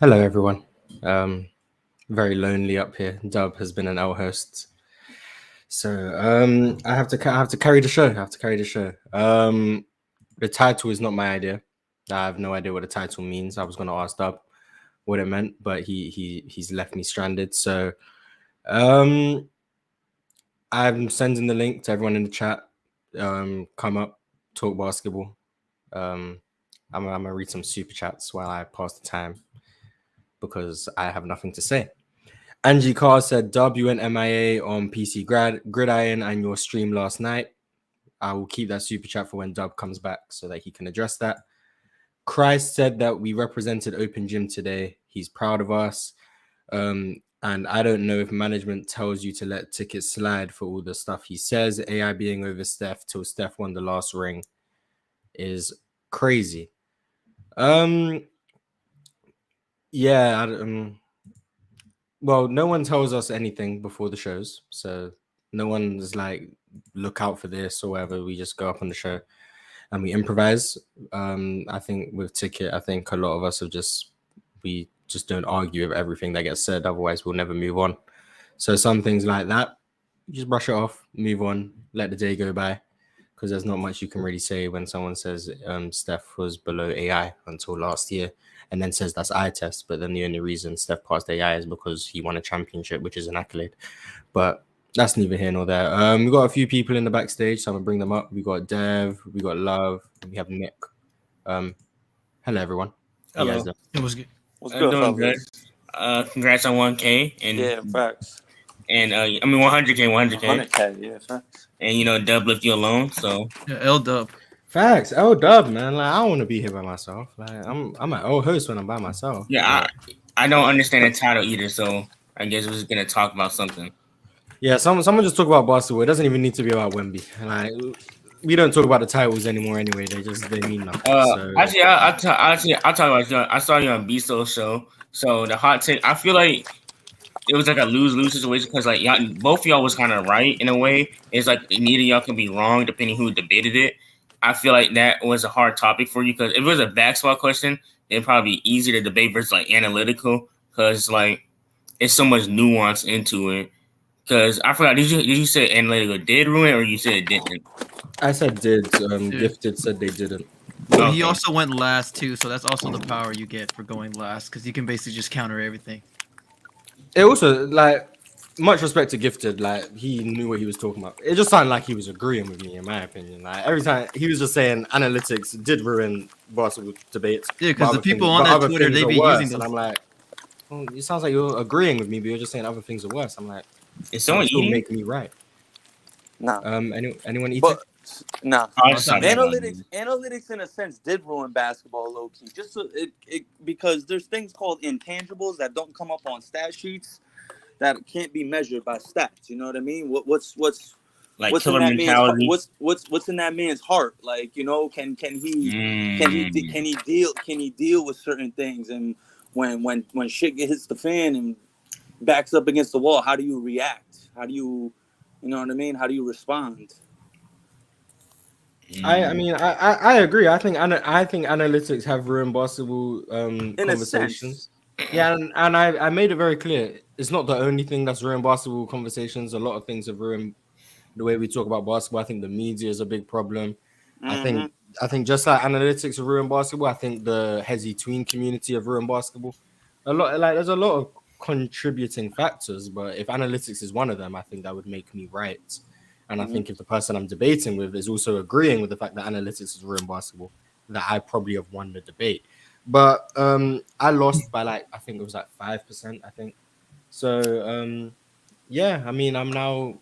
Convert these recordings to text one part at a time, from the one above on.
Hello, everyone. Um, very lonely up here. Dub has been an L host, so I have to carry the show. I have to carry the show. The title is not my idea. I have no idea what the title means. I was going to ask Dub what it meant, but he's left me stranded. So um, I'm sending the link to everyone in the chat. Come up, talk basketball. I'm gonna read some super chats while I pass the time because I have nothing to say. Angie Carr said, Dub, you went MIA on PC Gridiron and your stream last night. I will keep that super chat for when Dub comes back so that he can address that. Christ said that we represented Open Gym today. He's proud of us. And I don't know if management tells you to let tickets slide for all the stuff he says. AI being over Steph till Steph won the last ring is crazy. Yeah, well, no one tells us anything before the shows, so no one's like, look out for this or whatever. We just go up on the show and we improvise. I think with Ticket, I think a lot of us we just don't argue with everything that gets said. Otherwise, we'll never move on. So some things like that, you just brush it off, move on, let the day go by, because there's not much you can really say when someone says Steph was below AI until last year, and then says that's eye test. But then the only reason Steph passed AI is because he won a championship, which is an accolade. But that's neither here nor there. We got a few people in the backstage, so I'm gonna bring them up. We got Dev, we got Love, we have Nick. Hello everyone. Hello. It was good. What's good, doing good. Congrats on 1K and Yeah, facts. and I mean 100K, 100K, yeah, facts. And Dub left you alone, so yeah, L Dub. Facts, L Dub, man. Like I don't want to be here by myself. Like I'm an old host when I'm by myself. Yeah, I don't understand the title either, so I guess we're just gonna talk about something. Yeah, someone just talk about basketball. It doesn't even need to be about Wemby. Like we don't talk about the titles anymore anyway. They mean nothing. Actually, I'll talk about you. I saw you on Beasley's show. So the hot take, I feel like it was like a lose-lose situation because like y'all, both of y'all was kind of right in a way. It's like neither of y'all can be wrong depending who debated it. I feel like that was a hard topic for you because if it was a basketball question, it'd probably be easy to debate versus like analytical because like it's so much nuance into it. Because I forgot, did you say analytical did ruin or you said it didn't? I said did. Gifted said they didn't. Well, he also went last too, so that's also the power you get for going last because you can basically just counter everything. It also, like, much respect to Gifted, like he knew what he was talking about. It just sounded like he was agreeing with me, in my opinion. Like every time he was just saying analytics did ruin basketball debates. Yeah, because the people on that Twitter they be using those. And I'm like, well, it sounds like you're agreeing with me, but you're just saying other things are worse. I'm like, is someone eating? Make me right? Nah. Anyone eating? But, nah. Analytics in a sense did ruin basketball low key. Just so because there's things called intangibles that don't come up on stat sheets that can't be measured by stats. You know what I mean? What's like what's in that mentality? Man's what's in that man's heart? Like, you know, can he deal with certain things? And when shit hits the fan and backs up against the wall, how do you react? How do you know what I mean? How do you respond? I mean, I agree. I think analytics have ruined basketball conversations. Yeah, and I made it very clear. It's not the only thing that's ruined basketball conversations. A lot of things have ruined the way we talk about basketball. I think the media is a big problem. Mm-hmm. I think just like analytics have ruined basketball, I think the Hezzy tween community have ruined basketball. There's a lot of contributing factors, but if analytics is one of them, I think that would make me right. And I think if the person I'm debating with is also agreeing with the fact that analytics is ruined basketball, that I probably have won the debate. But I lost by I think it was 5%, I think. So yeah, I mean, I'm now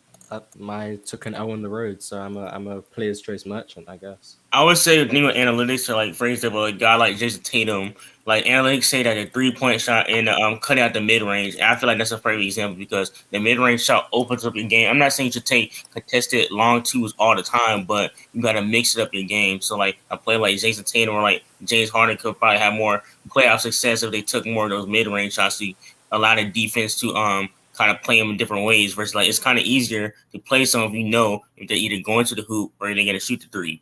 took an L on the road, so I'm a player's choice merchant, I guess. I would say the thing with analytics are like, for example, a guy like Jason Tatum, like analytics say that a 3-point shot and cutting out the mid range. I feel like that's a perfect example because the mid range shot opens up your game. I'm not saying you should take contested long twos all the time, but you got to mix it up your game. So like a player like Jason Tatum or like James Harden could probably have more playoff success if they took more of those mid range shots to allow the defense to kind of play them in different ways. Versus like it's kind of easier to play some if you know if they're either going to the hoop or they're going to shoot the three.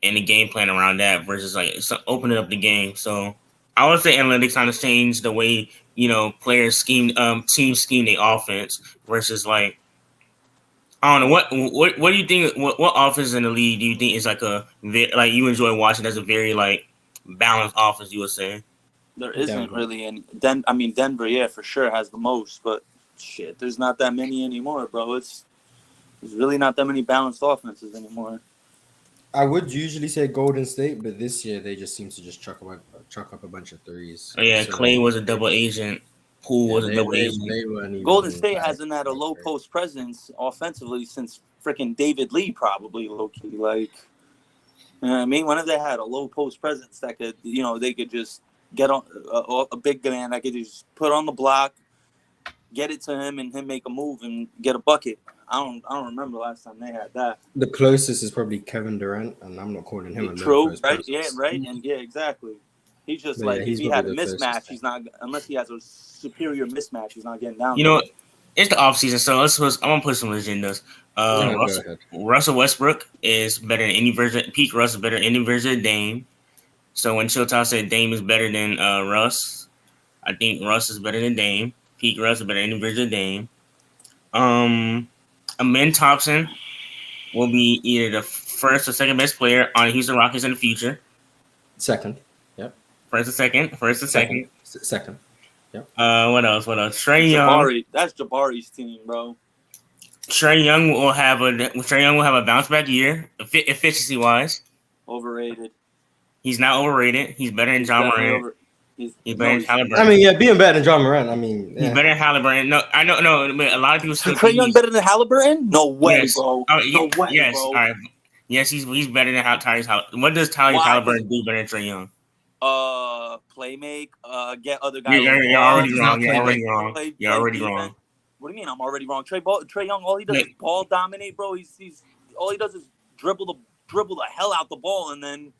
And the game plan around that versus like opening up the game. So I would say analytics kind of changed the way players teams scheme their offense versus like I don't know what do you think? What offense in the league do you think is like like you enjoy watching as a very like balanced offense? You would say there isn't Denver. really any. Denver, yeah, for sure has the most, but shit, there's not that many anymore, bro. There's really not that many balanced offenses anymore. I would usually say Golden State, but this year they just seem to just chuck up a bunch of threes. oh, yeah, So, Clay was a double agent. Poole was a double agent. They weren't even Golden State like, hasn't had a low post presence offensively since freaking David Lee, probably low key. Like, you know what I mean, whenever they had a low post presence that could, they could just get on a big man that could just put on the block, get it to him, and him make a move and get a bucket. I don't remember the last time they had that. The closest is probably Kevin Durant, and I'm not calling him a True, low post right? presence. Yeah, right, and yeah, exactly. He's just But like yeah, if he's he had a probably the mismatch, closest. he's not unless he has a superior mismatch, he's not getting down. You know, it's the offseason, so I'm gonna put some agendas. Go ahead. Russell Westbrook is better than any version. Peak Russ is better than any version of Dame. So when Chilton said Dame is better than Russ, I think Russ is better than Dame. Peak Russ is better than any version of Dame. Amin Thompson will be either the first or second best player on Houston Rockets in the future. Second. Yep. First or second. Second. Yep. What else? Trae Young. That's Jabari's team, bro. Trae Young will have a bounce back year, efficiency wise. Overrated. He's not overrated. He's better than John Morant. He's better than Halliburton. I mean, yeah, being better than John Morant. I mean, he's better than Halliburton. No, I know. No, but a lot of people still. Trae Young better than Halliburton? No way, yes. bro. No way, yes. bro. All right. Yes, he's better than Tyrese Halliburton. What does Tyrese Halliburton do better than Trae Young? Play make, get other guys. You're already wrong. You're already wrong. What do you mean? I'm already wrong. Trae Young, all he does is ball dominate, bro. He's all he does is dribble the hell out the ball, and then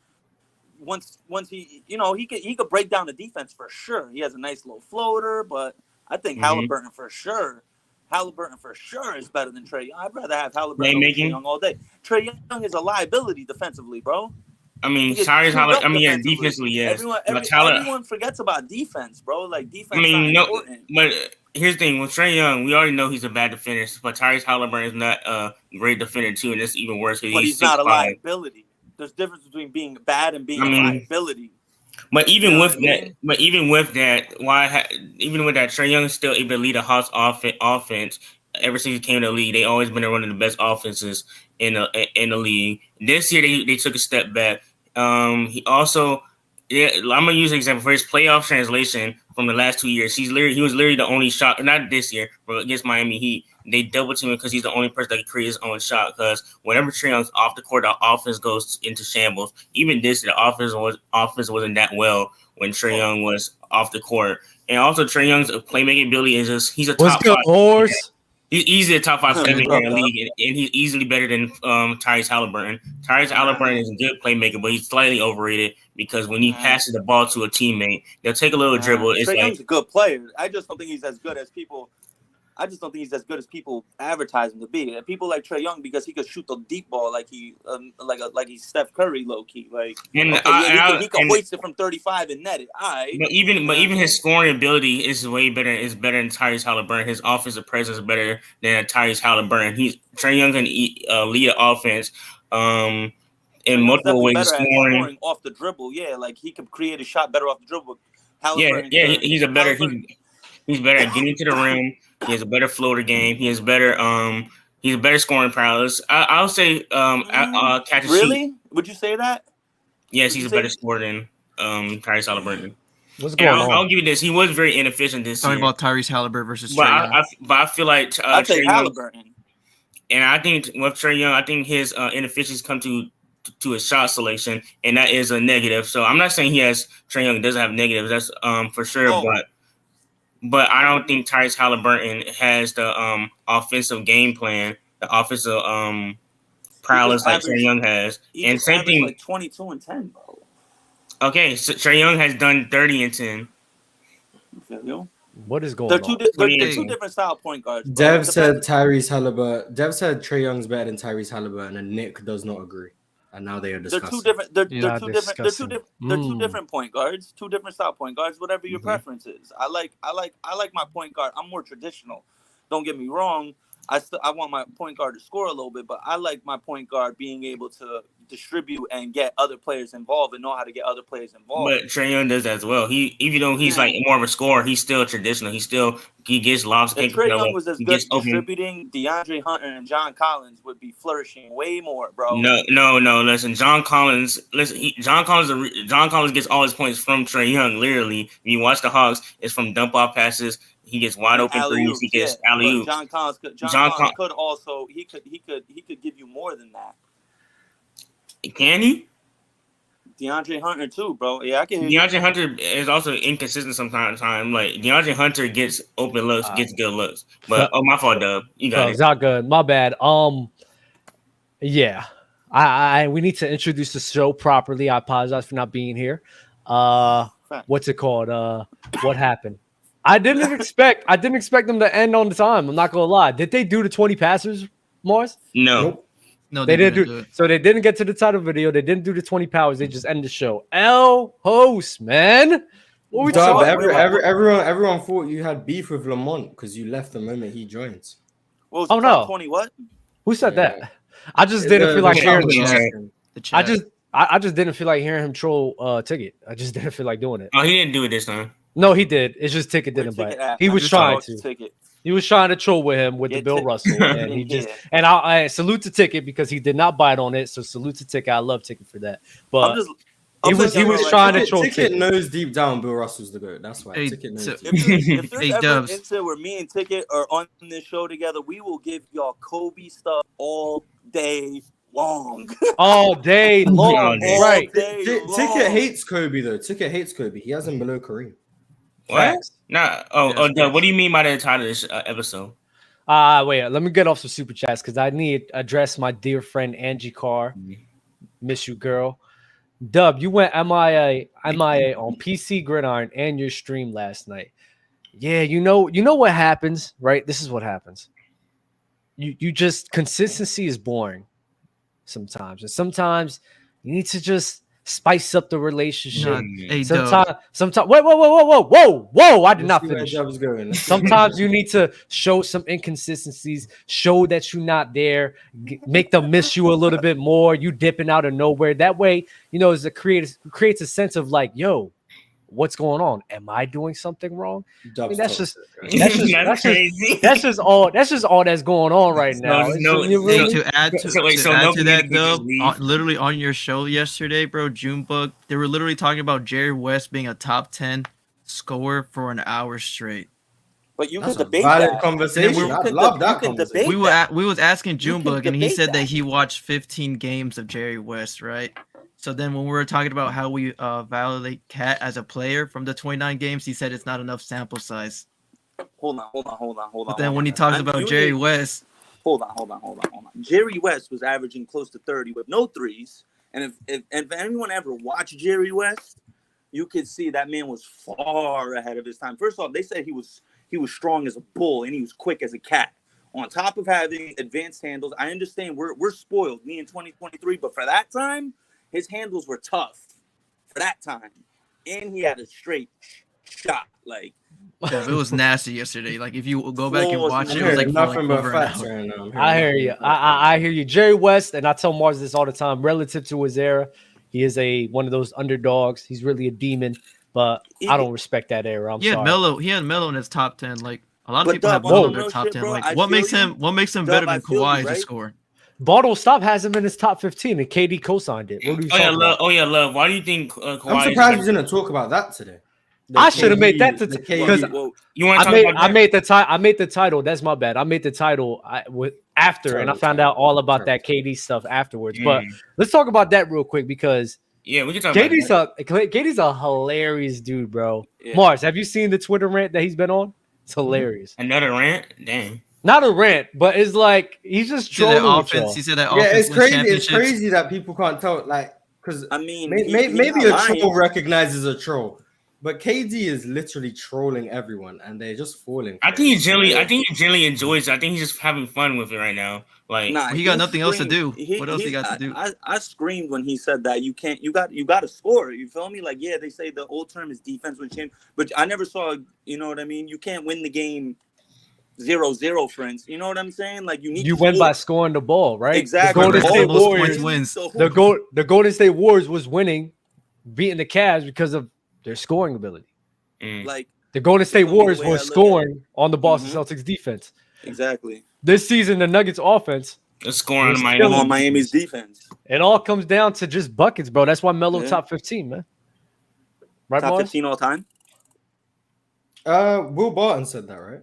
once he, he could break down the defense for sure. He has a nice little floater, but I think Halliburton for sure is better than Trae Young. I'd rather have Halliburton over Trae Young all day. Trae Young is a liability defensively, bro. I mean, defensively, yes. Everyone forgets about defense, bro. Like, defense important. But here's the thing. With Trae Young, we already know he's a bad defender, but Tyrese Halliburton is not a great defender, too, and it's even worse. But he's not a liability. There's a difference between being bad and being a liability. But even with that, Trae Young is still able to lead a Hawks offense. Ever since he came to the league, they always been one of the best offenses in the league. This year, they took a step back. He also, I'm gonna use an example for his playoff translation from the last 2 years. He was literally the only shot, not this year, but against Miami Heat. They double team him because he's the only person that can create his own shot. Because whenever Trae Young's off the court, the offense goes into shambles. Even this, the offense wasn't that well when Trae Young was off the court. And also, Trae Young's playmaking ability is he's a top five. Horse? He's easily a top 5 playmaker in the league, and he's easily better than Tyrese Halliburton. Tyrese Halliburton is a good playmaker, but he's slightly overrated because when he passes the ball to a teammate, they'll take a little dribble. It's Trae Young's a good player. I just don't think he's as good as people. Advertise him to be. People like Trae Young because he could shoot the deep ball like he's Steph Curry low key. Like he can hoist it from 35 and net it. But even his scoring ability is way better. Is better than Tyrese Halliburton. His offensive presence is better than Tyrese Halliburton. Trae Young can lead an offense in multiple ways. Scoring off the dribble, yeah, like he could create a shot better off the dribble. He's better at getting to the rim. He has a better floater game. He has better scoring prowess. I'll say catch a really? Would you say that? Yes, he's a better scorer than Tyrese Halliburton. What's going on? I'll give you this. He was very inefficient this year. Talking about Tyrese Halliburton versus Trae Young. But I feel like I'll take Halliburton. And I think with Trae Young, I think his inefficiencies come to his shot selection, and that is a negative. So I'm not saying Trae Young doesn't have negatives. That's for sure, But I don't think Tyrese Halliburton has the offensive game plan, the offensive prowess like Trae Young has. And same thing, like 22 and 10, bro. Okay, so Trae Young has done 30 and 10. What is going on? They're two different style point guards. Bro. Dev said Trae Young's better than Tyrese Halliburton, and Nick does not agree. and now they are They're discussing. two different. They're Yeah, two different. They're two discussing. different. They're two different point guards. Two different style point guards. Whatever your preference is. I like my point guard. I'm more traditional. Don't get me wrong. I want my point guard to score a little bit, but I like my point guard being able to distribute and get other players involved and know how to get other players involved. But Trae Young does that as well. Even though he's like more of a scorer, he's still traditional. He gets lobs. If Trae Young was as good distributing, DeAndre Hunter and John Collins would be flourishing way more, bro. No. Listen, John Collins gets all his points from Trae Young. Literally, when you watch the Hawks, it's from dump off passes. He gets wide open threes. He gets alley-oops. John Collins could also he could give you more than that. Can he? DeAndre Hunter too, bro. Yeah, I can hear DeAndre Hunter is also inconsistent sometimes. Like DeAndre Hunter gets open looks, gets good looks. But my fault, Dub. You got it. It's not good. My bad. Yeah. We need to introduce the show properly. I apologize for not being here. What's it called? What happened? I didn't expect them to end on the time. I'm not gonna lie. Did they do the 20 passers, Mars? No. Nope. No, they didn't do it. So they didn't get to the title video. They didn't do the 20 powers. They just ended the show. Host, man. What we talking about? Everyone thought you had beef with Lamont because you left the moment he joins. What was no. 20 what? Who said that? I just didn't feel like hearing him. I just didn't feel like hearing him troll Ticket. I just didn't feel like doing it. Oh, he didn't do it this time. No, he did. It's just Ticket didn't bite. He was trying to. Ticket. He was trying to troll with him with the Bill Russell, and he just and I salute to Ticket because he did not bite on it. So salute to Ticket. I love Ticket for that. But he was trying to troll. Ticket knows deep down Bill Russell's the GOAT. That's why Ticket knows. If there's ever an incident where me and Ticket are on this show together, we will give y'all Kobe stuff all day long. All day long, right? Ticket hates Kobe though. Ticket hates Kobe. He has him below Kareem. What? Nah. What do you mean by the title of this episode? Wait. Let me get off some super chats because I need to address my dear friend Angie Carr. Miss you, girl. Dub, you went MIA on PC Gridiron and your stream last night. Yeah, you know what happens, right? This is what happens. You just consistency is boring sometimes, and sometimes you need to just spice up the relationship. Sometimes. Whoa! I did not finish. Sometimes you need to show some inconsistencies, show that you're not there, make them miss you a little bit more. You dipping out of nowhere. That way, it creates a sense of like, yo, what's going on? Am I doing something wrong? I mean, that's just all that's going on right now. To add to that, though, literally on your show yesterday, bro, Junebug, they were literally talking about Jerry West being a top 10 scorer for an hour straight. But you could debate that conversation. I love that conversation. We was asking Junebug, and he said that he watched 15 games of Jerry West, right? So then when we were talking about how we validate Cat as a player from the 29 games, he said it's not enough sample size. Hold on. But then when he talks about Jerry West. Hold on. Jerry West was averaging close to 30 with no threes. And if anyone ever watched Jerry West, you could see that man was far ahead of his time. First off, they said he was strong as a bull and he was quick as a cat. On top of having advanced handles, I understand we're spoiled, me in 2023, but for that time, his handles were tough for that time, and he had a straight shot. Like, it was nasty yesterday. Like, if you go back and watch it, it was like nothing but facts right now. I hear you. I hear you, Jerry West, and I tell Mars this all the time. Relative to his era, he is one of those underdogs. He's really a demon, but I don't respect that era. He had Melo in his top 10. Like, a lot of people have Melo in their top 10. Like, what makes him better than Kawhi as a scorer? Bottle Stop has him in his top 15, and KD co-signed it. What Love. Why do you think Kawhi? I'm surprised we didn't talk about that today. I should have made that because I made the title. That's my bad. I made the title after, and I found out all about that KD stuff afterwards. But let's talk about that real quick because we can talk KD's a hilarious dude, bro. Yeah. Mars, have you seen the Twitter rant that he's been on? It's hilarious. Another rant? Dang. Not a rant, but it's like he's just trolling offense. He said that offense. It's crazy. It's crazy that people can't tell. Like, because maybe a troll recognizes a troll. But KD is literally trolling everyone, and they're just falling. I think he generally enjoys it. I think he's just having fun with it right now. Like, Nah, he got nothing else to do. What else he got to do? I screamed when he said that you got to score. You feel me? Like, yeah, they say the old term is defense when champ, but I never saw. You know what I mean? You can't win the game 0-0, friends. You know what I'm saying? Like, you win by scoring the ball, right? Exactly. The Golden State Warriors wins. The Golden State Warriors was winning, beating the Cavs because of their scoring ability. Like, the Golden State Warriors were scoring on the Boston Celtics defense. Exactly. This season, the Nuggets offense is scoring on Miami's defense. It all comes down to just buckets, bro. That's why Melo top 15, man. Right, top Mars? 15 all time. Will Barton said that, right?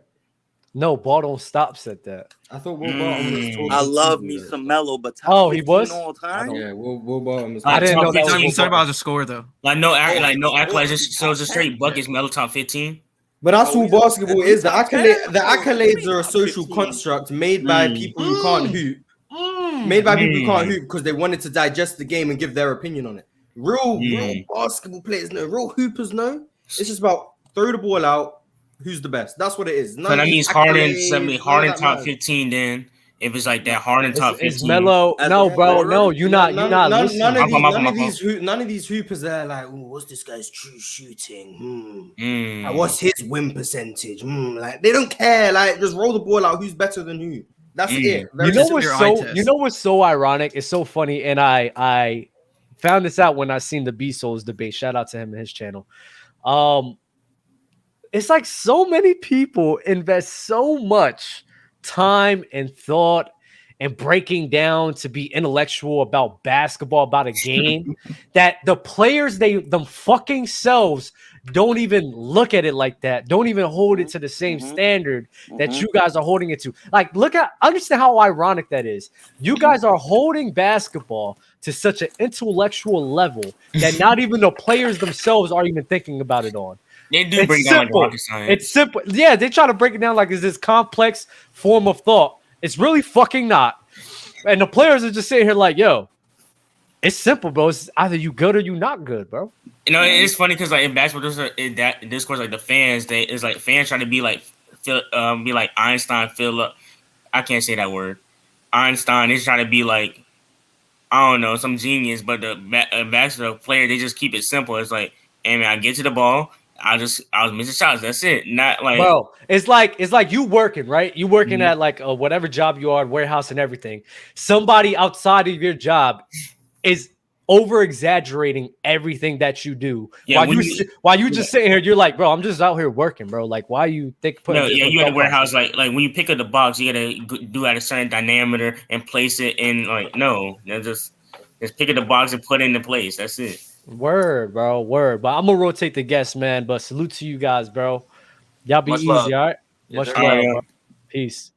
No, Ball Don't Stop said that. I thought Will Barton was talking. I love me some Melo, but top 15 he was all time. Yeah, Will Barton was. I didn't know that. He's talking about the score though. Like no accolades. So it's a straight buckets. Melo top 15. But that's all basketball is. The accolades are a social construct made by people who can't hoop. Made by people who can't hoop because they wanted to digest the game and give their opinion on it. Real basketball players know. Real hoopers know. It's just about throw the ball out. Who's the best? That's what it is. So that means Harden top 15 then. If it's like that, Harden top 15. It's Melo. No, bro. No, you're not. Listening. None of these hoopers are like, what's this guy's true shooting? Like, what's his win percentage? Like, they don't care. Like, just roll the ball out. Who's better than who? That's it. You know what's so ironic? It's so funny, and I found this out when I seen the B Souls debate. Shout out to him and his channel. It's like so many people invest so much time and thought and breaking down to be intellectual about basketball, about a game, that the players, them fucking selves don't even look at it like that. Don't even hold it to the same standard that you guys are holding it to. Like, understand how ironic that is. You guys are holding basketball to such an intellectual level that not even the players themselves are even thinking about it on. They do bring down like rocket science. It's simple. Yeah, they try to break it down like it's this complex form of thought. It's really fucking not. And the players are just sitting here like, yo, it's simple, bro. It's either you good or you not good, bro. You know, it's funny because like in basketball, in that discourse, like the fans, it's like fans trying to be like Einstein, Philip. I can't say that word. Einstein is trying to be like, I don't know, some genius, but the basketball player, they just keep it simple. It's like, hey man, I get to the ball. I was missing shots. That's it. Not like, bro. It's like you working, right? You working at like whatever job you are, warehouse and everything. Somebody outside of your job is over exaggerating everything that you do. Yeah, while you just sitting here, you're like, bro, I'm just out here working, bro. Like, why you think? You at a warehouse, like when you pick up the box, you gotta do at a certain diameter and place it in. Like, no, just pick up the box and put it into place. That's it. Word, bro. Word. But I'm gonna rotate the guests, man. But salute to you guys, bro. Y'all be easy, all right? Much love, bro. Peace.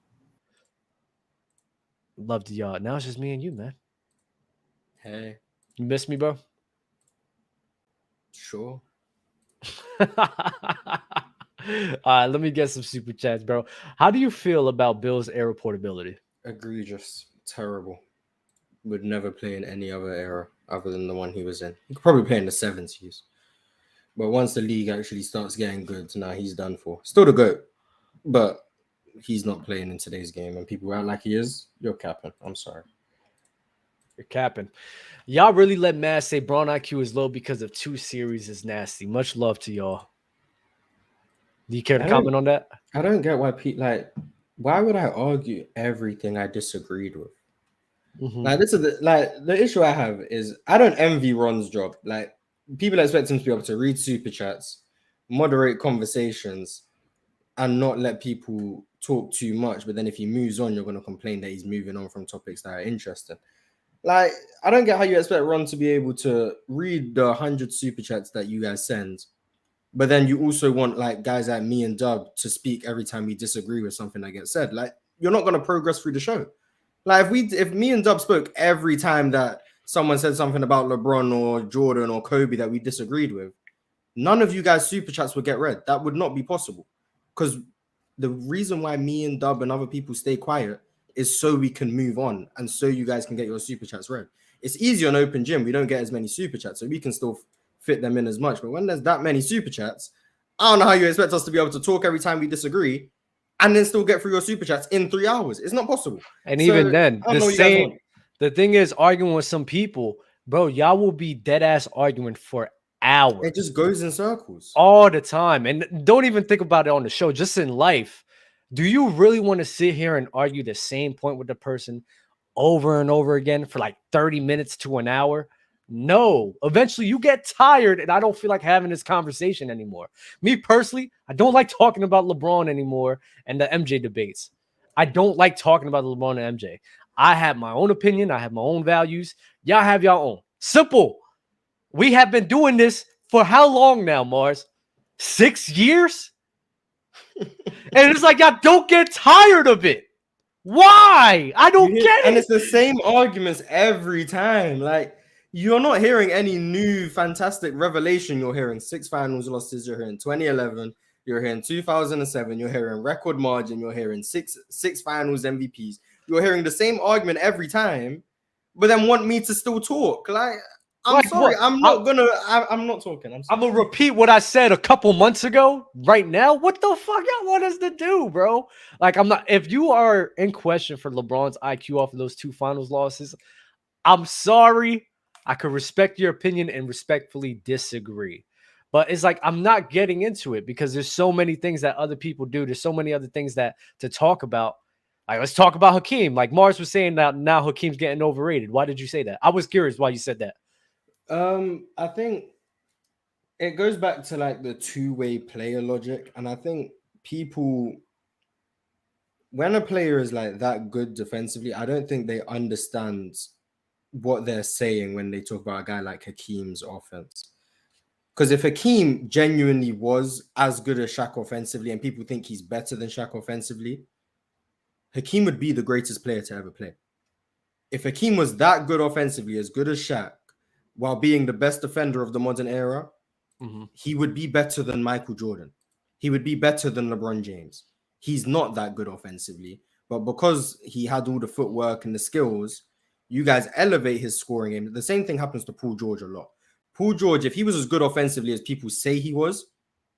Love to y'all. Now it's just me and you, man. Hey. You miss me, bro? Sure. All right, let me get some super chats, bro. How do you feel about Bill's air portability? Egregious. Terrible. Would never play in any other era other than the one he was in. He could probably play in the 70s. But once the league actually starts getting good, now he's done for. Still the GOAT, but he's not playing in today's game. And people act like he is, you're capping. I'm sorry. You're capping. Y'all really let Matt say Braun IQ is low because of 2 series is nasty. Much love to y'all. Do you care to comment on that? I don't get why why would I argue everything I disagreed with? Like, this is the issue I have is I don't envy Ron's job. Like, people expect him to be able to read super chats, moderate conversations, and not let people talk too much. But then if he moves on, you're going to complain that he's moving on from topics that are interesting. Like, I don't get how you expect Ron to be able to read the 100 super chats that you guys send, but then you also want like guys like me and Dub to speak every time we disagree with something that gets said. Like, you're not going to progress through the show. Like, if me and Dub spoke every time that someone said something about LeBron or Jordan or Kobe that we disagreed with, none of you guys' super chats would get read. That would not be possible. Because the reason why me and Dub and other people stay quiet is so we can move on and so you guys can get your super chats read. It's easy on Open Gym. We don't get as many super chats, so we can still fit them in as much. But when there's that many super chats, I don't know how you expect us to be able to talk every time we disagree and then still get through your super chats in 3 hours. It's not possible. And even then, the thing is, arguing with some people, bro, y'all will be dead ass arguing for hours. It just goes in circles all the time. And don't even think about it on the show, just in life. Do you really want to sit here and argue the same point with the person over and over again for like 30 minutes to an hour? No. Eventually you get tired, and I don't feel like having this conversation anymore. Me personally, I don't like talking about LeBron anymore and the MJ debates. I don't like talking about LeBron and MJ. I have my own opinion. I have my own values. Y'all have your own. Simple. We have been doing this for how long now, Mars? 6 years? And it's like y'all don't get tired of it. Why? I don't get it. And it's the same arguments every time. Like, you're not hearing any new fantastic revelation. You're hearing 6 finals losses. You're hearing 2011. You're hearing 2007. You're hearing record margin. You're hearing six finals MVPs. You're hearing the same argument every time, but then want me to still talk. Like, I'm sorry. What? I'm not talking. I'm going to repeat what I said a couple months ago right now. What the fuck y'all want us to do, bro? Like, I'm not. If you are in question for LeBron's IQ off of those 2 finals losses, I'm sorry. I could respect your opinion and respectfully disagree. But it's like, I'm not getting into it because there's so many things that other people do. There's so many other things that to talk about. Like, let's talk about Hakeem. Like Mars was saying that now Hakeem's getting overrated. Why did you say that? I was curious why you said that. I think it goes back to like the two-way player logic. And I think people, when a player is like that good defensively, I don't think they understand what they're saying when they talk about a guy like Hakeem's offense. Because if Hakeem genuinely was as good as Shaq offensively and people think he's better than Shaq offensively, Hakeem would be the greatest player to ever play. If Hakeem was that good offensively, as good as Shaq, while being the best defender of the modern era, he would be better than Michael Jordan. He would be better than LeBron James. He's not that good offensively, but because he had all the footwork and the skills, you guys elevate his scoring game. The same thing happens to Paul George a lot. Paul George, if he was as good offensively as people say he was,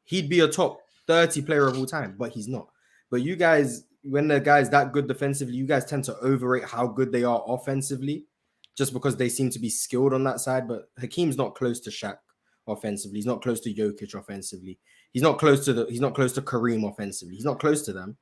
he'd be a top 30 player of all time, but he's not. But you guys, when the guy's that good defensively, you guys tend to overrate how good they are offensively just because they seem to be skilled on that side. But Hakeem's not close to Shaq offensively. He's not close to Jokic offensively. He's not close to Kareem offensively. He's not close to them.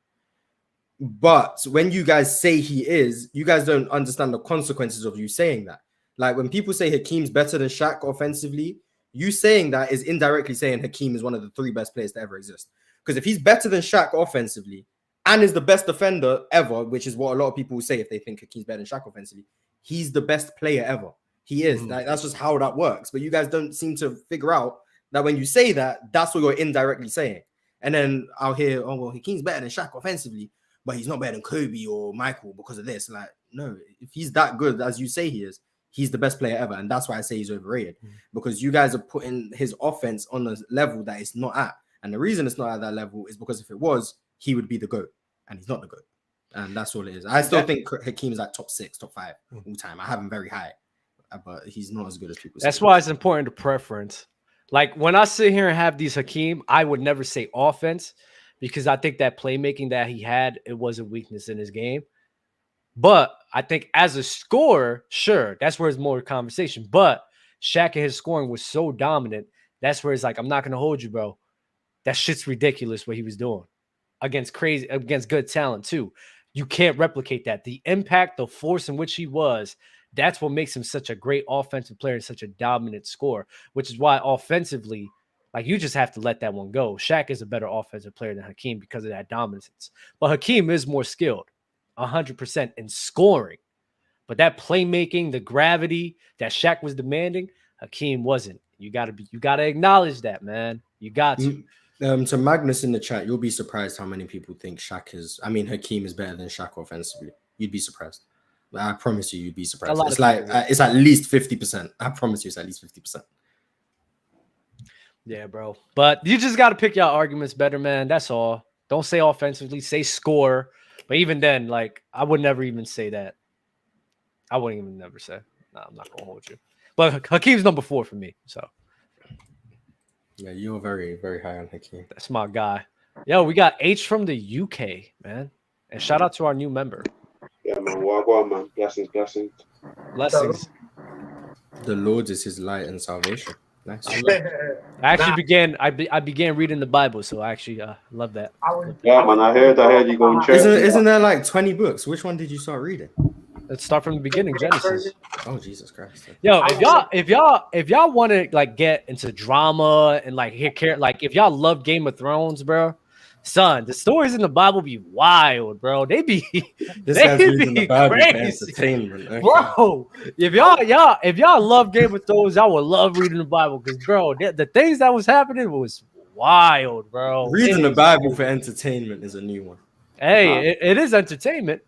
But when you guys say he is, you guys don't understand the consequences of you saying that. Like when people say Hakeem's better than Shaq offensively, you saying that is indirectly saying Hakeem is one of the 3 best players to ever exist. Because if he's better than Shaq offensively and is the best defender ever, which is what a lot of people will say if they think Hakeem's better than Shaq offensively, he's the best player ever. He is. Like, that's just how that works. But you guys don't seem to figure out that when you say that, that's what you're indirectly saying. And then I'll hear, oh, well, Hakeem's better than Shaq offensively, but he's not better than Kobe or Michael because of this. Like, no, if he's that good as you say he is, he's the best player ever. And that's why I say he's overrated. Because you guys are putting his offense on a level that it's not at. And the reason it's not at that level is because if it was, he would be the GOAT. And he's not the GOAT. And that's all it is. I still think Hakeem's like top 6, top 5 all time. I have him very high. But he's not as good as people say. That's why it's important to preference. Like when I sit here and have these Hakeem, I would never say offense because I think that playmaking that he had, it was a weakness in his game. But I think as a scorer, sure, that's where it's more conversation. But Shaq and his scoring was so dominant. That's where it's like, I'm not going to hold you, bro. That shit's ridiculous what he was doing against good talent too. You can't replicate that. The impact, the force in which he was, that's what makes him such a great offensive player and such a dominant scorer, which is why offensively, like you just have to let that one go. Shaq is a better offensive player than Hakeem because of that dominance. But Hakeem is more skilled, 100% in scoring. But that playmaking, the gravity that Shaq was demanding, Hakeem wasn't. You gotta acknowledge that, man. You got to. To Magnus in the chat, you'll be surprised how many people think Hakeem is better than Shaq offensively. You'd be surprised. I promise you'd be surprised. It's like it's at least 50%. I promise you, it's at least 50%. Yeah, bro. But you just got to pick your arguments better, man. That's all. Don't say offensively. Say score. But even then, like I would never even say that. I wouldn't even never say. No, I'm not gonna hold you. But Hakeem's number 4 for me. So Yeah, you're very, very high on Hakeem. That's my guy. Yo, we got H from the UK, man. And shout out to our new member. Yeah, man. Well, man. Blessings. Blessings. The Lord is his light and salvation. Nice. I actually began reading the Bible, so I actually love that. Yeah, man. I heard you going church. Isn't there like 20 books? Which one did you start reading? Let's start from the beginning, Genesis. Oh, Jesus Christ. Yo, if y'all want to like get into drama and like if y'all love Game of Thrones, bro, son, the stories in the Bible be wild, bro. They be This guy's reading the Bible for crazy. entertainment. Okay. Bro, if y'all love Game of Thrones, y'all would love reading the Bible because, bro, the things that was happening was wild, bro. Reading the Bible for entertainment is a new one. Hey, it is entertainment.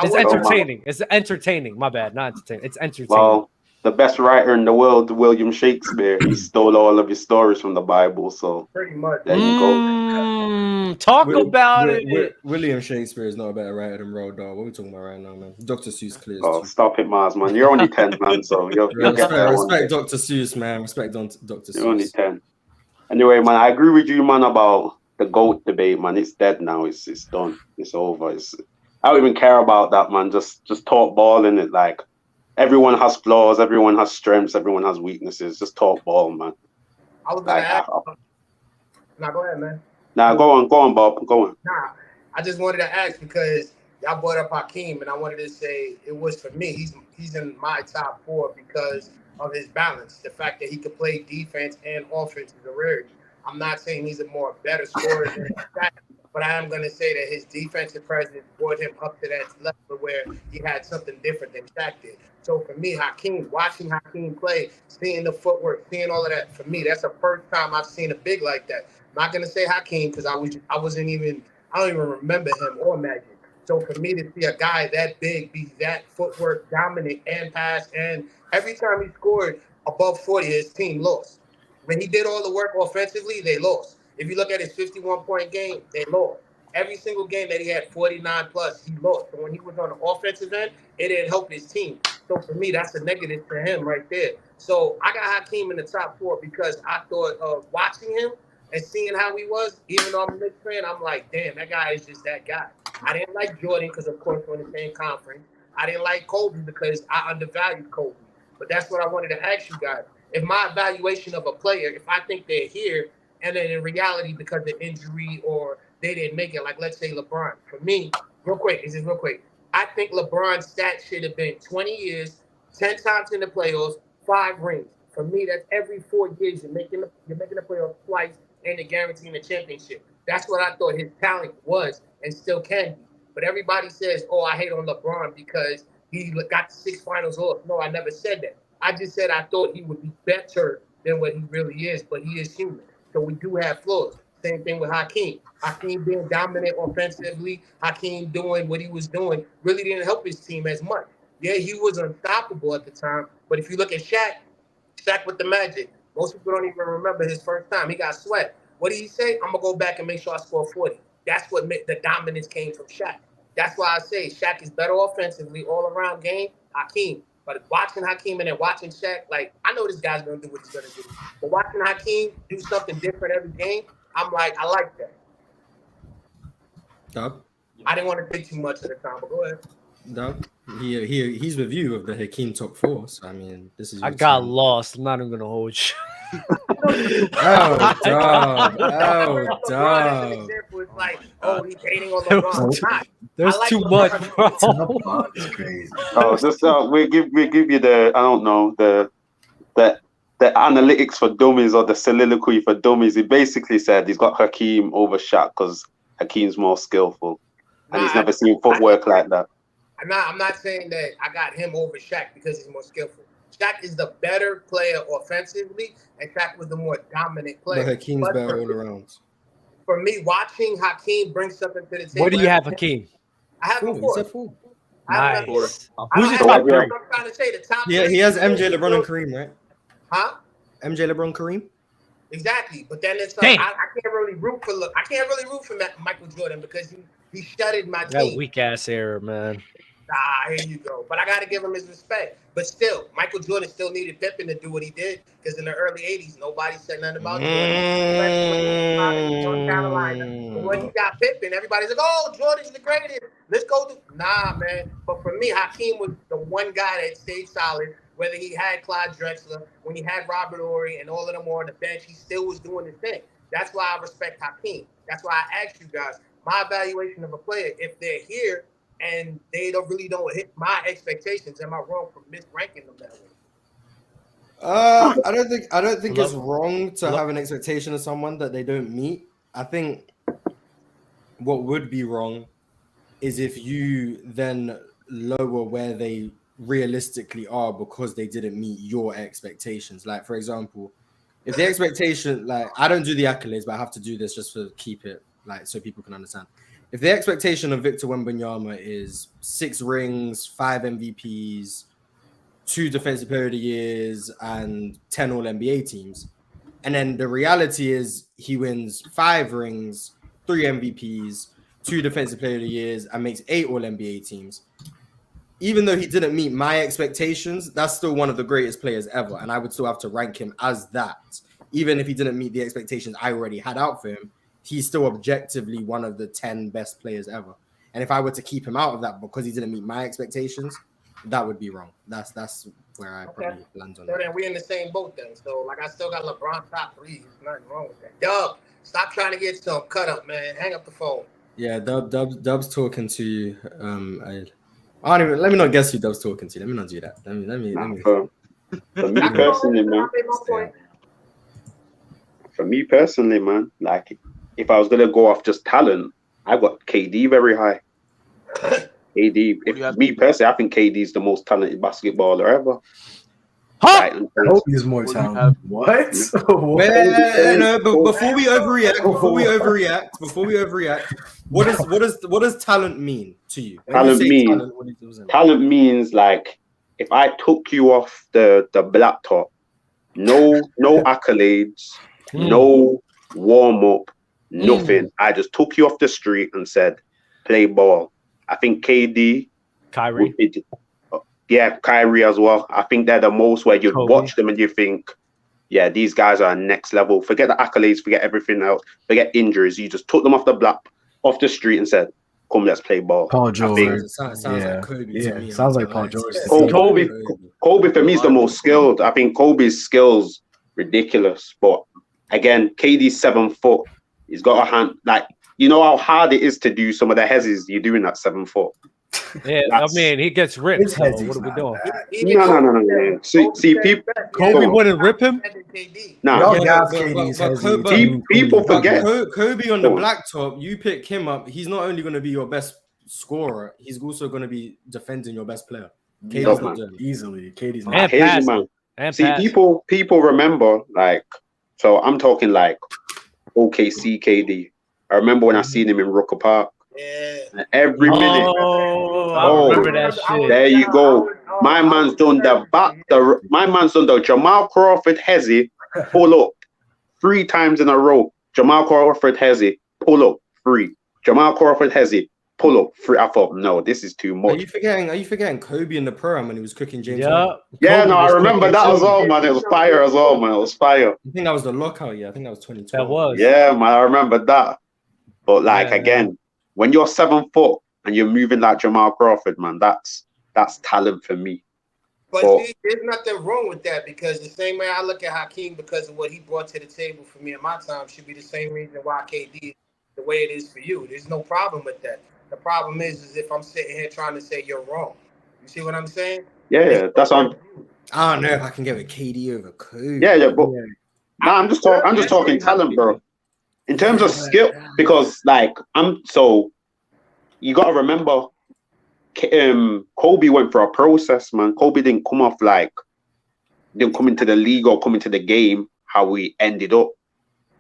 It's would- entertaining. It's entertaining. My bad, not entertaining. It's entertaining. Well, the best writer in the world, William Shakespeare, he stole all of his stories from the Bible. So Pretty much. there you go. Talk about it. William Shakespeare is not a better writer than Roald Dahl. What are we talking about right now, man? Dr. Seuss clears. Oh, stop it, Mars, man. You're only 10, man. So you'll get there. Respect Dr. Seuss, man. Respect Dr. Seuss. You're only 10. Anyway, man, I agree with you, man, about the GOAT debate, man. It's dead now. It's done. It's over. I don't even care about that, man. Just talk ball in it. Like, everyone has flaws, everyone has strengths, everyone has weaknesses. Just talk ball, man. I was gonna ask. Nah, go ahead, man. Nah, go on, Bob. Go on. Nah, I just wanted to ask because y'all brought up Hakeem, and I wanted to say it was for me. He's in my top 4 because of his balance. The fact that he could play defense and offense is a rarity. I'm not saying he's a better scorer than Shaq, but I am going to say that his defensive presence brought him up to that level where he had something different than Shaq did. So for me, watching Hakeem play, seeing the footwork, seeing all of that, for me, that's the first time I've seen a big like that. I'm not going to say Hakeem because I don't even remember him or Magic. So for me to see a guy that big be that footwork dominant and pass, and every time he scored above 40, his team lost. When he did all the work offensively, they lost. If you look at his 51-point game, they lost. Every single game that he had 49 plus, he lost. So when he was on the offensive end, it didn't help his team. So for me, that's a negative for him right there. So I got Hakeem in the top 4 because I thought of watching him and seeing how he was, even though I'm a Knicks fan, I'm like, damn, that guy is just that guy. I didn't like Jordan because, of course, we're in the same conference. I didn't like Kobe because I undervalued Kobe. But that's what I wanted to ask you guys. If my evaluation of a player, if I think they're here, and then in reality, because of injury or they didn't make it, like let's say LeBron. For me, real quick, I think LeBron's stats should have been 20 years, 10 times in the playoffs, 5 rings. For me, that's every 4 years you're making the playoffs twice and you're guaranteeing a championship. That's what I thought his talent was and still can be. But everybody says, oh, I hate on LeBron because he got 6 finals off. No, I never said that. I just said I thought he would be better than what he really is, but he is human. So we do have flaws. Same thing with Hakeem. Hakeem being dominant offensively, Hakeem doing what he was doing really didn't help his team as much. Yeah, he was unstoppable at the time, but if you look at Shaq with the Magic, most people don't even remember his first time. He got swept. What did he say? I'm going to go back and make sure I score 40. That's what the dominance came from Shaq. That's why I say Shaq is better offensively, all-around game, Hakeem. But watching Hakeem and then watching Shaq, like, I know this guy's going to do what he's going to do. But watching Hakeem do something different every game, I'm like, I like that. Doug? I didn't want to take too much of the time, but go ahead. Doug? He's with you of the Hakeem top 4. So, I mean, this is. I got lost. I'm not even going to hold you. Oh, dog. Example is like, oh, he's hating on LeBron. There's too much, bro. It's crazy. Oh, just we give you the the analytics for dummies or the soliloquy for dummies. He basically said he's got Hakeem over Shaq because Hakeem's more skillful, and he's never seen footwork like that. I'm not saying that I got him over Shaq because he's more skillful. Shaq is the better player offensively, and Shaq was the more dominant player. But Hakeem's better all around. For me, watching Hakeem bring something to the table. What do you have, Hakeem? I have him 4. Nice. Who's your top 3? I'm trying to say the top 3. Yeah, he has MJ, LeBron, and Kareem, right? Huh? MJ, LeBron, Kareem. Exactly, but then it's I can't really root for Michael Jordan because he shuttered my team. That weak ass error, man. Here you go. But I got to give him his respect. But still, Michael Jordan still needed Pippen to do what he did because in the early 80s, nobody said nothing about Jordan. North Carolina. But when he got Pippen, everybody's like, oh, Jordan's the greatest. Let's go. Nah, man. But for me, Hakeem was the one guy that stayed solid. Whether he had Clyde Drexler, when he had Robert Horry, and all of them were on the bench, he still was doing his thing. That's why I respect Hakeem. That's why I asked you guys, my evaluation of a player, if they're here and they really don't hit my expectations, am I wrong for misranking them that way? I don't think it's wrong to have an expectation of someone that they don't meet. I think what would be wrong is if you then lower where they realistically are because they didn't meet your expectations. Like, for example, if the expectation, like, I don't do the accolades, but I have to do this just to keep it, like, so people can understand. If the expectation of Victor Wembanyama is 6 rings, 5 MVPs, 2 Defensive Player of the Years, and 10 All-NBA teams, and then the reality is he wins 5 rings, 3 MVPs, 2 Defensive Player of the Years, and makes 8 All-NBA teams, even though he didn't meet my expectations, that's still one of the greatest players ever. And I would still have to rank him as that. Even if he didn't meet the expectations I already had out for him, he's still objectively one of the 10 best players ever. And if I were to keep him out of that because he didn't meet my expectations, that would be wrong. That's where I probably land on so it. then we're in the same boat then. So, like, I still got LeBron top 3. There's nothing wrong with that. Dub, stop trying to get some cut up, man. Hang up the phone. Yeah, Dub's talking to you. I don't even. Let me not guess who Dub's talking to. Let me not do that. Let me. For me personally, man. For me personally, man. Like, if I was gonna go off just talent, I got KD very high. KD. If me personally, I think KD is the most talented basketballer ever. Huh? Kobe's more talented. What? No, but before we overreact, what does talent mean to you? Talent means like if I took you off the blacktop, no accolades, no warm up, nothing. I just took you off the street and said, play ball. I think KD, Kyrie. Yeah, Kyrie as well. I think they're the most where you watch them and you think, yeah, these guys are next level. Forget the accolades, forget everything else, forget injuries. You just took them off the street and said, come, let's play ball. Paul George. Sounds like Kobe to me. Sounds like Paul George. Kobe for me is the most skilled. I think Kobe's skills ridiculous. But again, KD's 7 foot. He's got a hand. Like, you know how hard it is to do some of the hezzies you do in that 7 foot. Yeah, I mean, he gets ripped. So what are we doing? No. See, people. Kobe wouldn't rip him. No, people forget. Kobe on the blacktop. You pick him up. He's not only going to be your best scorer. He's also going to be defending your best player. KD's not doing easily. KD's not. People remember, like, so I'm talking like OKC KD. I remember when I seen him in Rucker Park. Yeah. Every minute. I remember that shit. There you go. My man's done the Jamal Crawford hezzy pull up 3 times in a row. Jamal Crawford hezzy pull up 3. Jamal Crawford hezzy pull up 3. I thought, no, this is too much. Are you forgetting Kobe in the program when he was cooking James? Yeah, no, I remember that as well, man. It was fire as well, man. It was fire. I think that was the lockout year. I think that was 2012. That was. Yeah, man, I remember that. But like again, when you're 7 foot and you're moving like Jamal Crawford, man, that's talent for me. But see, there's nothing wrong with that because the same way I look at Hakeem because of what he brought to the table for me in my time should be the same reason why KD is the way it is for you. There's no problem with that. The problem is if I'm sitting here trying to say you're wrong. You see what I'm saying? Yeah, that's what I don't know if I can get with KD over Kobe. Yeah, but I'm just talking talent, bro. In terms of skill, because like you gotta remember, Kobe went for a process, man. Kobe didn't come into the league or come into the game how we ended up.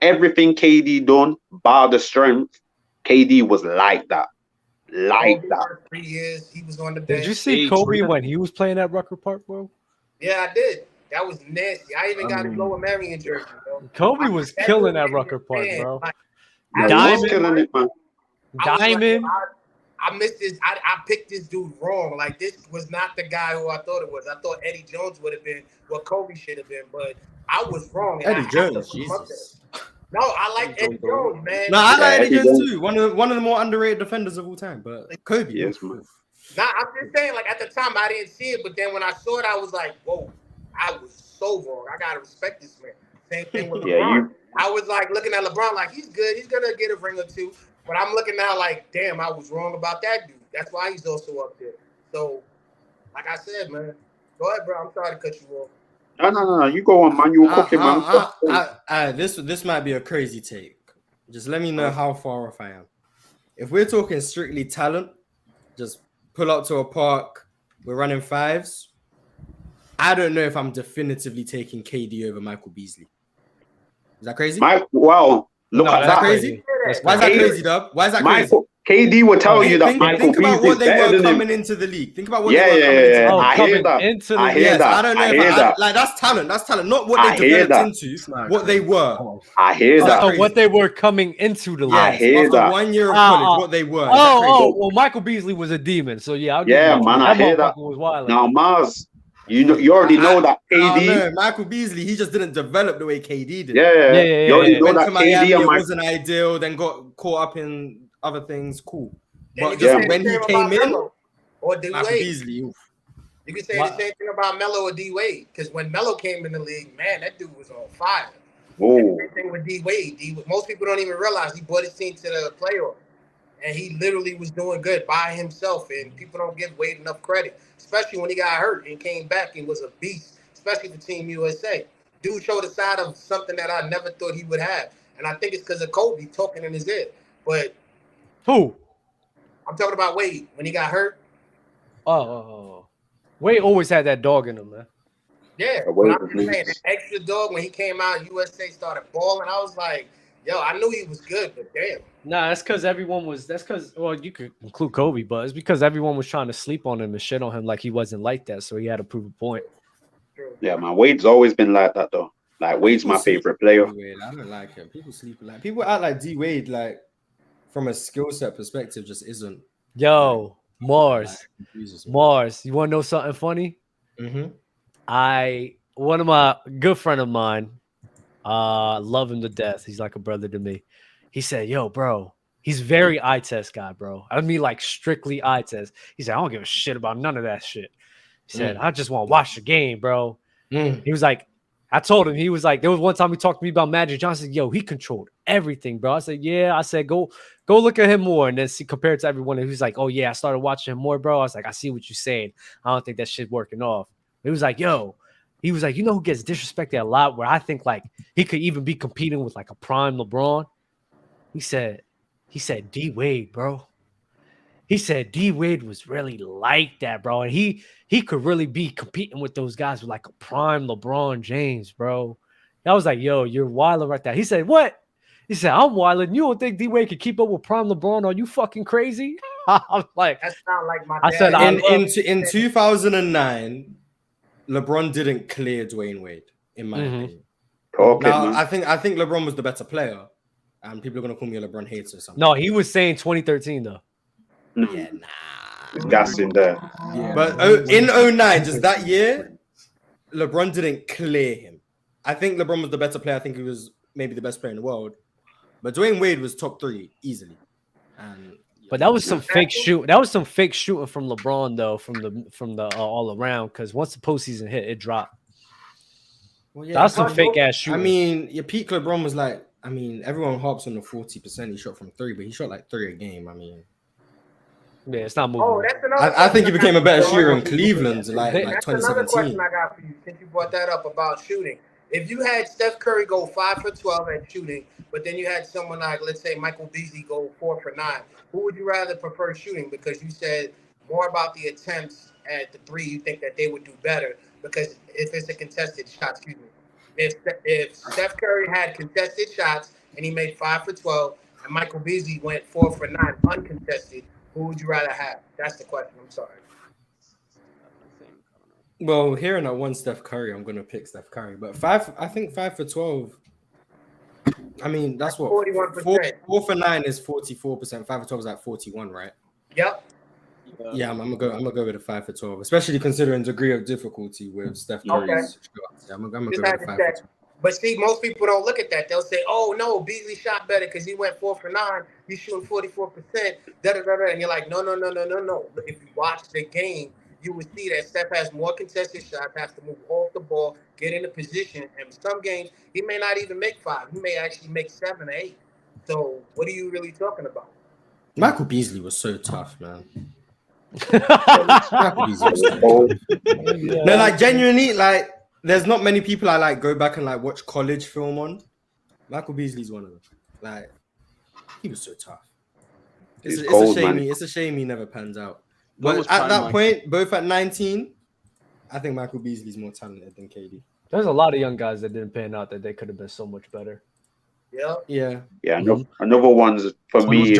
Everything KD done, bar the strength, KD was like that. Like that. 3 years, he was on the bench. Did you see Kobe when he was playing at Rucker Park, bro? Yeah, I did. That was nasty. I even got his Lower Marion jersey, bro. Kobe was killing at Rucker Park, bro. Diamond. Diamond. I missed this. I picked this dude wrong. Like, this was not the guy who I thought it was. I thought Eddie Jones would have been what Kobe should have been, but I was wrong. And Eddie Jones, Jesus. No, I like Eddie Jones, man. No, I like Eddie Jones Jones too. One of the more underrated defenders of all time. But Kobe, Yes, man. Nah, I'm just saying, like, at the time, I didn't see it, but then when I saw it, I was like, whoa, I was so wrong. I gotta respect this man. Same thing with LeBron. I was like looking at LeBron like, he's good. He's gonna get a ring or two. But I'm looking now like, damn, I was wrong about that dude. That's why he's also up there. So, like I said, man, go ahead, bro. I'm sorry to cut you off. No. You go on, man. You were cooking, man. This might be a crazy take. Just let me know how far off I am. If we're talking strictly talent, just pull up to a park, we're running fives. I don't know if I'm definitively taking KD over Michael Beasley. Is that crazy? Look at that. that. Crazy? Why is that crazy, Dub? Why is that crazy? KD will tell you that Michael Beasley is better than him. Think about what they were coming into the league. Think about what they were coming into the league. I hear that. I hear that. I don't know like that's talent. That's talent. Not what they developed into, what they were. I hear that. So what they were coming into the league. I hear that. 1 year of college, what they were. Well, Michael Beasley was a demon. So yeah, I hear that. Now, Mars, you already know that KD. No, Michael Beasley, he just didn't develop the way KD did. Yeah. You already know that Miami, KD it wasn't ideal. Then got caught up in other things. Cool. But when he came in, or D Michael Wade, Beasley, you can say the same thing about Melo or D Wade, because when Melo came in the league, man, that dude was on fire. Same thing with D Wade. Most people don't even realize he brought his team to the playoff, and he literally was doing good by himself. And people don't give Wade enough credit, especially when he got hurt and came back and was a beast, especially for Team USA. Dude showed a side of something that I never thought he would have, and I think it's because of Kobe talking in his ear. But who? I'm talking about Wade when he got hurt. Oh. Wade always had that dog in him, man. Yeah, but I'm just saying, that extra dog, when he came out, USA started balling. I was like, yo, I knew he was good, but damn. Nah, that's because you could include Kobe, but it's because everyone was trying to sleep on him and shit on him like he wasn't like that, so he had to prove a point. Yeah, man, Wade's always been like that, though. Like, Wade's my favorite player. I don't like him. People sleep like people act like D Wade, like, from a skill set perspective, just isn't. Yo, Mars, you want to know something funny? Mm-hmm. One of my good friend of mine, love him to death. He's like a brother to me. He said, yo, bro, he's very eye test guy, bro. I mean, like strictly eye test. He said, I don't give a shit about none of that shit. He said, I just want to watch the game, bro. He was like, I told him, he was like, there was one time he talked to me about Magic Johnson. Yo, he controlled everything, bro. I said, yeah. I said, go look at him more and then see compared to everyone. And he was like, oh yeah, I started watching him more, bro. I was like, I see what you're saying. I don't think that shit working off. He was like, yo, he was like, you know who gets disrespected a lot, where I think like he could even be competing with like a prime LeBron? He said D Wade, bro. He said D Wade was really like that, bro. And he could really be competing with those guys with like a prime LeBron James, bro. I was like, yo, you're wilding right there. He said, what? He said, I'm wilding. You don't think D Wade could keep up with prime LeBron? Are you fucking crazy? I was like, that's not like my dad. I said, in 2009, LeBron didn't clear Dwyane Wade, in my opinion. Okay, now, I think LeBron was the better player, and people are gonna call me a LeBron hater or something. No, he was saying 2013 though. Yeah, Gas in there. Yeah. But in 09, just that year, LeBron didn't clear him. I think LeBron was the better player. I think he was maybe the best player in the world. But Dwyane Wade was top 3 easily. But that was some fake shoot. That was some fake shooting from LeBron though, from the all around. Because once the postseason hit, it dropped. Well, yeah, that was some fake ass shooting. I mean, your peak LeBron was like. I mean, everyone harps on the 40% he shot from 3, but he shot like 3 a game. I mean. Yeah, it's not moving. Oh, that's another I think he became a better shooter in Cleveland, like 2017. Another question I got for you, since you brought that up about shooting. If you had Steph Curry go 5 for 12 at shooting, but then you had someone like, let's say, Michael Beasley go 4 for 9, who would you rather prefer shooting? Because you said more about the attempts at the 3, you think that they would do better. Because if it's a contested shot, if Steph Curry had contested shots and he made 5 for 12, and Michael Beasley went 4 for 9 uncontested, who would you rather have? That's the question. I'm sorry. Well, hearing I won Steph Curry, I'm gonna pick Steph Curry. But 5 for 12. I mean, that's what 41%. 4 for 9 is 44%. 5 for 12 is like 41, right? Yep. Yeah, I'm gonna go with a 5 for 12, especially considering degree of difficulty with Steph Curry's shots. Yeah, I'm gonna go with a 5 for 12. But see, most people don't look at that. They'll say, "Oh no, Beasley shot better because he went 4 for 9. He's shooting 44%." And you're like, "No." If you watch the game, you would see that Steph has more contested shots, has to move off the ball, get into position, and some games he may not even make 5. He may actually make 7 or 8. So, what are you really talking about? Michael Beasley was so tough, man. Oh, No, like genuinely, like there's not many people I like go back and like watch college film on. Michael Beasley's one of them. Like he was so tough. It's a shame he never pans out. But at that point, both at 19, I think Michael Beasley's more talented than KD. There's a lot of young guys that didn't pan out that they could have been so much better. Yeah. Another one for me is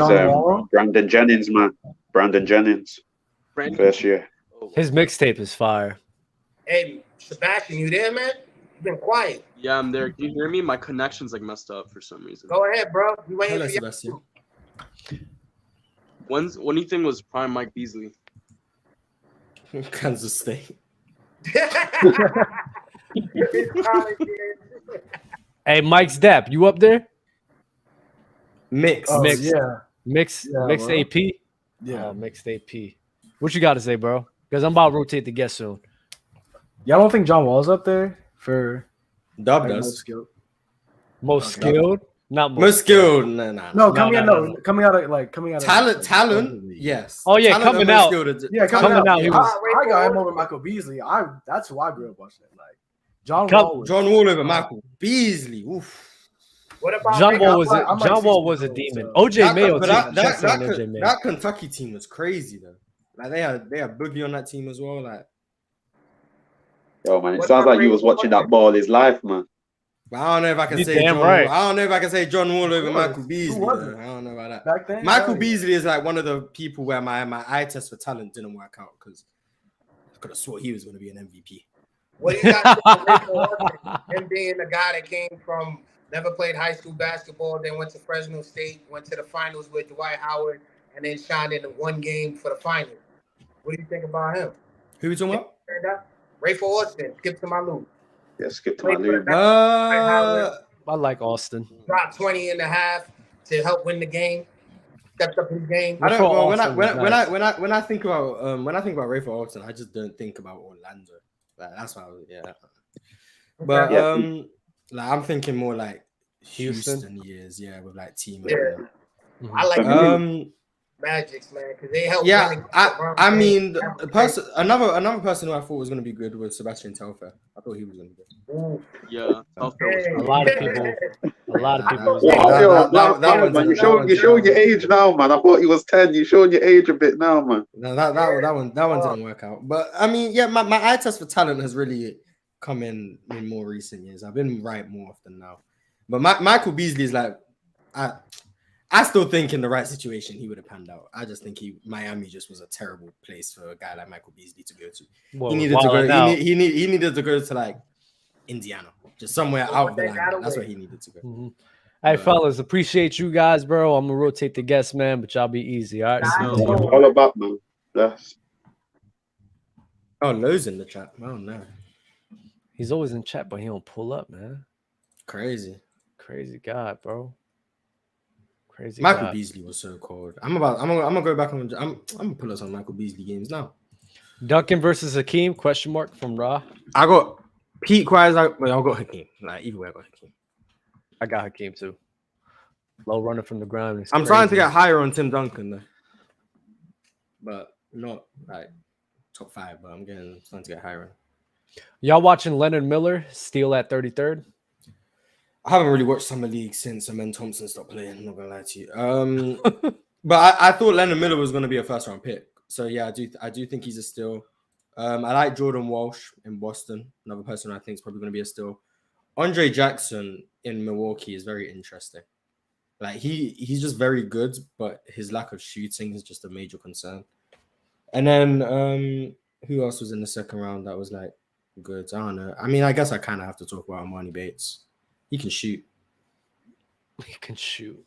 Brandon Jennings, man. Brandon Jennings. First year. His mixtape is fire. Hey, Sebastian, you there, man? You've been quiet. Yeah, I'm there. Can you hear me? My connection's like messed up for some reason. Go ahead, bro. You waiting for Sebastian. When do you think was prime Mike Beasley? Kansas State. Hey, Mike's Depp, you up there? Mix. Mixed bro. AP? Yeah. Mixed AP. What you got to say, bro? Because I'm about to rotate the guest soon. Y'all don't think John Wall's up there for Dub like, does. most skilled? Most skilled? Not Most skilled. No. Coming out of Talent. Yes. Oh yeah, Talent coming out. Coming out. He I got him over Michael Beasley. That's who I grew up watching. Like John Wall over Michael Beasley. Oof. What about John Wall was a demon. OJ Mayo too. That Kentucky team was crazy though. Like they had Boogie on that team as well. Like, yo man, it sounds like you was watching that ball his life, man. But I don't know if I can say John Wall. I don't know if I can say John Wall over Michael Beasley. I don't know about that. Back then, Michael Beasley is like one of the people where my eye test for talent didn't work out because I could have swore he was going to be an MVP. What do you got? Him being the guy that came from never played high school basketball, then went to Fresno State, went to the finals with Dwight Howard, and then shined in one game for the finals. What do you think about him? Who are we talking about? Rayford Austin. Skip to my loop. Yeah, skip to my loop. I like Austin. Dropped 20 and a half to help win the game. Stepped up his game. I don't. Well, when I think about Rayford Austin, I just don't think about Orlando. Like, that's why. But like I'm thinking more like Houston years, with like team. Yeah. I like Magics, man, because they help. Yeah, I mean, another person who I thought was going to be good was Sebastian Telfair. I thought he was going to be good. Yeah, a lot of people. You're showing your age now, man. I thought he was 10. You're showing your age a bit now, man. No, that one didn't work out. But I mean, my eye test for talent has really come in more recent years. I've been right more often now. But Michael Beasley is like, I still think in the right situation he would have panned out. I just think Miami just was a terrible place for a guy like Michael Beasley to go to. Well, he needed to go. He needed to go to like Indiana, just somewhere out of the line. That's where he needed to go. Mm-hmm. Hey, fellas, appreciate you guys, bro. I'm gonna rotate the guest, man, but y'all be easy, all right? All about, man. Yes. Oh, Lowe's in the chat. Oh no, he's always in chat, but he don't pull up, man. Crazy guy, bro. Crazy. Michael Beasley was so cold. I'm gonna go back on. I'm gonna pull us on Michael Beasley games now. Duncan versus Hakeem? Question mark from Ra. I got Pete Quires. I got Hakeem. Like either way, I got Hakeem. I got Hakeem too. Low runner from the ground. I'm trying to get higher on Tim Duncan though, but not like top 5. But I'm trying to get higher. Y'all watching Leonard Miller steal at 33rd? I haven't really watched Summer League since Amen Thompson stopped playing. I'm not gonna lie to you. But I thought Leonard Miller was gonna be a first round pick. So yeah, I do think he's a steal. I like Jordan Walsh in Boston. Another person I think is probably gonna be a steal. Andre Jackson in Milwaukee is very interesting. Like he's just very good, but his lack of shooting is just a major concern. And then who else was in the second round that was like good? I don't know. I mean, I guess I kind of have to talk about Amani Bates. He can shoot. He can shoot.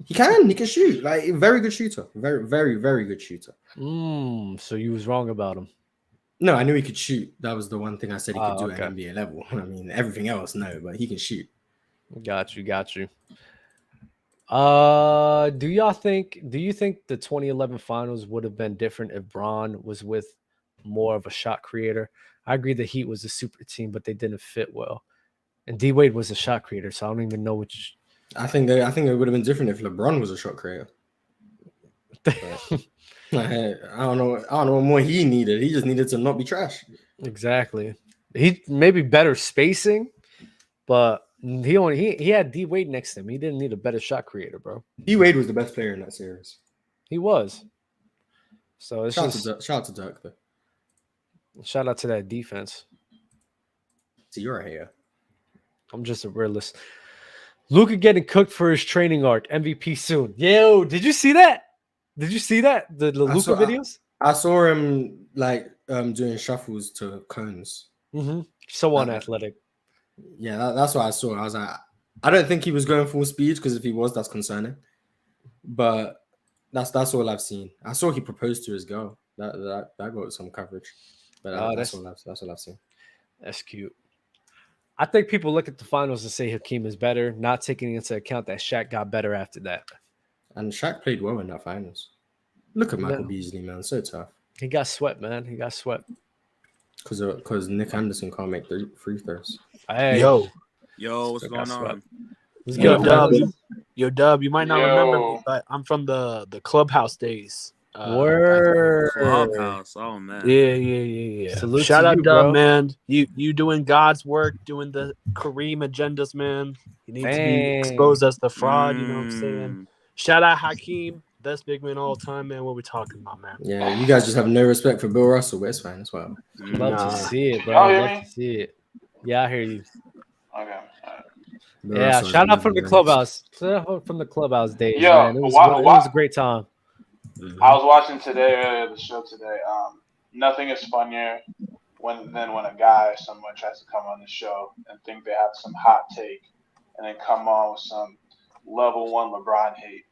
He can shoot. Like very good shooter. Very, very, very good shooter. So you was wrong about him. No, I knew he could shoot. That was the one thing I said he could do okay. at NBA level. I mean, everything else, no, but he can shoot. Got you. Do you think the 2011 finals would have been different if Bron was with more of a shot creator? I agree the Heat was a super team, but they didn't fit well. And D Wade was a shot creator, so I don't even know which. I think it would have been different if LeBron was a shot creator. I don't know what more he needed. He just needed to not be trash. Exactly. He maybe better spacing, but he had D Wade next to him. He didn't need a better shot creator, bro. D Wade was the best player in that series. He was. So it's shout out to Dirk though. Shout out to that defense. See, you're a hater. I'm just a realist. Luka getting cooked for his training arc. MVP soon. Yo, did you see that? The Luka videos? I saw him doing shuffles to cones. Mm-hmm. So unathletic. Yeah, that's what I saw. I was like, I don't think he was going full speed because if he was, that's concerning. But that's all I've seen. I saw he proposed to his girl. That got some coverage. But that's all I've seen. That's cute. I think people look at the finals and say Hakeem is better, not taking into account that Shaq got better after that. And Shaq played well in that finals. Look at Michael Beasley, man. So tough. He got swept, man. He got swept. Because Nick Anderson can't make free throws. Hey. Yo, what's going on? Dub, you might not remember me, but I'm from the Clubhouse days. Word. Clubhouse. Oh man. Yeah. Salute Shout to out, you, Dub, bro. man. You doing God's work, doing the Kareem agendas, man. You need to be exposed as the fraud. You know what I'm saying? Shout out Hakeem, best big man all time, man. What we talking about, man? Yeah, you guys just have no respect for Bill Russell, but it's fine as well. Love to see it, bro. Love to see it. Yeah, I hear you. Okay. Yeah, shout out from the clubhouse. From the clubhouse days, man. It was a great time. I was watching the show today. Nothing is funnier than when a guy or someone tries to come on the show and think they have some hot take and then come on with some level 1 LeBron hate.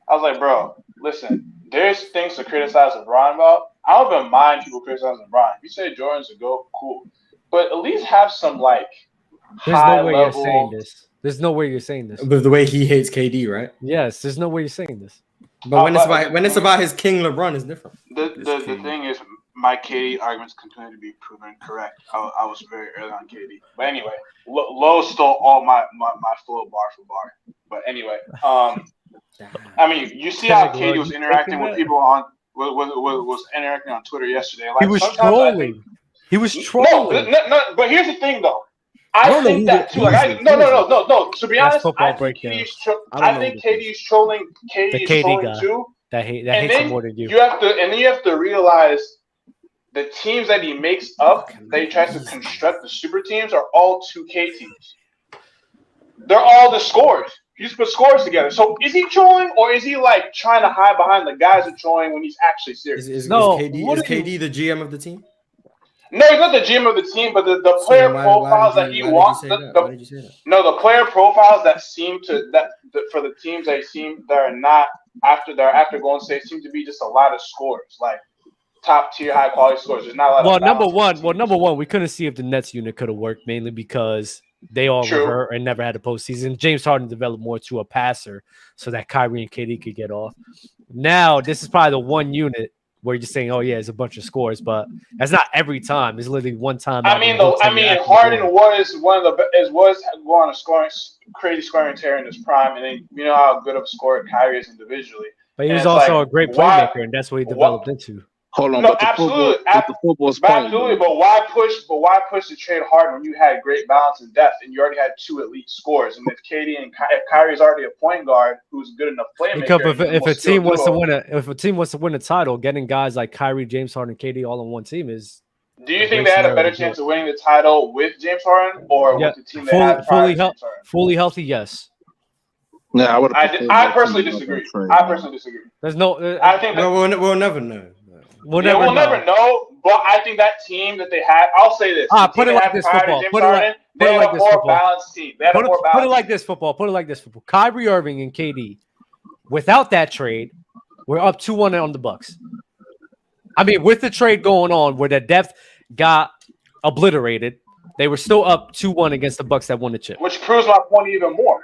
I was like, bro, listen, there's things to criticize LeBron about. I don't even mind people criticizing LeBron. If you say Jordan's a GOAT, cool. But at least have some There's no way you're saying this. There's no way you're saying this. With the way he hates KD, right? Yes, there's no way you're saying this. But when it's about his king LeBron, it's different. The thing is, my KD arguments continue to be proven correct. I was very early on KD. But anyway, Lowe stole all my flow bar for bar. But anyway, I mean, you see how KD was interacting with people was interacting on Twitter yesterday. He was trolling. No, but here's the thing, though. I think that too. No. To be honest, I think KD is trolling. KD is trolling too. That hates him more than you. You have to realize the teams that he makes up, that he tries to construct, the super teams, are all 2K teams. They're all the scores. You just put scores together. So is he trolling, or is he trying to hide behind the guys who trolling when he's actually serious? Is KD the GM of the team? No, he's not the GM of the team, but the player profiles that he wants. The player profiles that seem to for the teams that are not after Golden State seem to be just a lot of scores, top tier, high quality scores. There's not a lot. Number one, we couldn't see if the Nets unit could have worked, mainly because they all were hurt and never had a postseason. James Harden developed more to a passer so that Kyrie and KD could get off. Now this is probably the one unit where you're just saying, "Oh yeah, it's a bunch of scores," but that's not every time. It's literally one time. Harden was going on a crazy scoring tear in his prime, and then you know how good of a scorer Kyrie is individually. But he was also a great playmaker, and that's what he developed into. Hold on, no, absolutely. But why push to trade Harden when you had great balance and depth, and you already had 2 elite scorers? And if Kyrie's already a point guard who's a good enough playmaker, because if a team wants to win a title, getting guys like Kyrie, James Harden, KD all on one team is. Do you think they had a better chance of winning the title with James Harden or with the team they had prior to James Harden? Fully healthy, yes. Yeah, I personally disagree. There's no. I think we'll never know. We'll never know, But I think that team that they had, I'll say this. Put it like this, football. They had a more balanced team. Put it like this, football. Put it like this, football. Kyrie Irving and KD, without that trade, we're up 2-1 on the Bucks. I mean, with the trade going on where the depth got obliterated, they were still up 2-1 against the Bucks that won the chip. Which proves my point even more.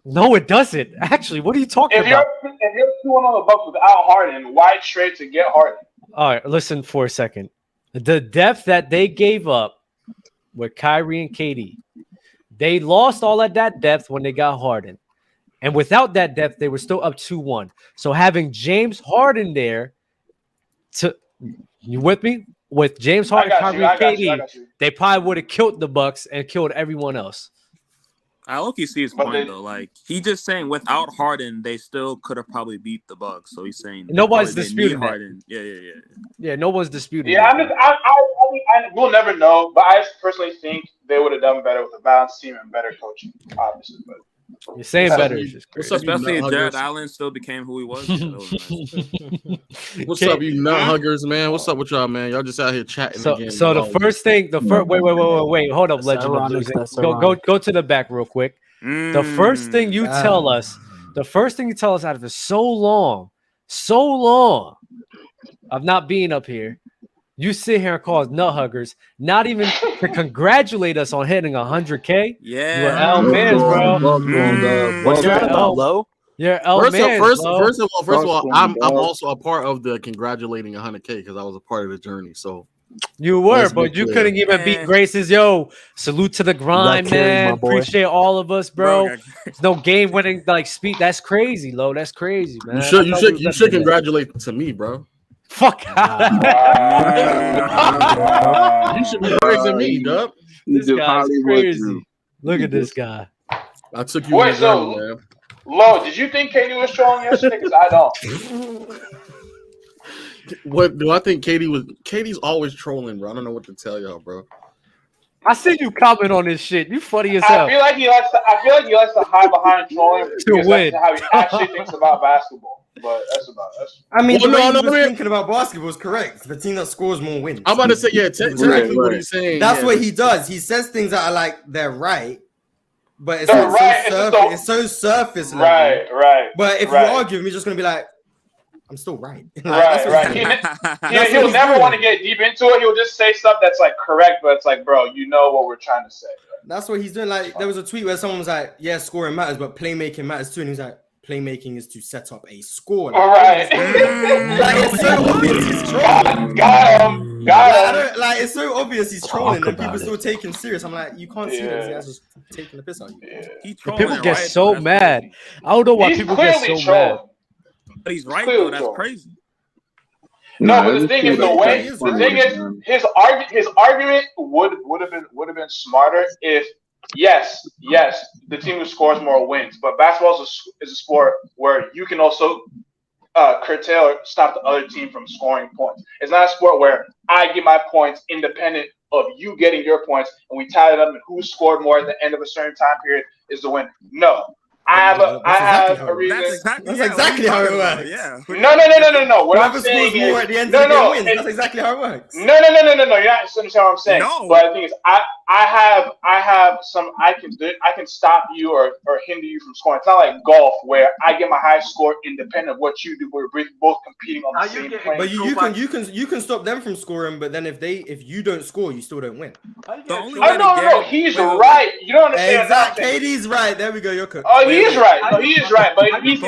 No, it doesn't. Actually, what are you talking about? If you're 2-1 on the Bucks without Harden, why trade to get Harden? All right, listen for a second. The depth that they gave up with Kyrie and KD, they lost all of that depth when they got Harden. And without that depth, they were still up 2-1. So having James Harden there, you with me? With James Harden, Kyrie, and KD, they probably would have killed the Bucks and killed everyone else. I look, see his point though. Like he just saying without Harden, they still could have probably beat the Bucks. So he's saying nobody's disputing Harden. Yeah. No one's disputing. Yeah, I will never know, but I personally think they would have done better with a balanced team and better coaching, obviously. But you're saying better. Especially if Jared Allen still became who he was. What's up, you nut huggers, man? What's up with y'all, man? Y'all just out here chatting again. So the first thing, wait, hold up, Legend. Go to the back real quick. The first thing you tell us out of so long of not being up here, you sit here and call us nut huggers, not even to congratulate us on hitting 100K. Yeah, you're L Mans, bro. What's that about, Low? You're L Mans. First of all, I'm also a part of the congratulating 100K because I was a part of the journey. So you were, but you couldn't even beat Grace's. Yo, salute to the grind, man. Appreciate all of us, bro. There's no game winning like speed. That's crazy, Low. That's crazy, man. You should congratulate to me, bro. Fuck out. You should be praising me, Dub. This guy's crazy. Look at this guy. I took you. Wait, so man. Lo, did you think KD was trolling yesterday? Because I don't. What do I think? KD's always trolling, bro. I don't know what to tell y'all, bro. I see you comment on this shit. You funny as hell. I feel like he likes to hide behind trolling because that's how he actually thinks about basketball. But that's about us. I mean, the way he was thinking about basketball is correct. The team that scores more wins. I'm about to say, technically what he's saying. That's what he does. He says things that are like they're right, but it's so surface level. Right. But if you argue, he's just gonna be like, I'm still right. Right. He'll never want to get deep into it. He'll just say stuff that's like correct, but it's like, bro, you know what we're trying to say. That's what he's doing. Like there was a tweet where someone was like, yeah, scoring matters, but playmaking matters too. And he's like, playmaking is to set up a score. Like, right. Like it's so obvious he's trolling. Got him. Like it's so obvious he's trolling and people still take him serious. I'm like, you can't see that this guy's just taking the piss out of you. People get so mad. I don't know why people get so mad. But he's right though. That's crazy. No, but the thing is, his argument would have been smarter if yes, the team who scores more wins. But basketball is a sport where you can also curtail or stop the other team from scoring points. It's not a sport where I get my points independent of you getting your points, and we tally it up, and who scored more at the end of a certain time period is the winner. No. I have a reason. That's exactly how it works. Yeah. No. What I'm saying is, more at the end of the game wins. That's exactly how it works. No. You're not understanding what I'm saying. No. But the thing is, I have some. I can stop you or hinder you from scoring. It's not like golf where I get my highest score independent of what you do. We're both competing on the same plane. But you can stop them from scoring. But then if you don't score, you still don't win. No. He's right. You don't understand. Exactly. KD's right. There we go. You're cooked. Oh, he is right. No, he is right. But he's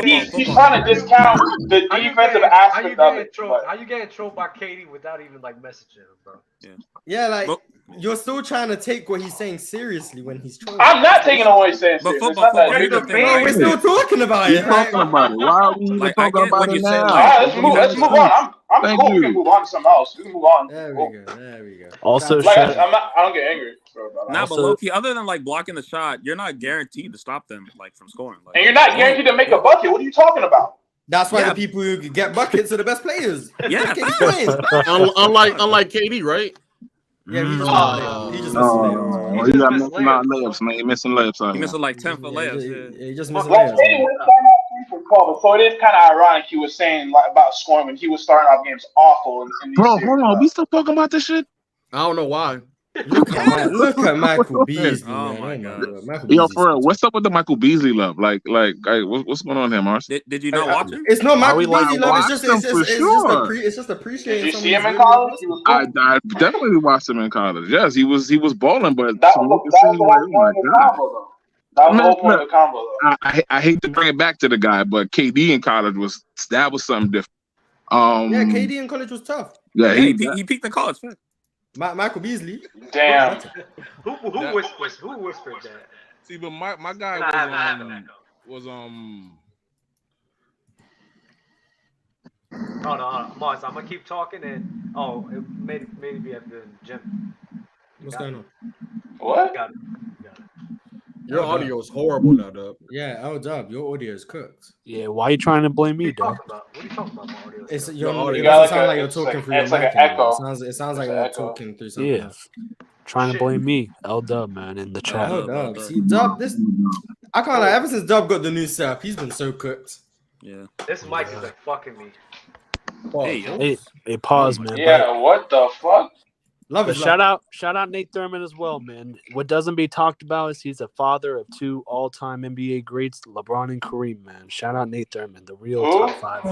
trying to discount the defensive aspect of it. How you getting trolled by KD without even like messaging him, bro? Yeah, like you're still trying to take what he's saying seriously when he's trolling. I'm not taking what he's saying seriously. We're still talking about it. Why are we even talking about it now? All right, let's move on. I'm cool. We can move on to something else. We can move on. There we go. Also, I don't get angry. Nah, but low-key, other than like blocking the shot, you're not guaranteed to stop them like from scoring. Like, and you're not guaranteed to make a bucket. What are you talking about? That's why the people who get buckets are the best players. Yeah, unlike KD, right? Yeah, he just missed layups. He got missing out layups, man. He missing layups. He missing like 10 for layups. He just missing layups. for Paul, so it is kind of ironic he was saying like, about scoring when he was starting off games awful in these Bro, series. hold on. We still talking about this shit? I don't know why. Look at Michael Beasley, Oh man. my God. God. Yo, for real, what's up with the Michael Beasley love? Like, what's going on here, Mars? Did you not watch him? It's not Why we Michael Beasley like love. It's just appreciating. Did you some see of him in his really college? good He was I definitely watched him in college. Yes, he was balling, but That to was make the it seem like, oh my whole God. combo, though. That was the whole point of the combo, though. I hate to bring it back to the guy, but KD in college was something different. Yeah, KD in college was tough. Yeah, He peaked in college. Man. Michael Beasley. Damn. Who whispered that? See, but my guy was Hold on, Mars. I'm gonna keep talking and it maybe at the gym. What's going on? What? Got it. Your audio is horrible now, Dub. Yeah, Dub, your audio is cooked. Yeah, why are you trying to blame me, Dub? What are you talking about? My audio. It doesn't like sound like you're talking through your it's like mic. an echo. It sounds like you're talking through something. Yeah, trying to blame me, L Dub, man, in the chat. Dub. See, Dub, I can't lie. Ever since Dub got the new setup, he's been so cooked. Yeah. This mic is like fucking me. Hey, pause, man. Yeah, what the fuck? Love But is shout out Nate Thurman as well, man. What doesn't be talked about is he's a father of two all-time NBA greats, LeBron and Kareem, man. Shout out Nate Thurman, the real top 5.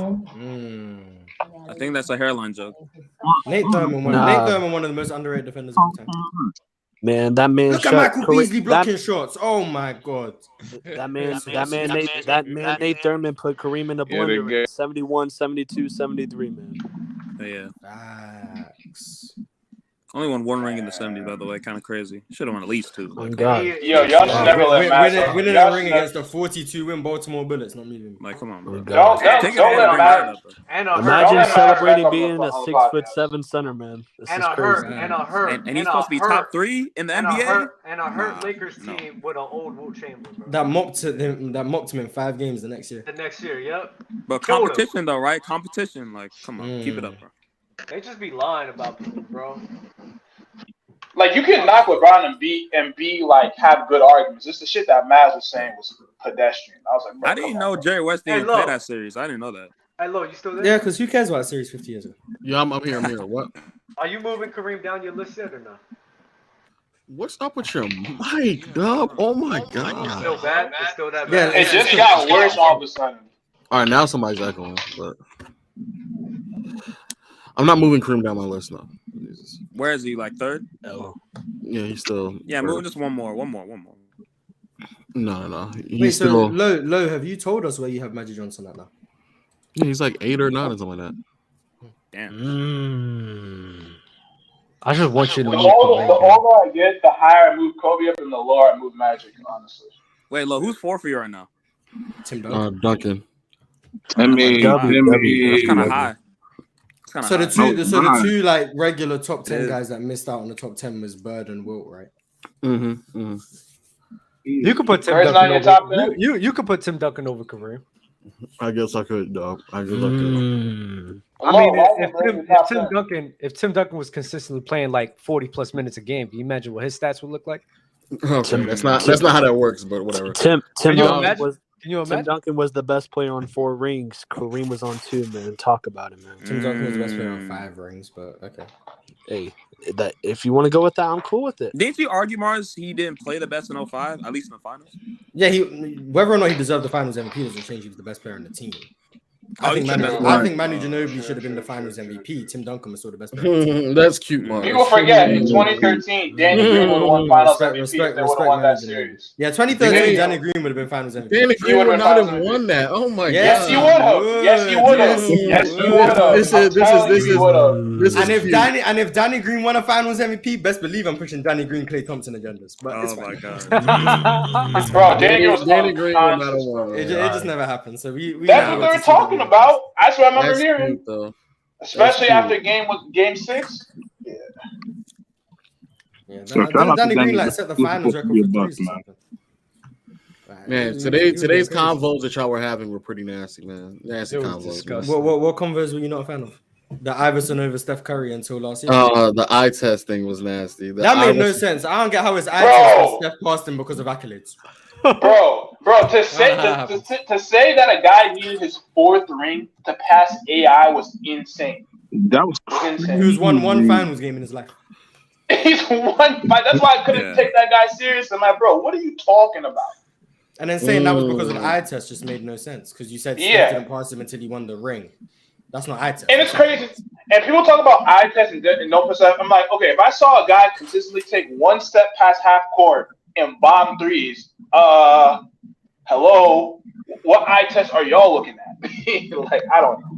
I think that's a hairline joke. Nate Thurman, one of the most underrated defenders of all time. Man, that man. Look at Michael Beasley blocking shots. Oh my God. That man Nate Thurman put Kareem in the blender. 71, 72, 73, man. Yeah. Facts. Only won one ring in the 70s, by the way. Kind of crazy. Should have won at least 2. Oh, God. Yo, y'all should never let Matt. Winning a ring against the 42-win Baltimore Bullets, not me. Like, come on, bro. Don't let Matt. Imagine celebrating being a 6'7" center, man. This is crazy. And he's supposed to be top 3 in the NBA. And a hurt Lakers team with an old Will Chamberlain, bro. That mocked him in 5 games the next year. Yep. But competition, though, right? Competition. Like, come on, keep it up, bro. They just be lying about people, bro. Like, you can knock LeBron and be like have good arguments. Just the shit that Maz was saying was pedestrian. I was like, bro, I didn't know Jerry West didn't play that series. I didn't know that. Hey, Lo, you still there? Yeah, because who cares about Series 50 years ago? Yeah, I'm here. What? Are you moving Kareem down your list yet or not? What's up with your mic, Dub? Oh my God. It's still bad? It's still that Yeah, bad? It just got worse all of a sudden. All right, now somebody's echoing, but I'm not moving Kareem down my list now. Where is he? Like 3rd? Oh. Yeah, he's still. Yeah, moving just one more. No. He's Wait, still. so Lo, have you told us where you have Magic Johnson at now? Yeah, he's like 8 or 9 or something like that. Damn. I just want you to The move older I get, the higher I move Kobe up, and the lower I move Magic, honestly. Wait, Lo, who's 4 for you right now? Tim Duncan. Duncan. That's kind of high. So the two like regular top 10 guys that missed out on the top 10 was Bird and Wilt, right? You could put Tim Bird's Duncan not your top over. pick? You could put Tim Duncan over Kareem. I guess I could, dog. I guess I mean, if Tim Duncan was consistently playing like 40 plus minutes a game, can you imagine what his stats would look like? Okay, that's not how that works, but whatever. Tim Can you imagine? Tim Duncan was the best player on 4 rings. Kareem was on 2, man. Talk about it, man. Tim Duncan was the best player on 5 rings, but okay. Hey, that if you want to go with that, I'm cool with it. Didn't you argue, Mars, he didn't play the best in 05, at least in the finals? Yeah, whether or not he deserved the finals MVP doesn't change he was the best player on the team. I think Manu Ginobili should have been the finals MVP. Tim Duncan was still the best player. That's cute, man. People forget in 2013, Danny Green would have won finals MVP if they would have won that series. Yeah, 2013, Danny Green would have been finals MVP. Danny Green would not have won that. Oh my God. Yes, he would have. Yes, he would have. Yes, he would have. This is and if Danny Green won a finals MVP, best believe I'm pushing Danny Green, Klay Thompson agendas. But it's fine. God. Bro, Danny Green would not have won. It just never happened. So we that's what they're talking about. That's what I remember hearing. Especially after game 6. Yeah, Danny Green like set the finals record for 3s or something. Man, today's convos that y'all were having were pretty nasty, man. Nasty convos. What convos were you not a fan of? The Iverson over Steph Curry until last year. The eye test thing was nasty. That made no sense. I don't get how his eye test was Steph passed him because of accolades. Bro, Bro, to say that a guy needed his 4th ring to pass AI was insane. That was insane. He was won one finals game in his life. He's won. That's why I couldn't take that guy serious. I'm like, bro, what are you talking about? And then saying that was because of the eye test just made no sense because you said Steph didn't pass him until he won the ring. That's not eye test. And it's crazy. And people talk about eye test and no percent. I'm like, okay, if I saw a guy consistently take one step past half court and bomb threes, hello, what eye test are y'all looking at? Like, I don't know.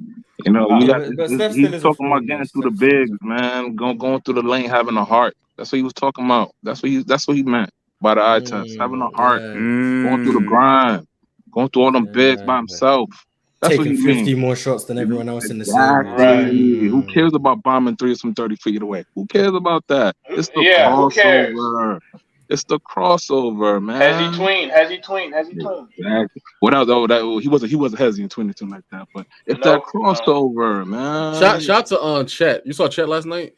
You know, But he's talking about getting through the bigs, man, going through the lane, having a heart. That's what he was talking about. That's what he meant by the eye test, having a heart, going through the grind, going through all them bigs by himself. That's taking what he 50 means. more shots than everyone else in the Exactly. series. Who cares about bombing threes from 30 feet away? Who cares about that? It's the who cares? crossover. It's the crossover, man. Has he tween? Exactly. What else? Oh, he wasn't hesitant in tweeting like that. But it's that crossover, man. Shout to Chet. You saw Chet last night?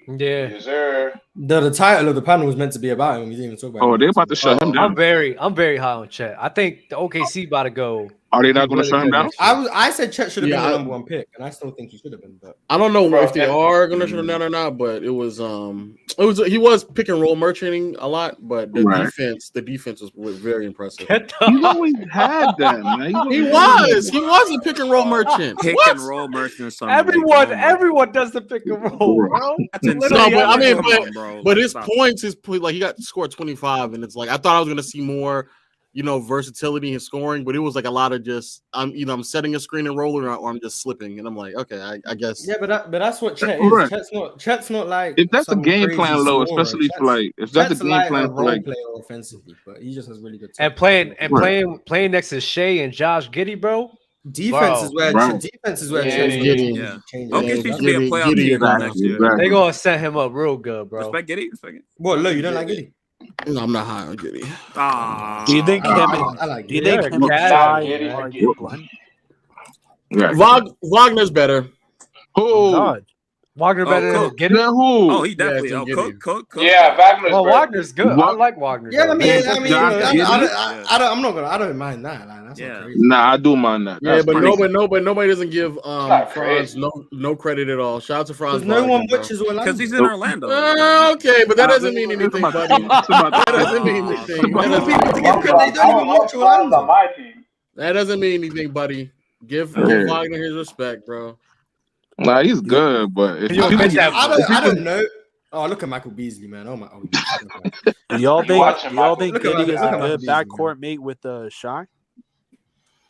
Yeah. Yes, sir. The title of the panel was meant to be about him. We didn't even talk about him. Oh, they're about to shut him down. I'm very high on Chet. I think the OKC about to go. Are they not going to shut him down? I said Chet should have been the number 1 pick, and I still think he should have been. But I don't know if they are going to shut him down or not, but he was pick and roll merchanting a lot, but the defense was very impressive. He's always had that, man. He was a pick and roll merchant. Pick and roll merchant or something. Everyone does the pick and roll, bro. That's insane. But his points, like he got scored 25, and it's like I thought I was going to see more, versatility in scoring, but it was like a lot of just I'm setting a screen and rolling or I'm just slipping, and I'm like, okay, I guess. Yeah, but that's what Chet is. Right. Chet's not like if that's a game plan, low, especially for like if that's a game plan for like player offensively, but he just has really good. And playing next to Shea and Josh Giddey, bro. Defense is where Giddey. Okay, should be a playoff team next year. They're gonna set him up real good, bro. Respect Giddey. What? Look, you don't like Giddey? No, I'm not high on Giddey. Do you think him I like do you think him and Wagner's better? God. Wagner better than Giddey? Who? Oh, he definitely. Cook. Yeah, Wagner's Well, great. Wagner's good. I like Wagner. Yeah, I That's Yeah. not crazy. Nah, I do mind that. Yeah, That's but crazy. nobody doesn't give Franz crazy. no credit at all. Shout out to Franz. Because no one Wagner, watches Orlando. Because he's in Orlando. Okay, but that doesn't mean anything, buddy. That doesn't mean anything. That doesn't mean anything, buddy. Give Wagner his respect, bro. Nah, he's good, but if I don't know. Oh, look at Michael Beasley, man. Oh my. Do y'all think Look at Giddey is a good Beasley, backcourt mate with Shaq?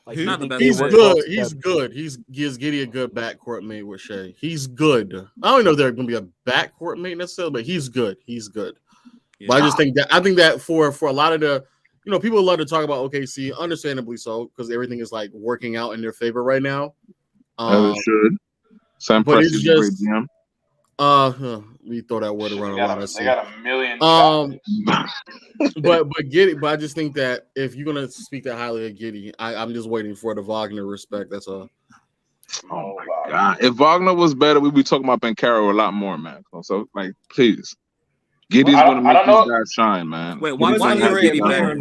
Like, Not the best He's player. good. He's good. He gives Giddey a good backcourt mate with Shea. He's good. I don't know if they're going to be a backcourt mate necessarily, but he's good. He's good. Yeah. But I think that for a lot of the, people love to talk about OKC, understandably so, because everything is like working out in their favor right now. As it should. Sam but Presti it's is a great just GM. We throw that word around a lot. They got a million. But Giddey, but I just think that if you're gonna speak that highly of Giddey, I'm just waiting for the Wagner respect. That's all. Oh my God! If Wagner was better, we'd be talking about Bencaro a lot more, man. So, like, please, Giddey's gonna make these guys shine, man. Wait, why is Giddey better?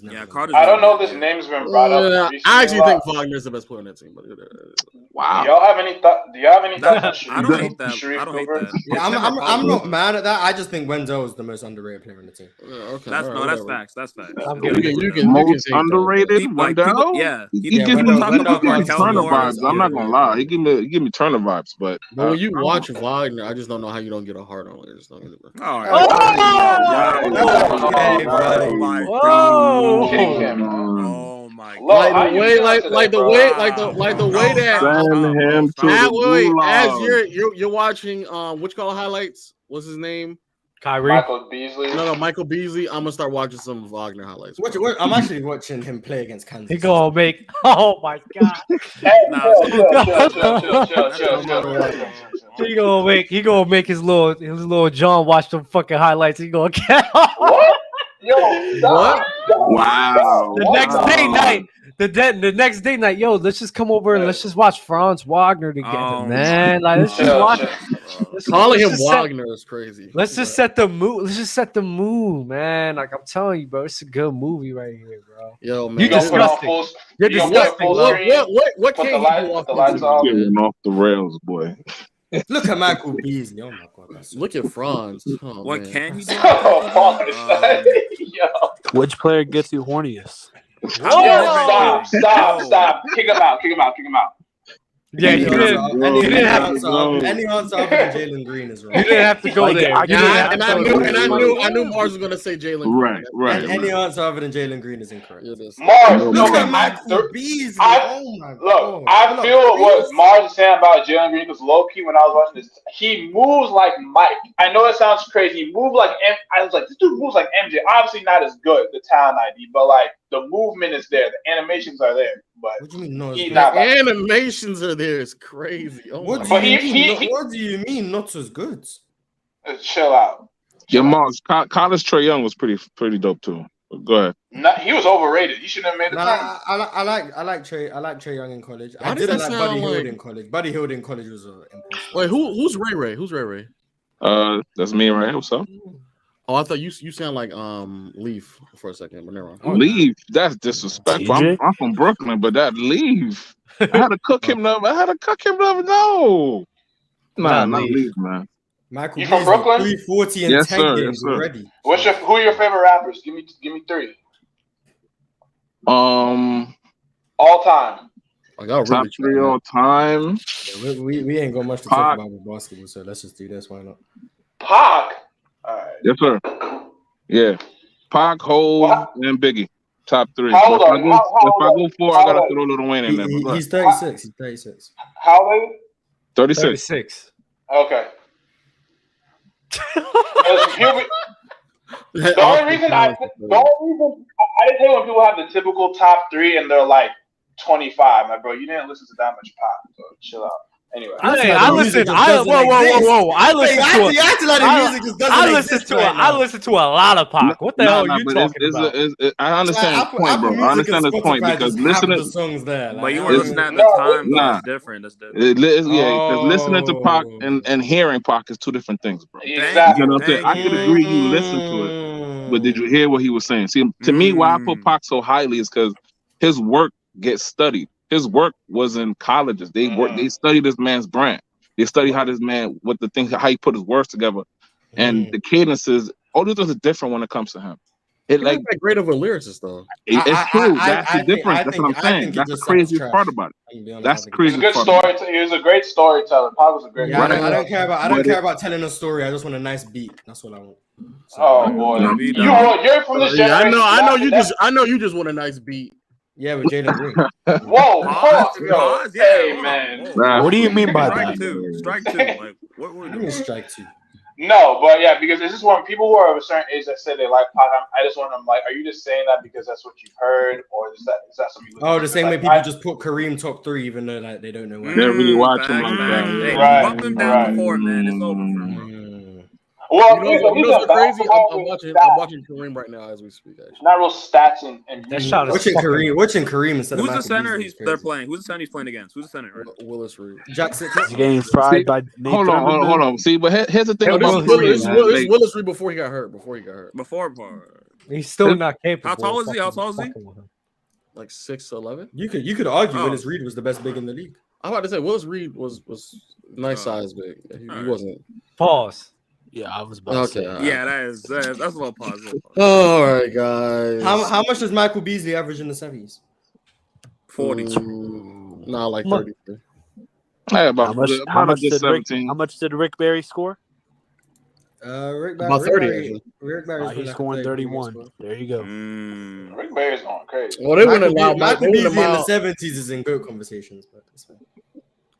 Yeah, Carter's I don't know if this name's been brought up. I actually think Wagner's the best player on that team. But wow. Do y'all have any thoughts? I don't hate that. Yeah, I'm not mad at that. I just think Wendell is the most underrated player on the team. Okay, that's facts. That's facts. You can most underrated Wendell. Yeah, he gives me Turner vibes. I'm not gonna lie. He give me Turner vibes, but when you watch Wagner, I just don't know how you don't get a heart on it. I just don't get it. All right. Oh my God! Like the way that send him to as you're watching what you call highlights. What's his name? Kyrie. Michael Beasley. No, Michael Beasley. I'm gonna start watching some Wagner highlights. I'm actually watching him play against Kansas. He gonna make. Oh my God! Chill. He gonna make his little John watch them fucking highlights. He gonna get. What? What? Wow. The next day night. The next day night, yo, let's just come over and let's just watch Franz Wagner together, man. Like, let's just watch. Calling him Wagner is crazy. Let's just set the mood. Let's just set the mood, man. Like I'm telling you, bro, it's a good movie right here, bro. Yo, man, you're disgusting. You're disgusting. What can't you do off the lights off? Getting off the rails, boy. Look at Michael Beasley. Oh my god. Look at Franz. Oh, What man. can he do? Which player gets you horniest? Stop. Kick him out. Yeah, you didn't have any answer other than Jalen Green is wrong. You didn't have to go there. I knew Mars was gonna say Jalen. Right. And any answer other than Jalen Green is incorrect. Mars, Look at Michael Beasley. Oh my god. I feel what Mars is saying about Jalen Green because low key when I was watching this, he moves like Mike. I know it sounds crazy. He moved like I was like, this dude moves like MJ. Obviously not as good, the talent ID, but like the movement is there, the animations are there. But what do you mean? No, the animations are there. It's crazy. Oh what do you mean? Not as good? Chill out. Yeah, Marks. College Trae Young was pretty dope too. Go ahead. He was overrated. He shouldn't have made the time. I like Trae Young in college. I didn't like Buddy Hield in college. Buddy Hield in college was impossible. Wait, who's Ray Ray? Who's Ray Ray? That's me right here. What's up? Oh, I thought you sound like Leaf for a second, but never mind. Leaf, that's disrespectful. I'm from Brooklyn, but that Leaf. I had to cook him up. No. Nah, not Leaf, man. Michael, you from Brooklyn? 340 and 10 games already. Who are your favorite rappers? Give me three. All time. I got top three all time. Yeah, we ain't got much to talk about with basketball, so let's just do this. Why not? Pac. All right. Yes, sir. Yeah. Pac, Hov, and Biggie. Top three. How old are if I go four, I gotta throw Lil Wayne in there. He's 36. He's 36. How old? 36. Okay. The only reason I didn't say when people have the typical top three and they're like 25, my bro, you didn't listen to that much Pac, so chill out. Anyway, I listened to a lot of Pac. What the hell are you talking about? I understand his point, bro. I understand his point because listening to songs there, but you weren't listening at the time. That's different. That's different. Because listening to Pac and hearing Pac is two different things, bro. Exactly. You know what I'm saying? I could agree you listened to it, but did you hear what he was saying? See, to me, why I put Pac so highly is because his work gets studied. His work was in colleges. They studied this man's brand. They studied how this man, how he put his words together, and the cadences. All these things are different when it comes to him. He's not that great of a lyricist, though. It's true. That's the difference. That's what I'm saying. That's the craziest part about it. That's the craziest part. He was a great storyteller. Pac was a great. I don't care about telling a story. I just want a nice beat. That's what I want. Oh boy, you're from this generation. I know you just want a nice beat. Yeah, with Jalen Green. Whoa, pause. Hey, man. What do you mean by that? Strike two. Like, what do you mean strike two? No, but yeah, because it's just when people who are of a certain age that say they like Pac, I just want them like, are you just saying that because that's what you've heard, or is that something you the same way people just put Kareem top 3 even though like they don't know why. They're really watching like that. Bump him down the court, man. It's over for him. Well, you know what's crazy? I'm watching Kareem right now as we speak. Actually, not real stats and that shot is watching Kareem instead of Who's the center they're playing? Who's the center he's playing against? Who's the center? Right? Willis Reed. Jackson. He's getting fried by. Hold on. See, but here's the thing about Willis Reed before he got hurt. Before. He's still not capable. How tall is he? Like 6'11". You could argue Willis Reed was the best big in the league. I'm about to say Willis Reed was nice size big. He wasn't. Pause. Yeah, I was about to say. Yeah, that's a little pause. All right, guys. How much does Michael Beasley average in the semis? 40. Nah, like 30. How much did Rick Barry score? About 30. Rick Barry's he's scoring 31. There you go. Rick Barry's going crazy. Well, they wouldn't allow Michael Beasley in the 70s is in GOAT conversations, but that's fine.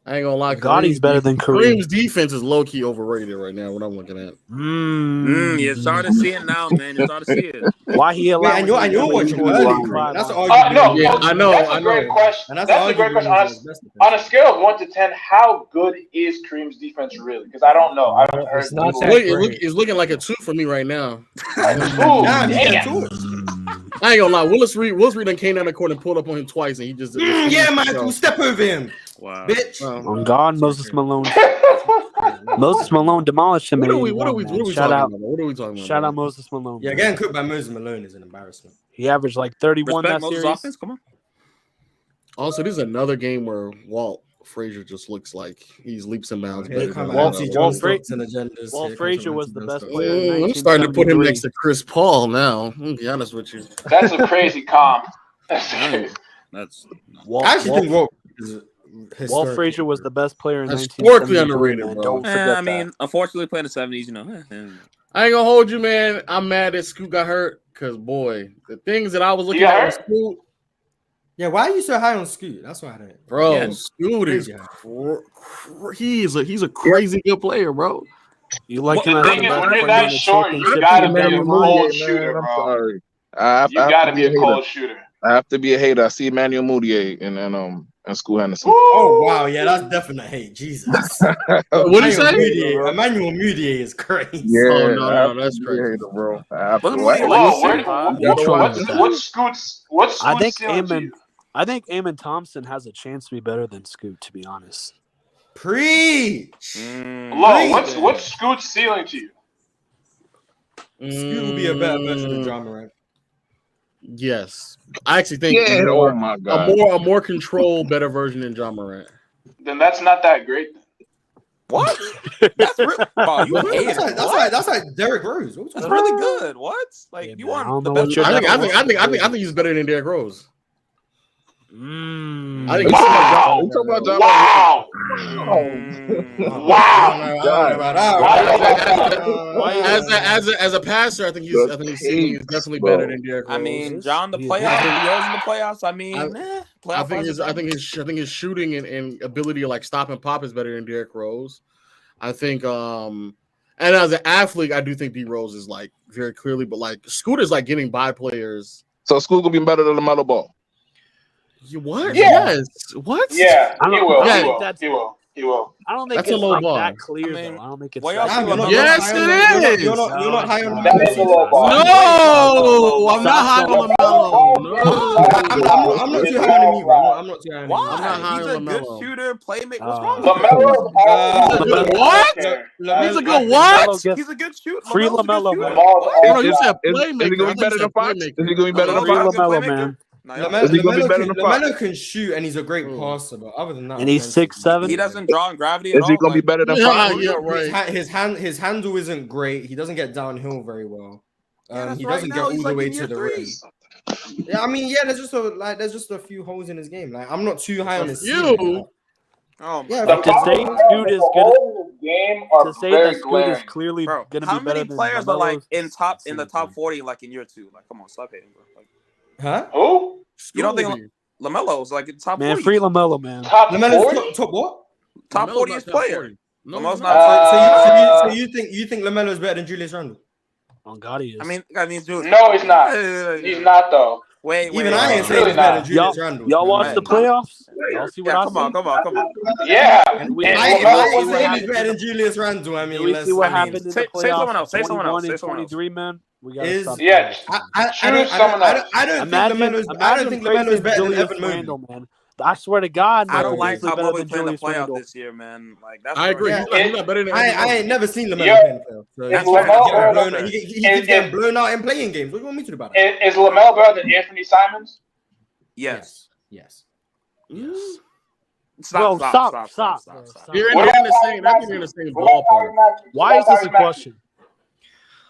I ain't gonna lie. Gotti's better than Kareem. Kareem's defense is low key overrated right now. What I'm looking at. You're starting to see it now, man. You're starting to see it. Why he allowed? And you're watching early. That's an argument. No, Yeah, I know. That's a great question. That's a great question. On a scale of 1 to 10, how good is Kareem's defense really? Because I don't know. I haven't heard. It's looking like a 2 for me right now. I ain't gonna lie. Willis Reed done came down the court and pulled up on him twice, and he just yeah, Michael, step over him. Wow, bitch. On God, Moses Malone. Moses Malone demolished him. What are we talking about? What are we talking about? Shout out Moses Malone. Yeah, getting cooked by Moses Malone is an embarrassment. He averaged like 31 Respect that Moses' series. offense. Come on. Also, this is another game where Walt Frazier just looks like he's leaps and bounds. Here come Walt agendas. Walt Frazier was the best player. I'm starting to put him next to Chris Paul now. I'm be honest with you. That's a crazy comp. That's I actually think Walt Frazier was the best player in historically underrated, bro. Don't forget I mean, unfortunately, playing the 70s, you know. I ain't gonna hold you, man. I'm mad that Scoot got hurt because, boy, the things that I was looking at with Scoot. Yeah, why are you so high on Scoot? That's why I don't. Bro, yeah, Scoot is he's a crazy good player, bro. You like him as when you're that short, you gotta be a cold shooter, bro. Sorry. You gotta be a cold shooter. I have to be a hater. I see Emmanuel Mudiay and Scoot Henderson. Oh wow, yeah, that's definite hate. Jesus. What did you say? Emmanuel Mudiay is crazy. Yeah, oh no, that's crazy, hater, bro. What's Scoot's ceiling? I think Amon Thompson has a chance to be better than Scoot, to be honest. Preach. What's Scoot's ceiling to you? Scoot will be a better version of John Morant. Yes, I actually think. Yeah, oh my God, a more controlled, better version than John Morant. Then that's not that great. What? That's real. Oh, you hate it. That's like Derrick Rose. That's really good. What? Like you want the best? I think he's better than Derrick Rose. I think wow! As a passer, I think he's definitely better than Derrick Rose. I mean, John, the playoffs, in the playoffs. I mean, I think his shooting and ability to like stop and pop is better than Derrick Rose. I think, and as an athlete, I do think D Rose is like very clearly, but like Scoot is like getting by players. So Scoot gonna be better than LaMelo Ball. What? Yeah. Yes. What? Yeah, he will. He will. I don't think that's it's a low like bar. that clear, though. I don't think it's yes, it is. You're not high on LaMelo. No, I'm not high on LaMelo. No. I'm not too high on him. I'm not too high on him. Why? I'm not high He's on a good LaMelo. shooter, playmaker. What's wrong with What? He's a good what? He's a good shooter. Free LaMelo, man. You said playmaker. Is he gonna be better than Fox? Is he gonna be better than Free Fox? LaMelo, man. LaMelo can shoot and he's a great passer, but other than that, And he's 6'7". He doesn't draw in gravity at all. Is he gonna be better than Fox? Yeah, right. His handle isn't great. He doesn't get downhill very well. He doesn't get now, all the like way in to year the 3. rim. Yeah, I mean, yeah, there's just a few holes in his game. Like I'm not too high on his You. Oh, yeah, But to say Scoot is good, to say that Scoot is clearly bro, going to how be better many than players are like LaMelo's? in the top 40 like in year 2? Like, come on, stop hating, bro. Like, huh? Who? You don't think LaMelo's like in top 40? Man, free LaMelo, man. Top LaMelo's 40? top what? Top LaMelo's 40th not top player. 40. No, LaMelo's he's not. So you think LaMelo's better than Julius Randle? On God, he is. I mean, Julius. No, he's not. He's not though. Wait. Even I ain't saying really he's better not. than Julius Randle. Y'all watch the playoffs? Y'all see what I see? Come on. Yeah. If I ain't saying he's better than Julius Randle, I mean, We see what happened in the say playoffs. someone else. Say someone else. 21 Say and someone else. 23, man. We gotta stop. Yeah. I don't think LaMelo's better than Evan Mobley. Randle, man. I swear to God, I don't like Beasley how better Mobley than playing the Julius playoff Randle. this year, man. Like that's. I agree. He's not better than I ain't never seen LaMelo play in the playoffs. So he keeps getting blown out in playing games. What do you want me to do about it? Is LaMelo better than Anthony Simons? Yes. Stop. You're in the same ballpark. Why is this a question?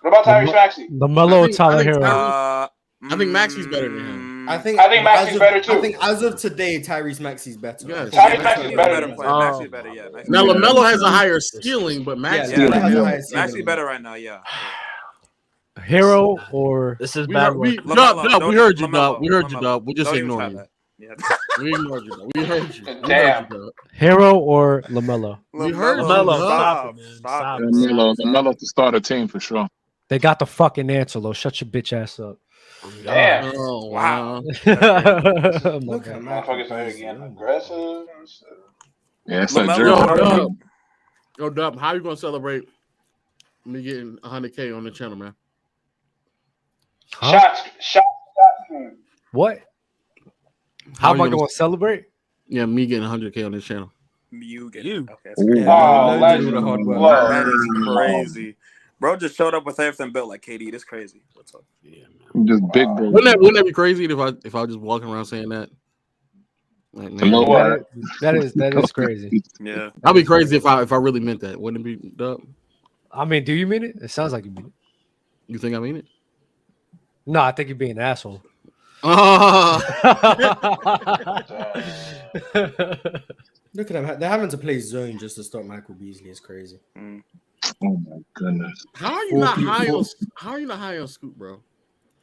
What about Tyrese Maxey? LaMelo, Tyler Hero. I think Maxey's better than him. I think Maxey's better too. I think as of today, Tyrese Maxey's better. Yes. Tyrese Maxey's better. Maxey's better. Yeah. Now LaMelo has a higher ceiling, but Maxey Maxey's better right now. Yeah. Hero or this is bad. We heard you, Dub. We heard you, Dub. We're just ignoring you. Yeah. We ignored you, though. We heard you. Damn. Hero or LaMelo? We heard you. LaMelo, dog. stop it, man. Stop it. LaMelo to start a team for sure. They got the fucking answer, though. Shut your bitch ass up. Damn. Oh, wow. My Look bad. at motherfuckers out here getting aggressive and stuff. Yeah, it's like LaMelo. Yo, Dub, how you gonna celebrate me getting 100K on the channel, man? Shots. What? How am I going to celebrate? Yeah, me getting 100K on this channel. You get You. Okay. That is crazy. Bro just showed up with everything built like KD. That's crazy. What's up? Yeah, man. Just big bro. Wouldn't that be crazy if I was just walking around saying that? Like, man, That is crazy. Yeah. That'd be crazy if I really meant that. Wouldn't it be, Dub? I mean, do you mean it? It sounds like you mean it. You think I mean it? No, I think you're being an asshole. Look at them. They're having to play zone just to stop Michael Beasley. It's crazy. Oh my goodness. How are you not high on Scoot, bro?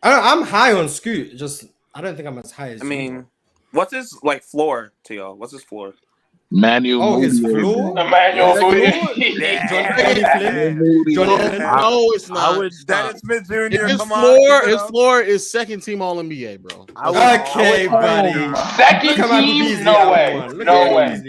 I'm high on Scoot. Just I don't think I'm as high as. I mean, what's his like floor to y'all? What's his floor? Manuel. His floor. Emmanuel Moody. No, it's not. Dennis Smith Jr. His floor is second team All NBA, bro. Okay, buddy. Second team? No way. No way.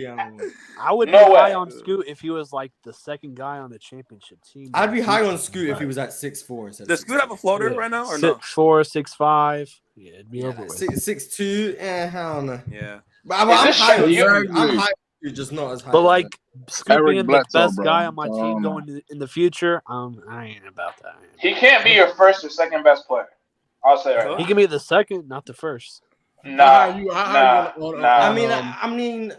I would be No way. high on Scoot if he was like the second guy on the championship team. I'd be high on Scoot if he was at 6'4". Does Scoot have a floater right now or no? 6'4", 6'5". Yeah, it'd be over with. 6'2". Hell no. Yeah. But I'm high on Scoot. I'm high. You're just not as high. But like Scoot being the Bledsoe, best bro. guy on my team going in the future, I ain't about that. He can't be your first or second best player. I'll say right. He can be the second, not the first. Nah. I mean,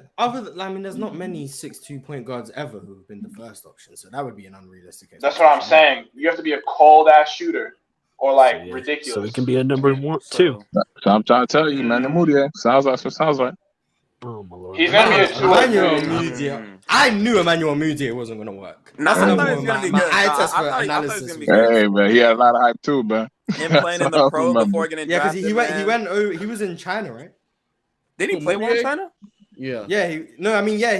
there's not many 6'2" point guards ever who've been the first option, so that would be an unrealistic. That's what I'm saying. You have to be a cold ass shooter, or like ridiculous. So he can be a number 1, 2. So I'm trying to tell you, man. The Moody sounds like. Oh my lord. He's gonna be a 2. I knew Emmanuel Moody wasn't gonna work. I thought he was gonna be good. I thought he was gonna be good. Hey man, he had a lot of hype too, man. Him playing in the pro before getting drafted. Because he was in China, right? Did he play well in China? Yeah. Yeah.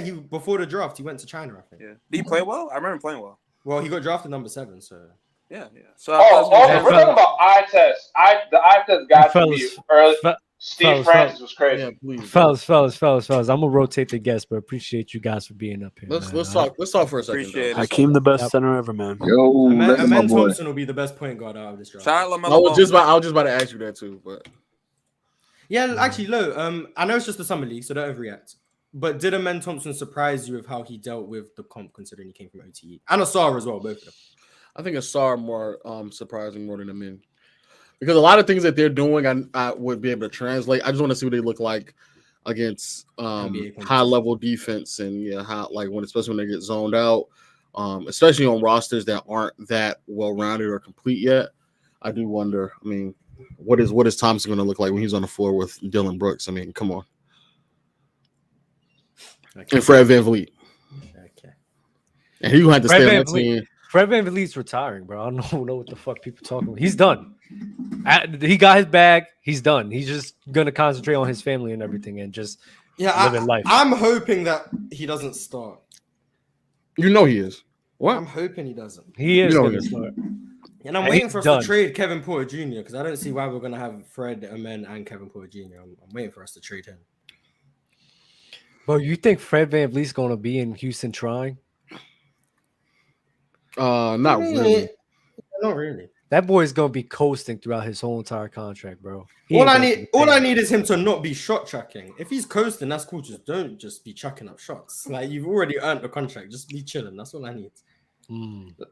He before the draft he went to China, I think. Yeah. Did he play well? I remember him playing well. Well, he got drafted number 7, so. Yeah. So we're talking about eye test. The eye test got to be early. Steve Francis was crazy. Yeah, fellas. I'm gonna rotate the guests, but appreciate you guys for being up here. Let's talk for a second. Appreciate Hakeem, the best center ever, man. Yo, Amen Thompson will be the best point guard out of this draft. Shout out I was just about to ask you that too, but yeah, actually, I know it's just the summer league, so don't overreact. But did Amen Thompson surprise you with how he dealt with the comp, considering he came from OTE and Asar as well, both of them? I think Asar more surprising more than Amen. Because a lot of things that they're doing, I would be able to translate. I just want to see what they look like against high level defense and especially when they get zoned out, especially on rosters that aren't that well rounded or complete yet. I do wonder. I mean, what is Thompson going to look like when he's on the floor with Dylan Brooks? I mean, come on, and Fred VanVleet. Okay, and he gonna have to stay on that team. Fred VanVleet's retiring, bro. I don't know what the fuck people talking about. He's done. He got his bag. He's done. He's just gonna concentrate on his family and everything and just living life. I'm hoping that he doesn't start. You know he is. What? I'm hoping he doesn't. He is gonna start. And I'm waiting for us to trade Kevin Porter Jr. because I don't see why we're gonna have Fred, Amen, and Kevin Porter Jr. I'm waiting for us to trade him. Bro, you think Fred VanVleet's gonna be in Houston trying? Not really. Not really. That boy's gonna be coasting throughout his whole entire contract, bro. All I need is him to not be shot tracking. If he's coasting, that's cool. Just don't be chucking up shots. Like you've already earned the contract. Just be chilling. That's all I need.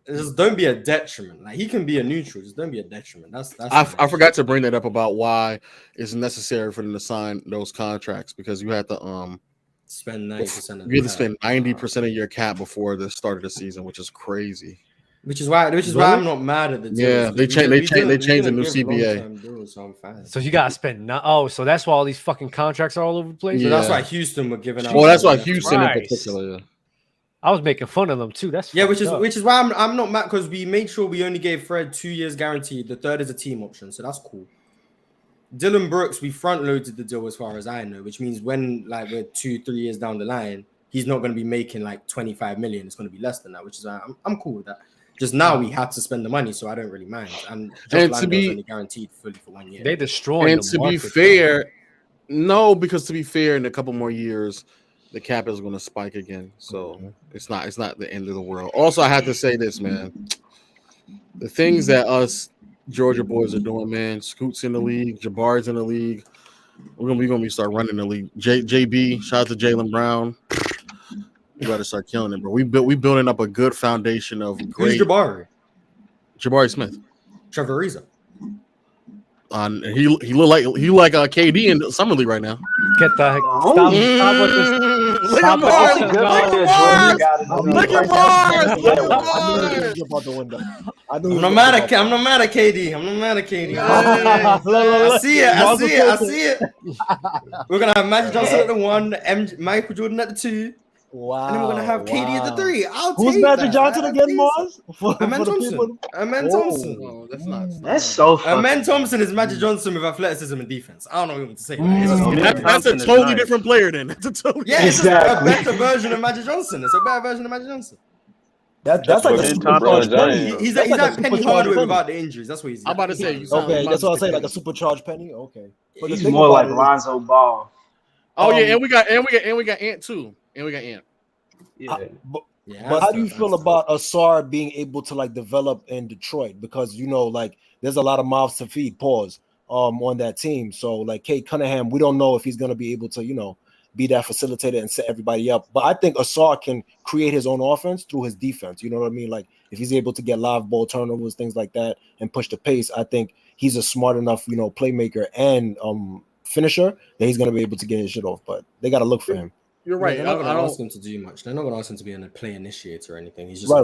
Just don't be a detriment. Like he can be a neutral. Just don't be a detriment. I forgot to bring that up about why it's necessary for them to sign those contracts because you have to spend 90%. You have to spend 90% of your cap before the start of the season, which is crazy. Which is why I'm not mad at the deals. Yeah, they changed the new CBA. So you gotta spend so that's why all these fucking contracts are all over the place. So that's why Houston were giving out. Well, that's why Houston in particular. Yeah. I was making fun of them too. That's which is why I'm not mad because we made sure we only gave Fred 2 years guaranteed. The third is a team option, so that's cool. Dylan Brooks, we front loaded the deal as far as I know, which means when like we're 2-3 years down the line, he's not going to be making like 25 million. It's going to be less than that, which is I'm cool with that. Just now we had to spend the money, so I don't really mind. And to be only guaranteed fully for 1 year. They destroyed. And to be fair, no, because to be fair, in a couple more years, the cap is going to spike again. So it's not the end of the world. Also, I have to say this, man. The things that us Georgia boys are doing, man. Scoot's in the league, Jabbar's in the league. We're gonna start running the league. JB, shout out to Jaylen Brown. We gotta start killing it, bro. We building up a good foundation of great. Who's Jabari? Jabari Smith. Trevor Ariza. He look like KD in summer league right now. Get the heck. Stop with this. Look at Mars. Look at Mars. I'm not mad at KD. I'm not mad at KD. I see it. We're gonna have Magic Johnson at the 1, Michael Jordan at the 2. Wow. And then we're gonna have KD at the 3. Who's Magic Johnson again, Mars? Amen Thompson. Amen Thompson. Oh, that's not. That's so funny. Amen Thompson is Magic Johnson with athleticism and defense. I don't know what to say. That's a totally different player then. That's a totally it's a better version of Magic Johnson. It's a better version of Magic Johnson. That's like a supercharged Penny. He's like Penny Hardaway without the injuries. That's what he's. I'm about to say. Okay, that's what I say. Like a supercharged Penny. Okay, but he's more like Lonzo Ball. Oh yeah, and we got Ant too, and we got Ant. Yeah. But how do you feel about Asar being able to like develop in Detroit? Because like there's a lot of mouths to feed. Pause. On that team. So like Kate Cunningham, we don't know if he's gonna be able to be that facilitator and set everybody up. But I think Asar can create his own offense through his defense. You know what I mean? Like if he's able to get live ball turnovers, things like that, and push the pace, I think he's a smart enough playmaker and finisher that he's gonna be able to get his shit off. But they gotta look for him. You're right. They're not going to ask him to do much. They're not going to ask him to be a play initiator or anything. He's just right.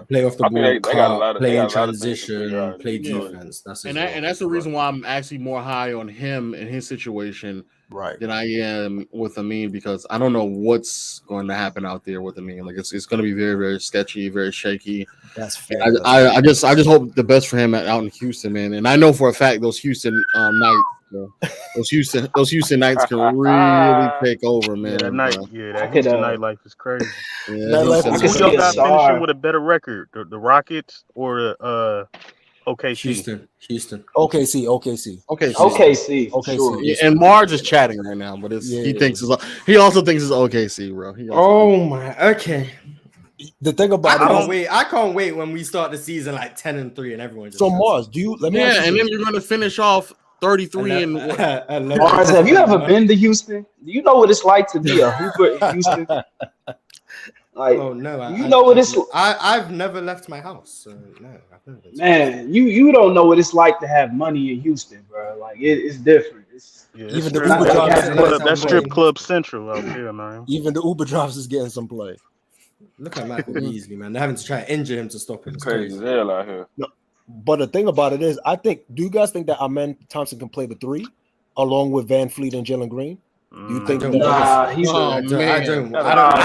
Play off the ball, play in transition, play defense. That's that's the reason why I'm actually more high on him and his situation than I am with Amin, because I don't know what's going to happen out there with Amin. Like it's going to be very, very sketchy, very shaky. That's fair. I just hope the best for him out in Houston, man. And I know for a fact those Houston nights. Those Houston Knights can really take over, man. That Houston night life is crazy. Yeah, I could see got finishing with a better record, the Rockets or the OKC. Houston. OKC. Sure. Yeah, and Marge is chatting right now, but he also thinks it's OKC, bro. Okay. The thing about I can't wait when we start the season like 10-3 and everyone just Mars, and then you're gonna finish off 33 and Mars, have you ever been to Houston? Do you know what it's like to be a hooper in Houston? Like, you know what it's. I've never left my house. So no, I've never been. Man, you don't know what it's like to have money in Houston, bro. Like it's different. Even the Uber drops. That's strip club central out there, man. Even the Uber drops is getting some play. Look at Michael Beasley, man. They're having to try and injure him to stop him. It's crazy hell out here. No. But the thing about it is, do you guys think that Amen Thompson can play the 3 along with Van Fleet and Jalen Green? Do you think I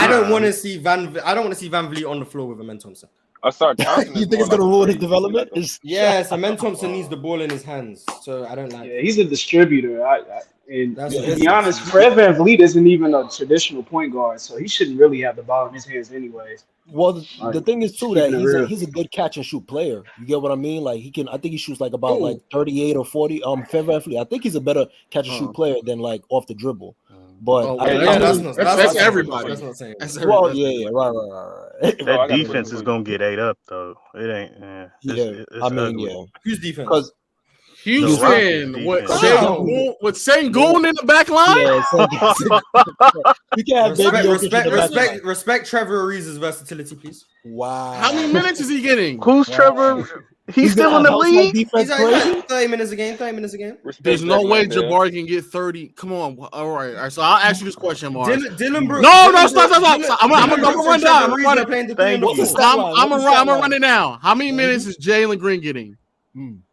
don't want to see Van Vliet on the floor with Amen Thompson. You think it's gonna ruin his development? Yes, Amen Thompson needs the ball in his hands, so I don't like. Yeah, he's a distributor. To be honest, Fred Van Vliet isn't even a traditional point guard, so he shouldn't really have the ball in his hands anyways. Well, the thing is too that he's a good catch and shoot player. You get what I mean? Like he can. I think he shoots like about like 38 or 40. Fred Van Vliet. I think he's a better catch and shoot player than like off the dribble. But that's everybody. That's what I'm saying. Well, right. That defense is gonna get ate up though. It ain't. It's Whose defense? Because Houston with Sengun in the back line. Respect Trevor Ariza's versatility, please. Wow. How many minutes is he getting? Who's Trevor? He's still in the league. He's like 30 minutes a game. 30 minutes a game. There's no way Jabari can get 30. Come on. All right. So I'll ask you this question, Mark. Dylan Brooks. No, stop. I'm gonna run down. I'm gonna run it now. How many minutes is Jalen Green getting?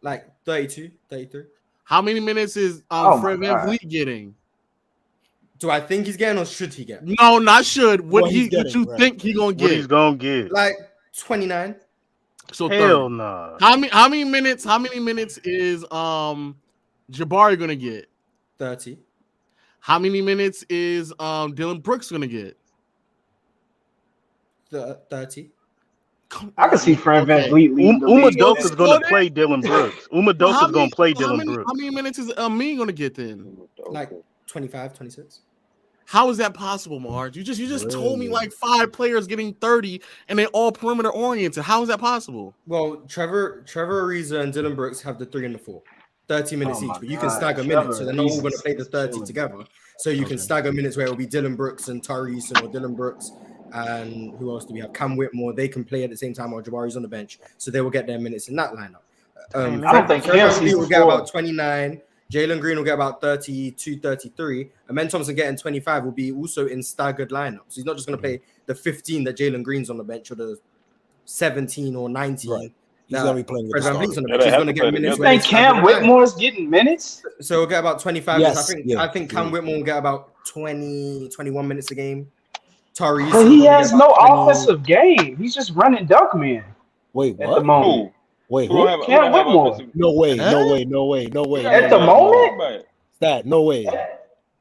Like 32, 33. How many minutes is Fred Van Vliet getting? Do I think he's getting or should he get? No, not should. What you think he's gonna get? What he's gonna get? Like 29. So hell no. How many minutes? How many minutes is Jabari gonna get? 30. How many minutes is Dylan Brooks gonna get? 30. I can see Fred Van Vliet leading the league. Umadoka's going to play Dylan Brooks. Umadoka's going to play Dylan Brooks. How many minutes is Amin going to get then? Like 25, 26. How is that possible, Marge? You just told me like 5 players getting 30 and they all perimeter oriented. How is that possible? Well, Trevor Ariza and Dylan Brooks have the 3 and the 4. 30 minutes each, but you can stagger minutes, so they're not all going to play the 30 together. So you can stagger minutes where it will be Dylan Brooks and Tyrese, or Dylan Brooks and who else do we have? Cam Whitmore. They can play at the same time while Jabari's on the bench, so they will get their minutes in that lineup. I don't think Fred will get about 29. Jalen Green will get about 32, 33. And then Thompson getting 25 will be also in staggered lineups. So he's not just going to play the 15 that Jalen Green's on the bench or the 17 or 19. Right. He's going to be playing with Fred VanVleet's on the bench. He's going to get minutes. You think Cam Whitmore's getting minutes? So he'll get about 25 Yes, minutes. I think Cam Whitmore will get about 20, 21 minutes a game. Tyrese. But he has no offensive game. He's just running dunk man. Wait, at the moment. Wait, Cam Whitmore. No way. At the moment? That no way.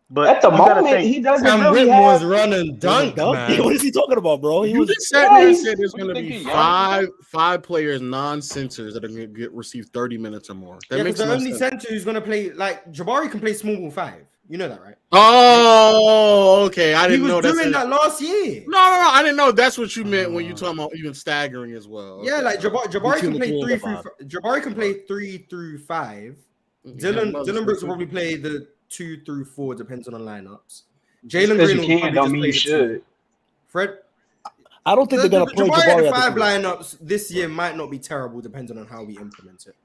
But at the moment, he doesn't Cam really Whitmore's have... running dunk, man. What is he talking about, bro? He was just sat there and said there's going to be five players, non-centers, that are going to receive 30 minutes or more. That makes the no only sense. center who's going to play, like, Jabari can play small ball 5. You know that, right? Oh, okay. I didn't know he was doing that last year. No. I didn't know that's what you meant when you talking about even staggering as well. Yeah, like Jabari can play 3 through. Jabari can play 3 through 5. Dylan Brooks will probably play the 2 through 4, depending on lineups. Jalen Green will probably just play the 2. Fred, I don't think they're gonna play Jabari Jabari at 5 at the lineups this year might not be terrible, depending on how we implement it.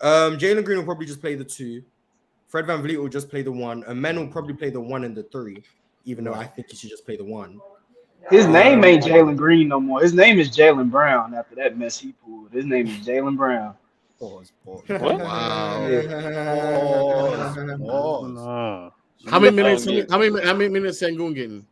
Jalen Green will probably just play the 2. Fred VanVleet will just play the 1. And Men will probably play the 1 and the 3, even though I think he should just play the 1. His name ain't Jalen Green no more. His name is Jalen Brown. After that mess he pulled, his name is Jalen Brown. Pause. Wow. No. How many minutes? How many minutes Sengun getting?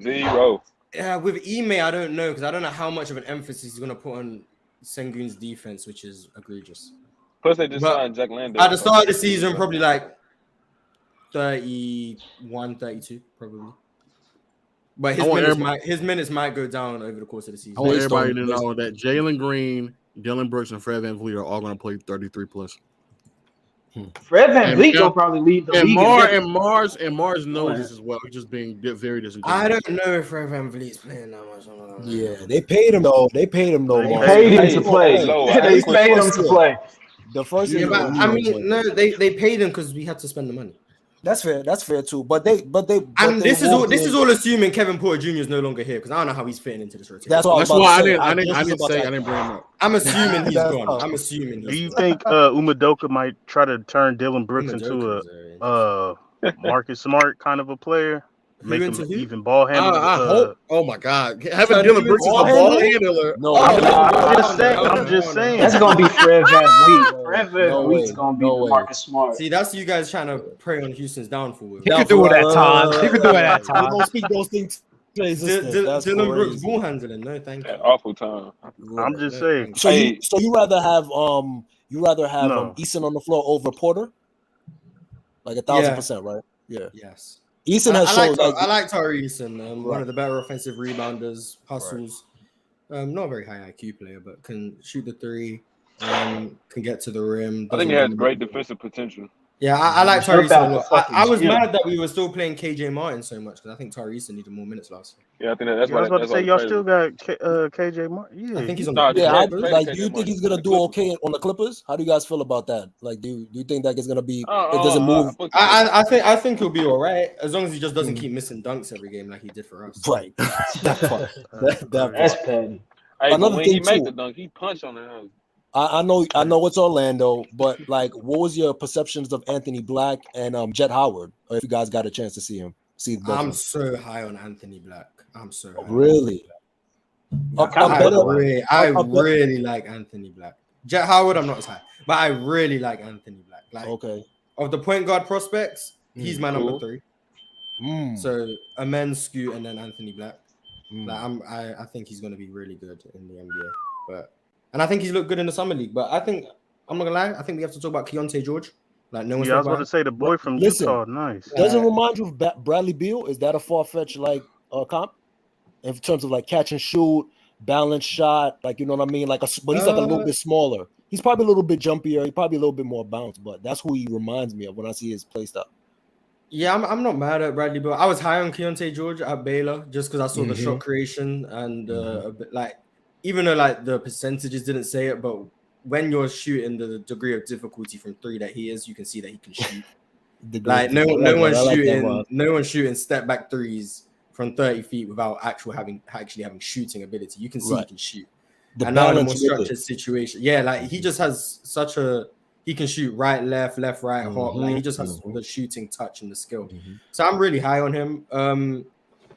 0. Yeah, with Ime, I don't know, because I don't know how much of an emphasis he's going to put on Sengun's defense, which is egregious. Plus, they just signed Jack Landale. At the start of the season, probably like 31, 32, probably. But his minutes might go down over the course of the season. I want everybody to know that Jalen Green, Dylan Brooks, and Fred VanVleet are all going to play 33 plus. Fred VanVleet will probably lead the league. And Mars knows this as well. He's just being very disingenuous. I don't know if Fred VanVleet's playing that much. Yeah, they paid him though. They paid him though. They paid him to play. They paid him to play. The first year, I mean, no, they paid him because we had to spend the money. That's fair. That's fair too. But this is all assuming Kevin Porter Jr. is no longer here, because I don't know how he's fitting into this rotation. That's why I didn't bring him up. I'm assuming he's gone. I'm assuming. Do you think Umadoka might try to turn Dylan Brooks into a Marcus Smart kind of a player? Make him even ball handler. I hope. Oh my God, having Dylan Brooks as a ball handler. No, I'm just saying. That's gonna be Fred VanVleet. Fred VanVleet's gonna be Marcus Smart. See, that's you guys trying to prey on Houston's downfall. He could do it at times. He could do it at times. Don't speak those things. Dylan Brooks ball handling. No, thank you. Awful time. I'm just saying. So you rather have Eason on the floor over Porter? Like 1,000%, right? Yeah. Yes. Eason has shown. I like Tari Eason, one of the better offensive rebounders, hustles. Not a very high IQ player, but can shoot the 3, can get to the rim. I think he has great defensive potential. Yeah, I like Tari Eason a lot. I was mad that we were still playing KJ Martin so much, because I think Tari Eason needed more minutes last year. Yeah, I think that's why. I was about to say y'all still got KJ Martin. Yeah, I think he's on. Do you think he's gonna do okay on the Clippers? How do you guys feel about that? Like, do you think that is gonna be? It doesn't move. I think he'll be all right, as long as he just doesn't keep missing dunks every game like he did for us. Right. That part. That's petty. Hey, another when thing he make the dunk, he punched on the. I know it's Orlando, but like, what was your perceptions of Anthony Black and Jet Howard? Or if you guys got a chance to see him, I'm so high on Anthony Black. I'm so high. Really. I really like Anthony Black. Jet Howard, I'm not as high, but I really like Anthony Black. Like, okay, of the point guard prospects, he's my number 3. So Amen, Scoot, and then Anthony Black. Like, I think he's going to be really good in the NBA, and I think he's looked good in the summer league. But I think I'm not gonna lie. I think we have to talk about Keontae George. Like no one's Yeah, I was talking about to say the boy from Listen, Utah, nice. Doesn't remind you of Bradley Beal? Is that a far-fetched like comp in terms of like catch and shoot, balance shot? Like you know what I mean? Like, but he's like a little bit smaller. He's probably a little bit jumpier. He's probably a little bit more bounce. But that's who he reminds me of when I see his play style. Yeah, I'm not mad at Bradley Beal. I was high on Keontae George at Baylor just because I saw the shot creation and a bit, like even though like the percentages didn't say it, but when you're shooting the degree of difficulty from three that he is, you can see that he can shoot. Like no one's shooting step back threes from 30 feet without actually having shooting ability. You can see he can shoot. And now in a more structured situation, like he just has he can shoot right, left, right, hop. Like he just has the shooting touch and the skill. So I'm really high on him. And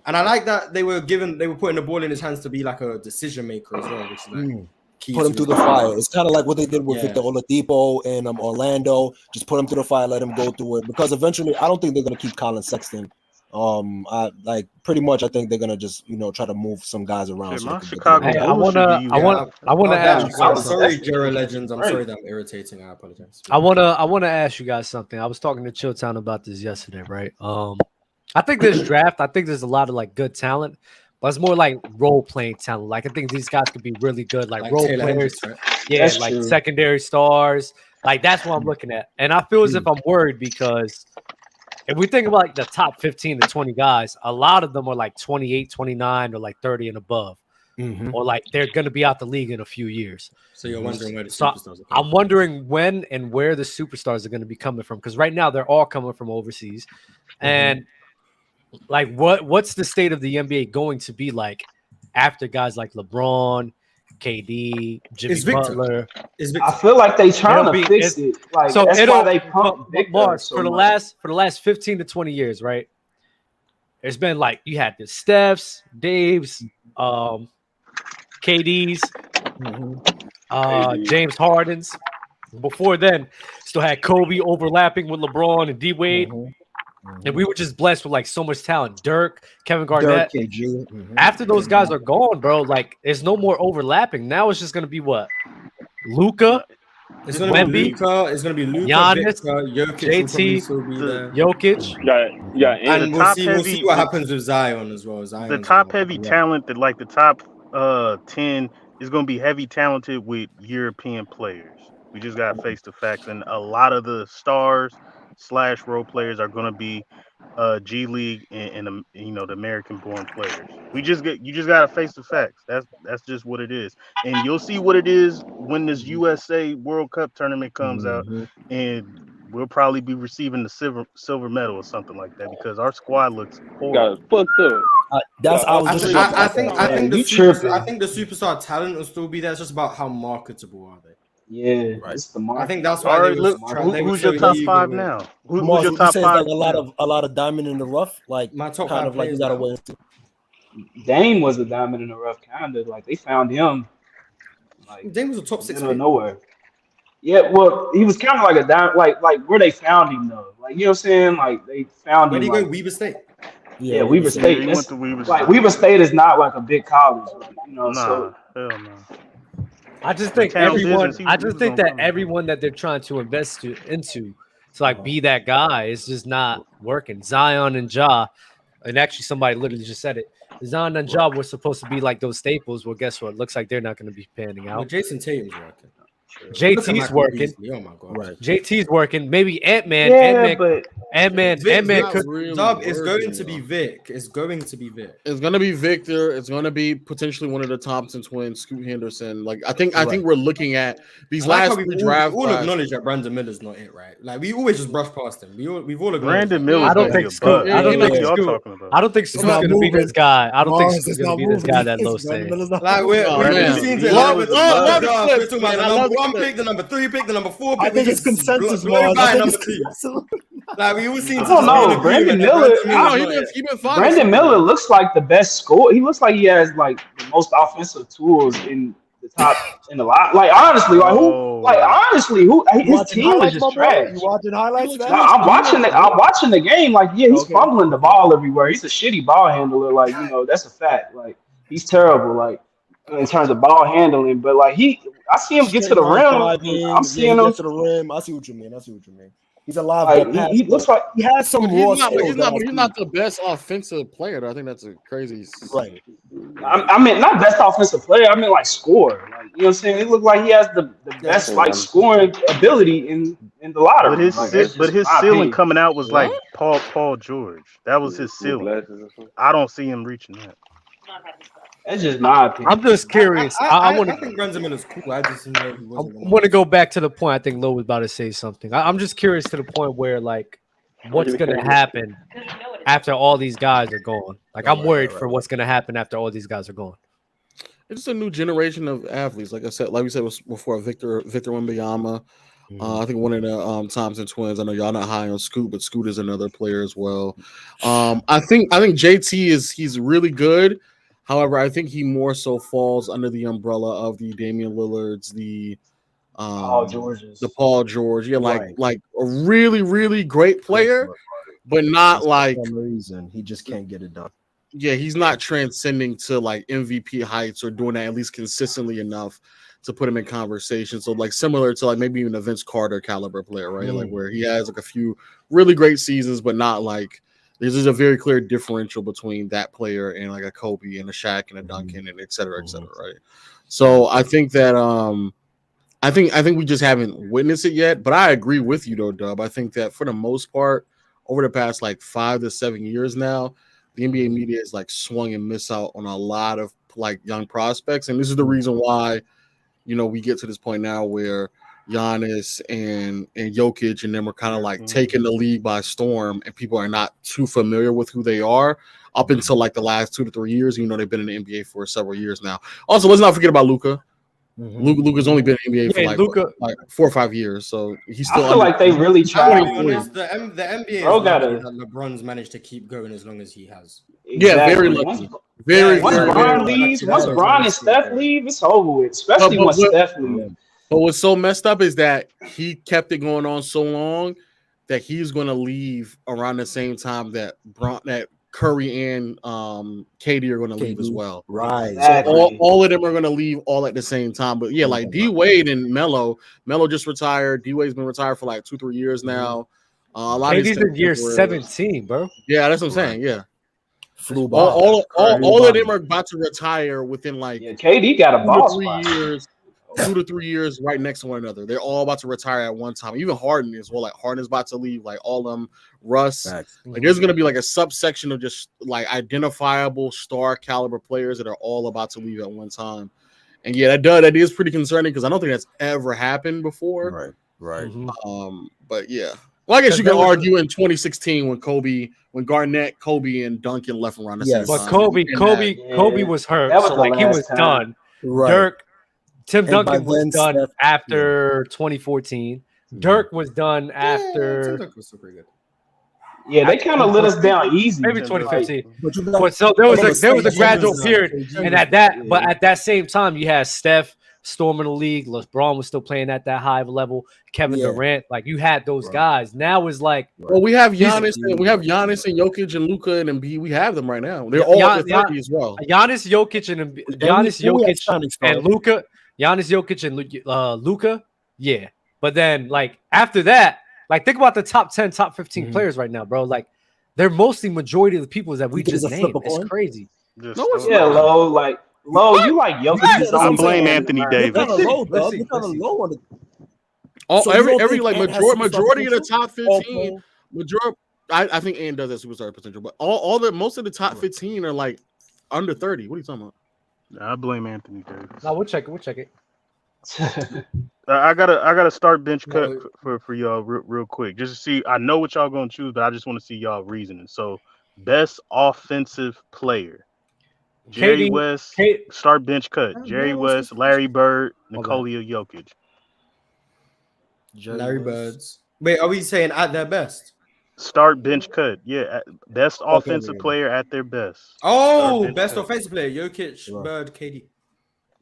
I like that they were putting the ball in his hands to be like a decision maker as well, which is like put him through the fire. It's kind of like what they did with Victor Oladipo in Orlando. Just put him through the fire, let him go through it. Because eventually, I don't think they're gonna keep Colin Sexton. Pretty much, I think they're gonna just try to move some guys around. So Chicago. Hey, I want to ask. I'm sorry, Jero Legends. I'm sorry that I'm irritating. I apologize. I want to ask you guys something. I was talking to Chilltown about this yesterday, right? I think this draft. I think there's a lot of like good talent. But it's more like role-playing talent. Like I think these guys could be really good, like role Taylor players. Hendricks, right? Yeah, That's like true. secondary stars. Like that's what I'm looking at. And I feel as if I'm worried because if we think about like the top 15 to 20 guys, a lot of them are like 28, 29, or like 30 and above. Or like they're going to be out the league in a few years. So you're wondering where the superstars are coming I'm wondering when and where the superstars are going to be coming from. Because right now they're all coming from overseas. And like what's the state of the NBA going to be like after guys like LeBron, KD, Jimmy Butler? I feel like they trying to fix it. Like so that's why they pump Mars for the last 15 to 20 years, right? There's been like you had the Stephs, Daves, KDs, James Hardens. Before then, still had Kobe overlapping with LeBron and D Wade. And we were just blessed with like so much talent. Dirk, Kevin Garnett. After those guys are gone, bro, like there's no more overlapping. Now it's just gonna be what? Luka. It's gonna be Luka. It's gonna be Luka, Giannis, Victor, JT, will be there. Jokic. And we'll see what happens with Zion as well. The top heavy talent, that like the top 10 is going to be heavy talented with European players. We just got to face the facts, and a lot of the stars / role players are going to be G League and the American born players. You just got to face the facts. That's just what it is, and you'll see what it is when this USA World Cup tournament comes out, and we'll probably be receiving the silver medal or something like that because our squad looks horrible. Fucked up. I think the superstar talent will still be there. It's just about how marketable are they. Yeah, it's the market. I think that's why who's your top 5 now? Who's your top 5? Like a lot of diamond in the rough, like my top kind 5 of like you gotta wait. Dame was a diamond in the rough, kind of like they found him. Like Dame was a top 6 out of nowhere. Yeah, well, he was kind of like a diamond, like where they found him though. Like you know what I'm saying? Like they found him. Where did he go? Weber State. Yeah, Weber State. He went to Weber State. Like Weber State is not like a big college, so hell no. I just think that everyone that they're trying to invest into to like be that guy is just not working. Zion and Ja, and actually somebody literally just said it. Zion and Ja were supposed to be like those staples. Well, guess what? Looks like they're not going to be panning out. Well, Jason Tatum's working. JT's working. Beasley. Oh my god. Right. JT's working. Maybe Ant-Man. Ant-Man could. Dub is going to be Vic. It's going to be Vic. It's gonna be Victor. It's gonna be potentially one of the Thompson twins, Scoot Henderson. Like I think we're looking at these last three drafts. We all acknowledge that Brandon Miller's not it, right? Like we always just brush past him. We've all agreed. Brandon Miller. I don't think Scoot. I don't think Scoot's gonna be this guy. I don't think Scoot's gonna be this guy that low stage. Like we've seen it. One pick, the number 3 pick, the number 4 pick. I think it's consensus, Mars. Like we all seen. I don't know. Brandon Miller. Brandon Miller looks like the best scorer. He looks like he has like the most offensive tools in the top in the lot. Like honestly, who his team is just trash. You watching highlights? No, I'm watching the game. Like he's fumbling the ball everywhere. He's a shitty ball handler. Like that's a fact. Like he's terrible. Like in terms of ball handling, but like I see him get to the rim. I'm seeing him get to the rim. I see what you mean. He's a live like, ball passer. he looks like he has some raw skills. He's not the best offensive player, though. I think that's a crazy. Right. I mean, not best offensive player. I mean, like score. Like, you know what I'm saying? It looked like he has the best like scoring ability in the lottery. But his ceiling coming out was like Paul George. That was his ceiling. I don't see him reaching that. That's just my opinion. I'm just curious. I want to think Benjamin is cool. I just know he wasn't. I want to go back to the point. I think Lo was about to say something. I'm just curious to the point where, like, what's going to happen after all these guys are gone. Like, I'm worried for what's going to happen after all these guys are gone. It's a new generation of athletes. Like I said, like we said before, Victor Wembanyama. I think one of the Thompson twins. I know y'all not high on Scoot, but Scoot is another player as well. I think JT he's really good. However, I think he more so falls under the umbrella of the Damian Lillards, the Paul Georges, the Paul George. Yeah, like a really, really great player, but not like for some reason he just can't get it done. Yeah, he's not transcending to like MVP heights or doing that at least consistently enough to put him in conversation. So like similar to like maybe even a Vince Carter caliber player, right? Like where he has like a few really great seasons, but not like. There's a very clear differential between that player and like a Kobe and a Shaq and a Duncan and et cetera, right? So I think that I think we just haven't witnessed it yet. But I agree with you though, Dub. I think that for the most part, over the past like 5 to 7 years now, the NBA media has like swung and missed out on a lot of like young prospects, and this is the reason why we get to this point now where Giannis and Jokic and them are kind of like taking the league by storm, and people are not too familiar with who they are up until like the last 2 to 3 years. They've been in the NBA for several years now. Also, let's not forget about Luka. Luka's only been in the NBA for like 4 or 5 years, so he's still. I feel like they really tried. The NBA is lucky that LeBron's managed to keep going as long as he has. Yeah, very lucky. Once Bron leaves, once Bron and Steph leave, it's over with. Especially once Steph leaves. But what's so messed up is that he kept it going on so long that he's going to leave around the same time that Curry and KD are going to leave as well. Right. Exactly. So all of them are going to leave all at the same time. But yeah, like D Wade and Melo just retired. D Wade's been retired for like 2-3 years now. A lot KD's in year 17, bro. Yeah, that's what I'm saying. Yeah. Flew by. All of them are about to retire within like KD got a boss 2 to 3 years right next to one another. They're all about to retire at one time. Even Harden as well. Like Harden's about to leave. Like all them, Russ. Like there's gonna be like a subsection of just like identifiable star caliber players that are all about to leave at one time. And yeah, that is pretty concerning because I don't think that's ever happened before. Right. But yeah. Well, I guess you can argue in 2016 when Garnett, Kobe, and Duncan left around the same time. But Kobe was hurt, so like he was done. Right. Dirk. Tim And Duncan by was then, done Steph- after 2014. Dirk was done after Tim Duncan was still pretty good. Yeah, they kind of let us down easy. maybe Like, 2015. But you got- But so there was a gradual Yeah. period, and at that same time, you had Steph storming the league. LeBron was still playing at that high level. Kevin Durant, like you had those guys. Now it's like, well, we have Giannis and Jokic and Luka and Embiid. We have them right now. They're all at 30 as well. Giannis, Jokic, and Luka. Giannis, Jokic, and Luka. Yeah, but then like after that, like think about the top 10, top 15 players right now, bro. Like they're mostly majority of the people that we just named. It's crazy. Lo, you like Jokic. I blame Anthony Davis. Every like majority of the top 15, I think Ian does that superstar potential, but most of the top 15 are like under 30. What are you talking about? I blame Anthony Davis. No, we'll check it. I gotta start bench cut for y'all real quick, just to see. I know what y'all gonna choose, but I just want to see y'all reasoning. So, best offensive player: Jerry West. Start bench cut: Jerry West, Larry Bird, Nikola Jokic. Larry Birds. Wait, are we saying at their best? Start bench cut. Yeah, best offensive player at their best. Oh, best offensive player: Jokic, Bird, KD.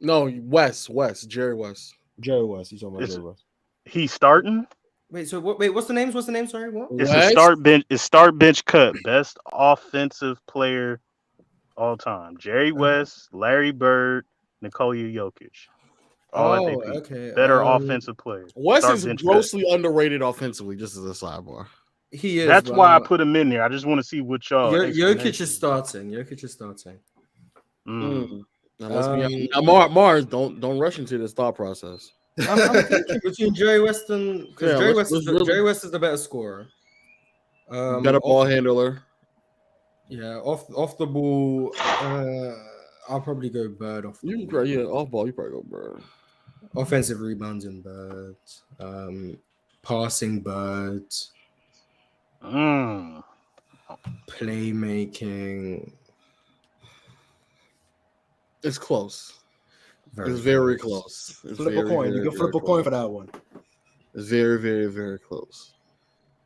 No, West, Jerry West. Jerry West. He's talking about Jerry West. He's starting. Wait, so what's the names? Sorry, what? It's a start bench. It's start bench cut. Best offensive player all time: Jerry West, Larry Bird, Nikola Jokic. All MVP. Okay. Better offensive player. West Start is bench grossly underrated offensively, just as a sidebar. He is. That's why I put him in there. I just want to see what y'all. Jokic is starting. Now, let's be honest. Mars, don't rush into this thought process. I'm thinking between Jerry West and because Jerry West is the better scorer. Better ball handler. Yeah, off the ball. I'll probably go Bird off. Off ball. You probably go Bird. Offensive rebounding Bird. Passing Bird. Playmaking. It's close. It's very close. Flip a coin. You can flip a coin for that one. It's very, very, very close.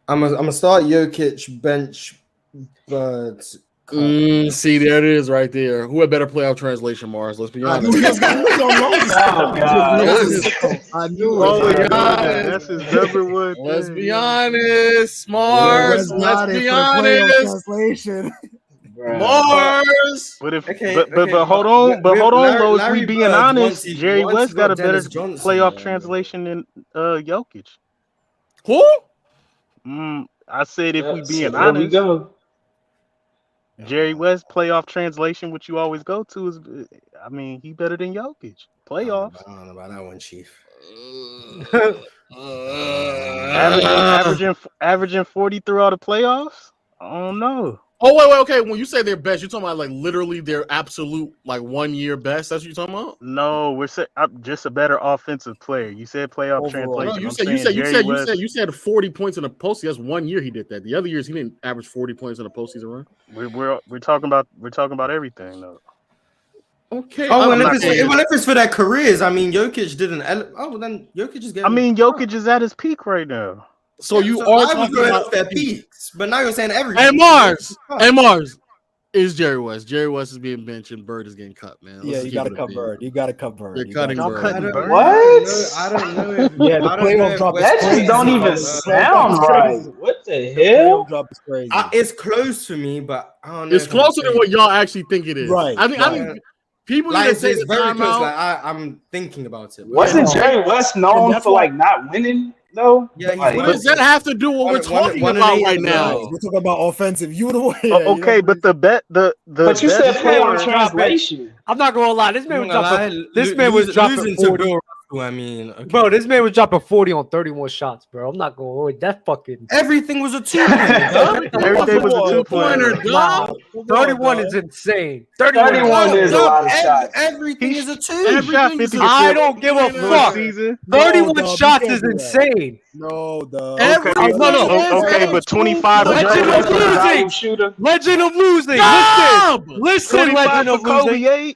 I'm gonna start Jokic, bench Bird. See, there it is right there. Who had better playoff translation, Mars? Let's be honest. I knew it. That's his number one. Let's be honest, Mars. Let's be honest. Mars. But hold on, Lo. If we being honest, Jerry West got a better playoff translation than Jokic. Who? I said if we being honest. We go. Jerry West playoff translation, which you always go to, is, I mean, he better than Jokic. Playoffs. I don't know about that one, Chief. Averaging 40 throughout the playoffs? I don't know. Oh, wait, okay. When you say their best, you're talking about like literally their absolute like 1 year best. That's what you're talking about? No, we're saying just a better offensive player. You said playoff translation. No, you said 40 points in the postseason. That's 1 year he did that. The other years he didn't average 40 points in a postseason run. We're talking about everything though. Okay. If it's for their careers, I mean, Jokic didn't. Then Jokic is getting. I mean, Jokic is at his peak right now. So you are talking about their peaks, but now you're saying everything. Hey Mars, is Jerry West? Jerry West is being benched and Bird is getting cut, man. Yeah, you gotta cut Bird. You gotta cut Bird. You're cutting Bird. What? I don't know. Yeah, the playoff drop. That just don't even sound right. What the hell? Drop is crazy. It's close for me, but I don't know. It's closer than what y'all actually think it is. Right. I think people like, need to take it's very time close. out. Like I'm thinking about it. Wasn't Jerry West known for like not winning though? Yeah, what does that have to do with what we're talking about right now? We're talking about offensive. You the way. Okay, but the But you said playoff translation. I'm not gonna lie. This man was dropping. This man was dropping 40. I mean, okay. Bro, this man was dropping 40 on 31 shots, bro. I'm not gonna lie. That fucking everything was a 2. Everything was a 2-pointer. Wow. 31 is insane. 31 is a lot of shots. Everything is a 2. I don't give a fuck. 31 shots is insane. No, dog. Okay, but 25. Legend of losing. Listen, Legend of losing.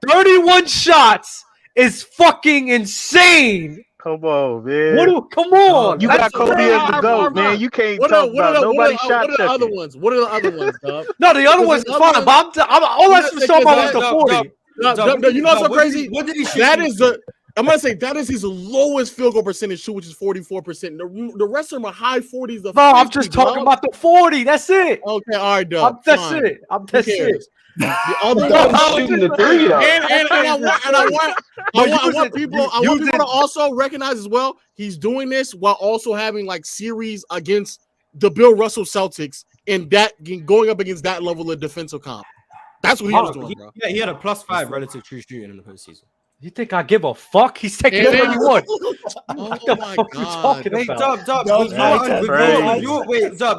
31 shots is fucking insane. Come on, man. Come on. You got Kobe as the GOAT, man. You can't talk about nobody shot. What are the other ones? What are the other ones, dog? No, the other ones is fine, but all I was talking about was the 40. You know what's so crazy? What did he shoot? That is the. I'm gonna say that is his lowest field goal percentage, which is 44%. The rest of them are high 40s. No, I'm just talking about the 40. That's it. Okay, all right, dog. That's it. That's it. The other ones shooting the 3, I want people to also recognize as well. He's doing this while also having like series against the Bill Russell Celtics and that going up against that level of defensive comp. That's what he was doing, bro. Yeah, he had a +5 relative true shooting in the postseason. You think I give a fuck? He's taking 31. What the fuck God. are you talking about?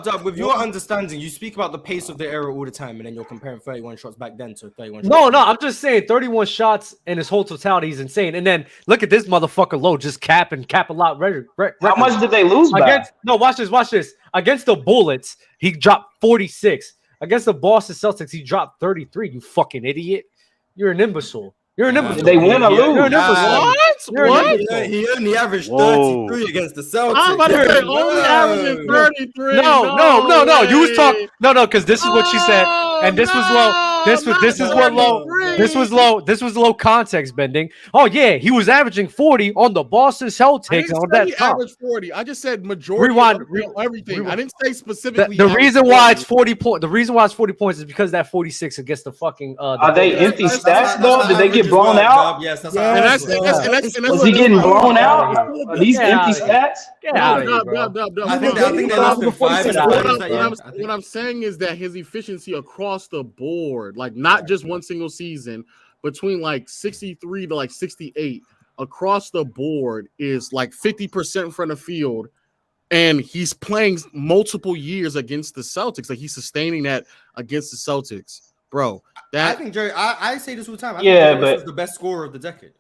Dub, with your understanding, you speak about the pace of the era all the time, and then you're comparing 31 shots back then to 31 shots. No, I'm just saying 31 shots in his whole totality is insane. And then look at this motherfucker low, just cap a lot. How much did they lose by? Watch this. Against the Bullets, he dropped 46. Against the Boston Celtics, he dropped 33. You fucking idiot. You're an imbecile. You're an imbecile. Did they win or lose? You're an imbecile. What? He only averaged 33 against the Celtics. I'm about to say only averaging 33. No. You was talking. No, because this is what she said, and this was low. This is what low. This was low context bending. Oh yeah, he was averaging 40 on the Boston I Celtics didn't on say that he top. averaged 40. I just said majority Rewind, of everything. I didn't say The, specifically. the average reason why it's 40. 40 point. The reason why it's 40 points is because that 46 against the fucking. Are they empty stats though? Did they get blown out? Yes, that's And that's Was he getting blown out? Are these Get empty out of here. stats? Get out of here, bro. I think they lost in 5 Get out of games here, that bro. year. What I'm saying is that his efficiency across the board, like not just one single season, between like 63 to like 68 across the board is like 50% from the field. And he's playing multiple years against the Celtics. Like he's sustaining that against the Celtics, bro. I think Jerry. I say this all the time. I Yeah, think Jerry West but- was the best scorer of the decade.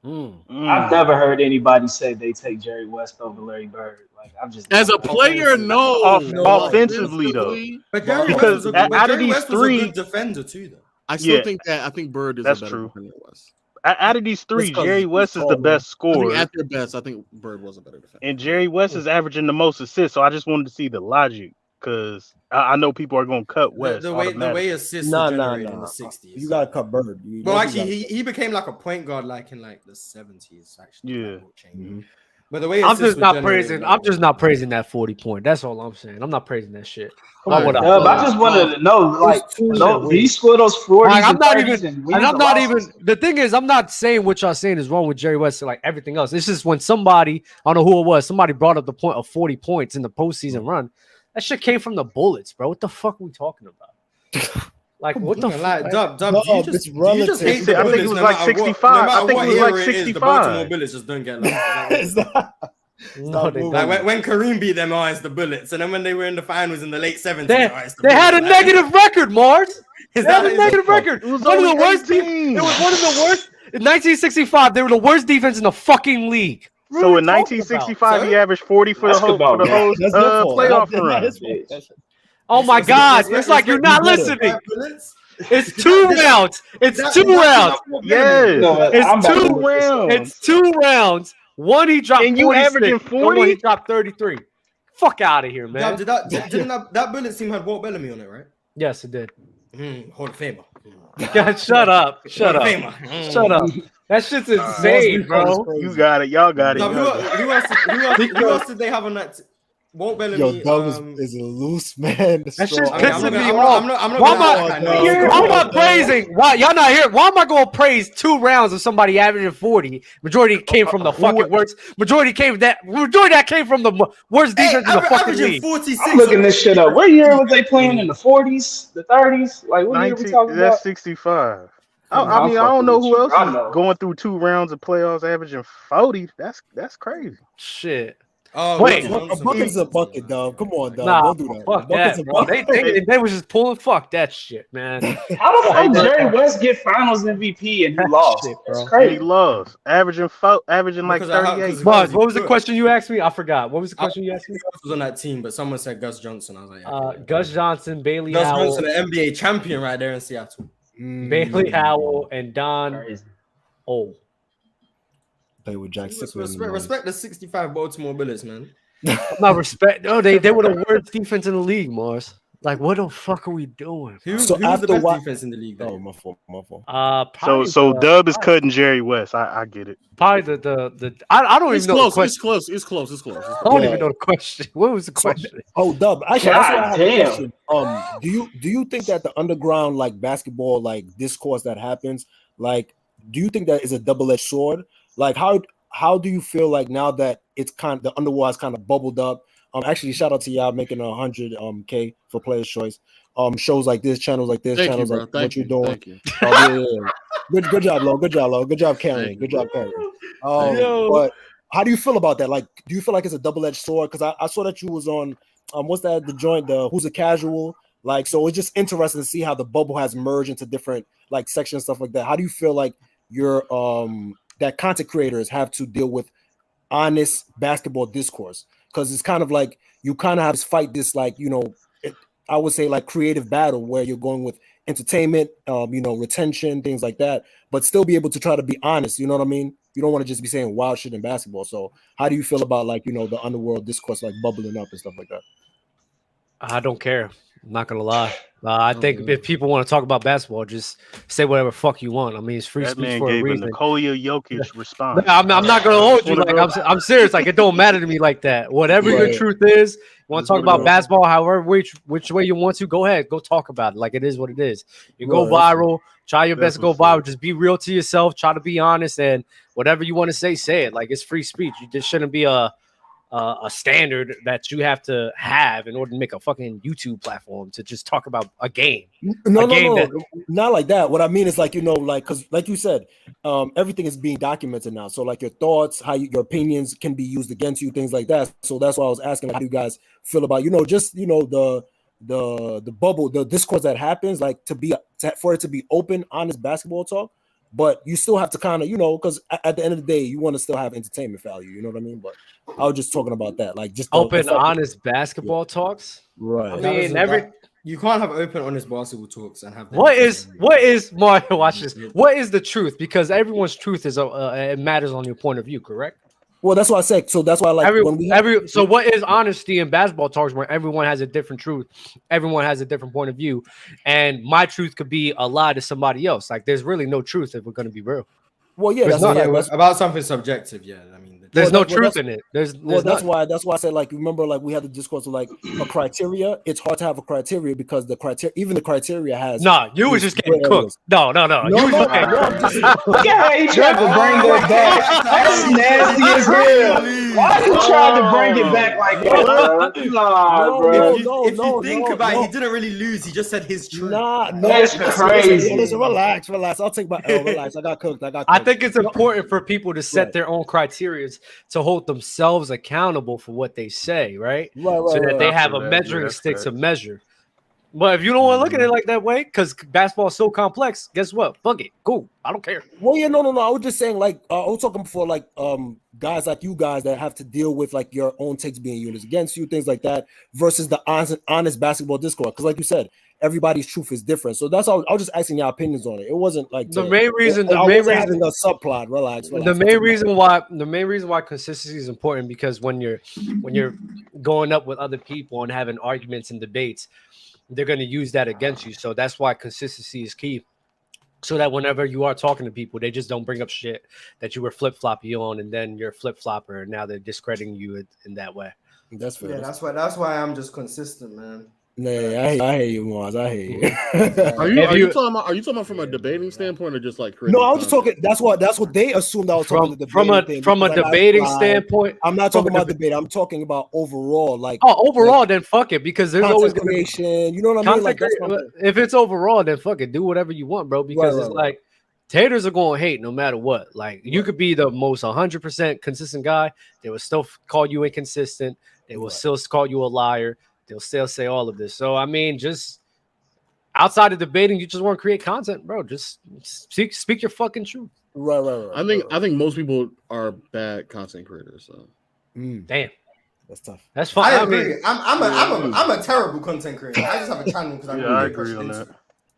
I've never heard anybody say they take Jerry West over Larry Bird. Like I'm just As a player, no. Offensively, though. But Jerry Because West was a, out Jerry of these West was a three, good defender too, though. I still Yeah. think Bird is That's a better true. defender than West. Out of these three, Just 'cause Jerry he's West is the taller. best I think scorer, at their best, I think Bird was a better defender. and Jerry West is averaging the most assists. So I just wanted to see the logic, because I know people are going to cut West. The way automatically. assists were generated in the 60s. You gotta cut Bird. Well, actually, he became like a point guard like in like the 70s. Actually, Yeah. But the way I'm assists just were not generated, praising. like- I'm just not praising that 40 point. That's all I'm saying. I'm not praising that shit. Why Right. would I? But I just wanted to know, like, did he score those 40s? Like, I'm not and even, 30s and and wins I'm or not losses? even. The thing is, I'm not saying what y'all saying is wrong with Jerry West. Like everything else, it's just when somebody, I don't know who it was, somebody brought up the point of 40 points in the postseason run. That shit came from the Bullets, bro. What the fuck are we talking about? Like, what the fuck? Dub, No, you it's just hate relative. the I think it Bullets was no like matter what- 65. no matter I think what it was era like it is, 65. The Baltimore Bullets just don't get love. It's not- No, they Like don't. when Kareem beat them, it's the Bullets, and then when they were in the finals in the late 70s, it's the They had a Bullets. Like, negative record, Mars. They had a negative that- record. It was One of the only worst. 18. It was one of the worst. In 1965, they were the worst defense in the fucking league. What So are in we talking 1965, about? he averaged 40 for the whole Basketball, man. That's their fault. playoff That's not run. his fault. Oh my God! It's like you're not better. listening. It's 2 rounds. It's 2 rounds. Yes. No, I'm It's back 2 with this. rounds. It's 2 rounds. One he dropped And you 46, averaging and one 40? he dropped 33. Fuck out of here, man. Didn't that Bullets team had Walt Bellamy on it, right? Yes, it did. Hall of Famer. God, shut up. Shut Hall up. of Famer. Shut up. That shit's insane, bro. You got it. Y'all got it. Dub, who else did they have on that? Walt Bellamy. Yo, Doug is a loose man. That shit's Strong. pissing me I'm off. not Why gonna am I praising? Why y'all not here? Why am I going to praise 2 rounds of somebody averaging 40? Majority came from the fucking worst. Majority of that came from the worst defense in the fucking league. 46. I'm looking this shit up. What year was they playing in the 40s, the 30s? Like, what year we talking about? That's 65. I I'm mean, I don't fucking know with who you. else I is know. going through 2 rounds of playoffs averaging 40. That's crazy. Shit. Oh, Wait. A bucket's a bucket, dog. Come on, dog. Nah, Don't do that. fuck A bucket's that, a bro. bucket. They was just pulling. Fuck that shit, man. How the fuck Jerry West get Finals MVP and he lost? Shit, That's bro. And crazy. he lost, averaging like Because I have- 38. Buzz, what was the question you asked me? I forgot. What was the question you asked me? Gus was on that team, but someone said Gus Johnson. I was like, okay. Gus Johnson, Bailey Gus Howell, Johnson, an NBA champion right there in Seattle. Bailey Howell, and Don. Oh, Play with Jack Sickman. Respect the 65 Baltimore Bullets, man. I'm not respect. No, they were the worst defense in the league, Mars. Like, what the fuck are we doing? Who So was the after best what- defense in the league? Oh, Though? my fault. Probably So the- Dub is cutting Jerry West. I get it. Probably the I don't It's even know the close. question. It's close. I don't even know the question. What was the question? Oh, Dub. Actually, that's why I have a damn. question. Do you think that the underground like basketball like discourse that happens, like, do you think that is a double-edged sword? Like, how do you feel like now that it's kind of the underworld has kind of bubbled up? Actually, shout out to y'all making 100 K for Players Choice. Shows like this, channels like this, Thank you, channels bro. like Thank what you're you. doing. Thank you. Good job, Lo. Good job, Lo. Good job carrying. Good job carrying. But how do you feel about that? Like, do you feel like it's a double-edged sword? Because I saw that you was on what's that? The joint, the Who's a Casual? Like, so it's just interesting to see how the bubble has merged into different like sections, stuff like that. How do you feel like your that content creators have to deal with honest basketball discourse? Because it's kind of like you kind of have to fight this, like, I would say like creative battle where you're going with entertainment, retention, things like that, but still be able to try to be honest. You know what I mean? You don't want to just be saying wild shit in basketball. So how do you feel about like, the underworld discourse, like bubbling up and stuff like that? I don't care. I'm not gonna lie. I think if people want to talk about basketball, just say whatever fuck you want. I mean, it's free That speech man for a gave a reason. Nikola Jokic response. I'm not gonna hold you. Like I'm serious. Like it don't matter to me like that. Whatever your truth is, you want to talk about basketball, however which way you want to, go ahead, go talk about it. Like it is what it is. You go viral. Try your best to go viral. Just be real to yourself. Try to be honest, and whatever you want to say it. Like it's free speech. You just shouldn't be a standard that you have to have in order to make a fucking YouTube platform to just talk about a game. No, not like that. What I mean is like, like, because like you said, everything is being documented now. So like your thoughts, your opinions can be used against you, things like that. So that's why I was asking, like, how do you guys feel about, just, the bubble, the discourse that happens, like for it to be open, honest basketball talk. But you still have to kind of, because at the end of the day, you want to still have entertainment value. You know what I mean? But I was just talking about that, like just open, honest basketball talks. Right. I mean, you can't have open, honest basketball talks and have. What is Mario? Watch this. What is the truth? Because everyone's truth is it matters on your point of view, correct? Well, that's what I said. So that's why, like, so what is honesty in basketball talks where everyone has a different truth, everyone has a different point of view, and my truth could be a lie to somebody else. Like, there's really no truth if we're going to be real. Well, yeah, that's about something subjective. Yeah, I mean, there's no truth in it. That's why I said, like, remember, like, we had the discourse of like a criteria. It's hard to have a criteria because the criteria has. Nah, you was just getting cooked. No. You was Look at how he tried to bring that back. That's nasty as hell. Why you trying to bring it back like that, bro? Nah, bro. If you think about it, he didn't really lose. He just said his truth. That's crazy. Listen, relax. I'll take my relax. I got cooked. I think it's important for people to set their own criteria to hold themselves accountable for what they say, right? So that they have a measuring stick to measure. But if you don't want to look at it like that way, because basketball is so complex, guess what? Fuck it. Cool. I don't care. Well, yeah, no. I was just saying, like, I was talking before, like, guys like you guys that have to deal with, like, your own takes being used against you, things like that, versus the honest basketball discourse. Because, like you said, everybody's truth is different. So that's all. I was just asking your opinions on it. It wasn't like the main reason having a subplot. Relax. The main reason why consistency is important, because when you're going up with other people and having arguments and debates, they're going to use that against you. So that's why consistency is key. So that whenever you are talking to people, they just don't bring up shit that you were flip-floppy on, and then you're a flip-flopper, and now they're discrediting you in that way. That's fair. Yeah, that's why I'm just consistent, man. Yeah, I hate you, Mars. I hate you. Are you talking about from a debating standpoint or just like? No, I was just talking. That's what they assumed I was talking about. From a debating standpoint. I'm not talking about debate. I'm talking about overall. Like, overall, then fuck it, because there's always creation. You know what I mean? Like, if it's overall, then fuck it. Do whatever you want, bro. Because it's like haters are going to hate no matter what. Like, you could be the most 100% consistent guy. They will still call you inconsistent. They will still call you a liar. They'll still say all of this. So, I mean, just outside of debating, you just want to create content, bro. Just speak your fucking truth. Right. I think most people are bad content creators. So, damn, that's tough. That's fine. I agree. I'm a terrible content creator. I just have a channel because I agree on that.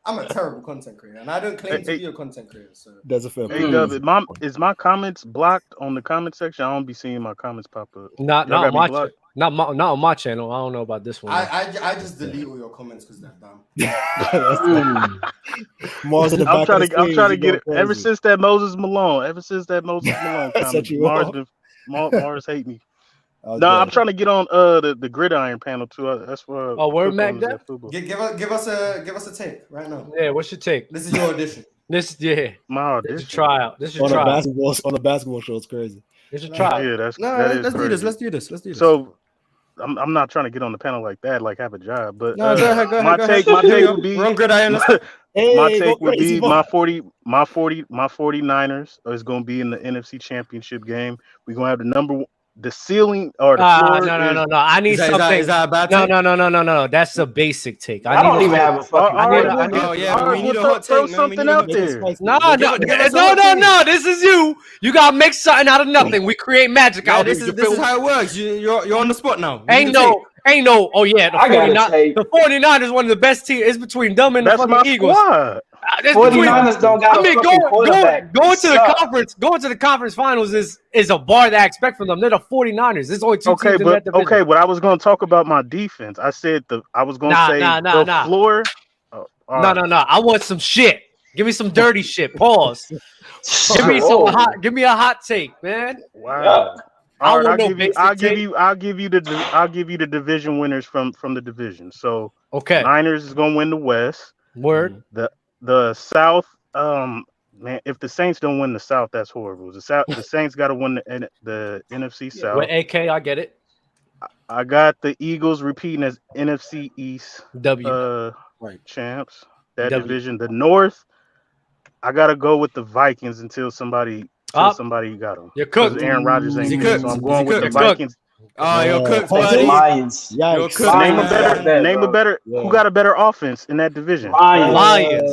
I'm a terrible content creator, and I don't claim to be a content creator. So that's a fair point. Hey, Dub, is my comments blocked on the comment section? I don't be seeing my comments pop up. Not on my channel. I don't know about this one. I just delete all your comments because they're dumb. I'm trying to get it ever since that Moses Malone comment. Mars hate me. I'm trying to get on the gridiron panel too. That's what. Oh, where Mac? Give us a take right now. Yeah, what's your take? This is your audition. My audition. This is tryout. This is your tryout. On a basketball show, it's crazy. This is tryout. Yeah, let's do this. So I'm not trying to get on the panel like that, like have a job. But go ahead. My take would be wrong gridiron. My take would be my 49ers is going to be in the NFC Championship game. We're going to have the ceiling or the floor. No. I need something. Is that a bad take? No. That's a basic take. I don't even have a fucking. We need a hot take. Something out there. No. This is you. You got to make something out of nothing. We create magic out here. This is how it works. You're on the spot now. Ain't no. Oh yeah, the 49ers is one of the best teams. It's between them and the fucking Eagles. 49ers don't got a fucking quarterback. Going to Suck. the conference finals is a bar that I expect from them. They're the 49ers. There's only two teams in that division. Okay, but I was going to talk about my defense. I said I was going to say the floor. No. I want some shit. Give me some dirty shit. Pause. Give me a hot take, man. Wow. All right, I'll give you the division winners from the division. So Niners is gonna win the West. Word. The South. Man, if the Saints don't win the South, that's horrible. The Saints got to win the NFC South. With AK, I get it. I got the Eagles repeating as NFC East champs. That division. The North, I gotta go with the Vikings until somebody got them. You're cooked. Aaron Rodgers ain't here, so I'm going with the Vikings. Oh, you're cooked, buddy. Lions. You're cooked. Name a better. Who got a better offense in that division? Lions,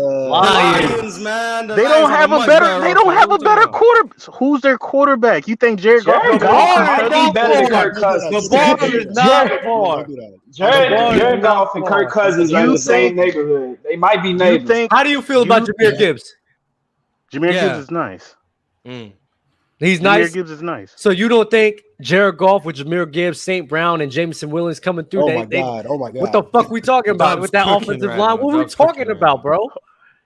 man. They don't have a better. They don't have a better quarterback. Who's their quarterback? You think Jared Goff might be better than Kirk Cousins? The ball is not far. Jared Goff and Kirk Cousins are in the same neighborhood. They might be neighbors. How do you feel about Jahmyr Gibbs? Jahmyr Gibbs is nice. He's nice. Jahmyr Gibbs is nice. So you don't think Jared Goff with Jahmyr Gibbs, St. Brown, and Jameson Williams coming through? Oh my god! What the fuck we talking about with that offensive line? What are we talking about, bro?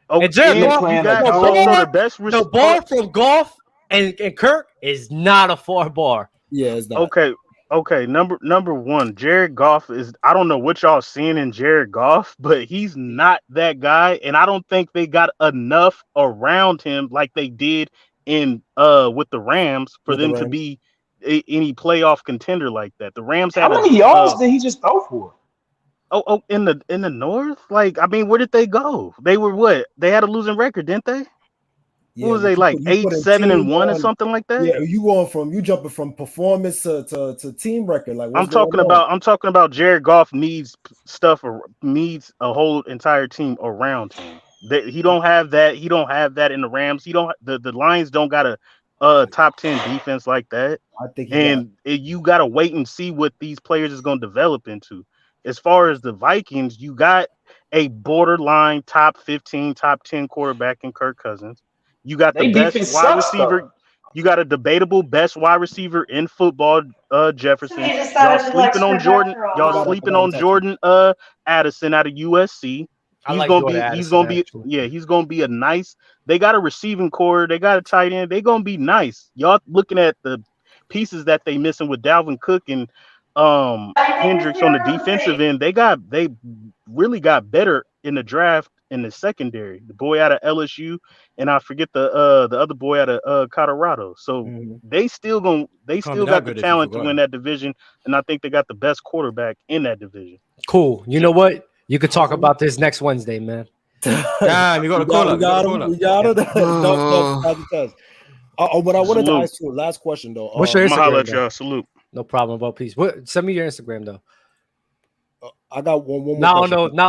And Jared Goff, the bar from Goff and Kirk is not a far bar. Yeah, it's not. Okay. Number one, Jared Goff is. I don't know what y'all seeing in Jared Goff, but he's not that guy, and I don't think they got enough around him like they did in with the Rams for them to be any playoff contender like that. The Rams had how many yards did he just throw for? In the North, like I mean, where did they go? They were what? They had a losing record, didn't they? Yeah, what was they like 8-7-1 or something like that? Yeah, you jumping from performance to team record. Like I'm talking about Jared Goff needs a whole entire team around him. He don't have that. He don't have that in the Rams. The Lions don't got a top 10 defense like that. I think you got to wait and see what these players is going to develop into. As far as the Vikings, you got a borderline top 15, top 10 quarterback in Kirk Cousins. You got the best wide receiver. You got a debatable best wide receiver in football, Jefferson. Y'all sleeping on Jordan. Y'all sleeping on Jordan Addison out of USC. He's gonna be a nice. They got a receiving core. They got a tight end. They're gonna be nice. Y'all looking at the pieces that they missing with Dalvin Cook and Hendricks on the defensive end. They really got better in the draft in the secondary. The boy out of LSU and I forget the other boy out of Colorado. So they still got the talent to win that division, and I think they got the best quarterback in that division. Cool. You know what? You could talk about this next Wednesday, man. Damn, you got to call it. We got it. But I wanted to ask you a last question though. What's your Instagram? Y'all. Salute. No problem, bro. Please, send me your Instagram though. I got one more. Now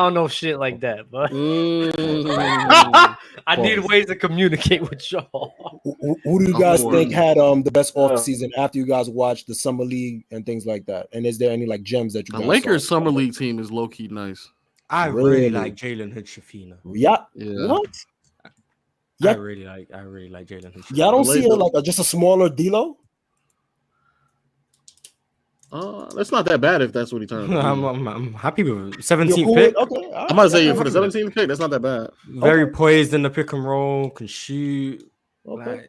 I know shit like that, but I need ways to communicate with y'all. Who do you guys think had the best off season after you guys watched the summer league and things like that? And is there any like gems that you? The Lakers summer league team is low key nice. I really like Jalen Hood-Shafina. Yeah. What? Yeah. I really like Jalen Hood-Shafina. Y'all don't see her like just a smaller D-Lo? That's not that bad if that's what he turned. I'm happy with 17th pick. Okay. I'm about to say for the 17th pick, that's not that bad. Very poised in the pick and roll, can shoot. Okay.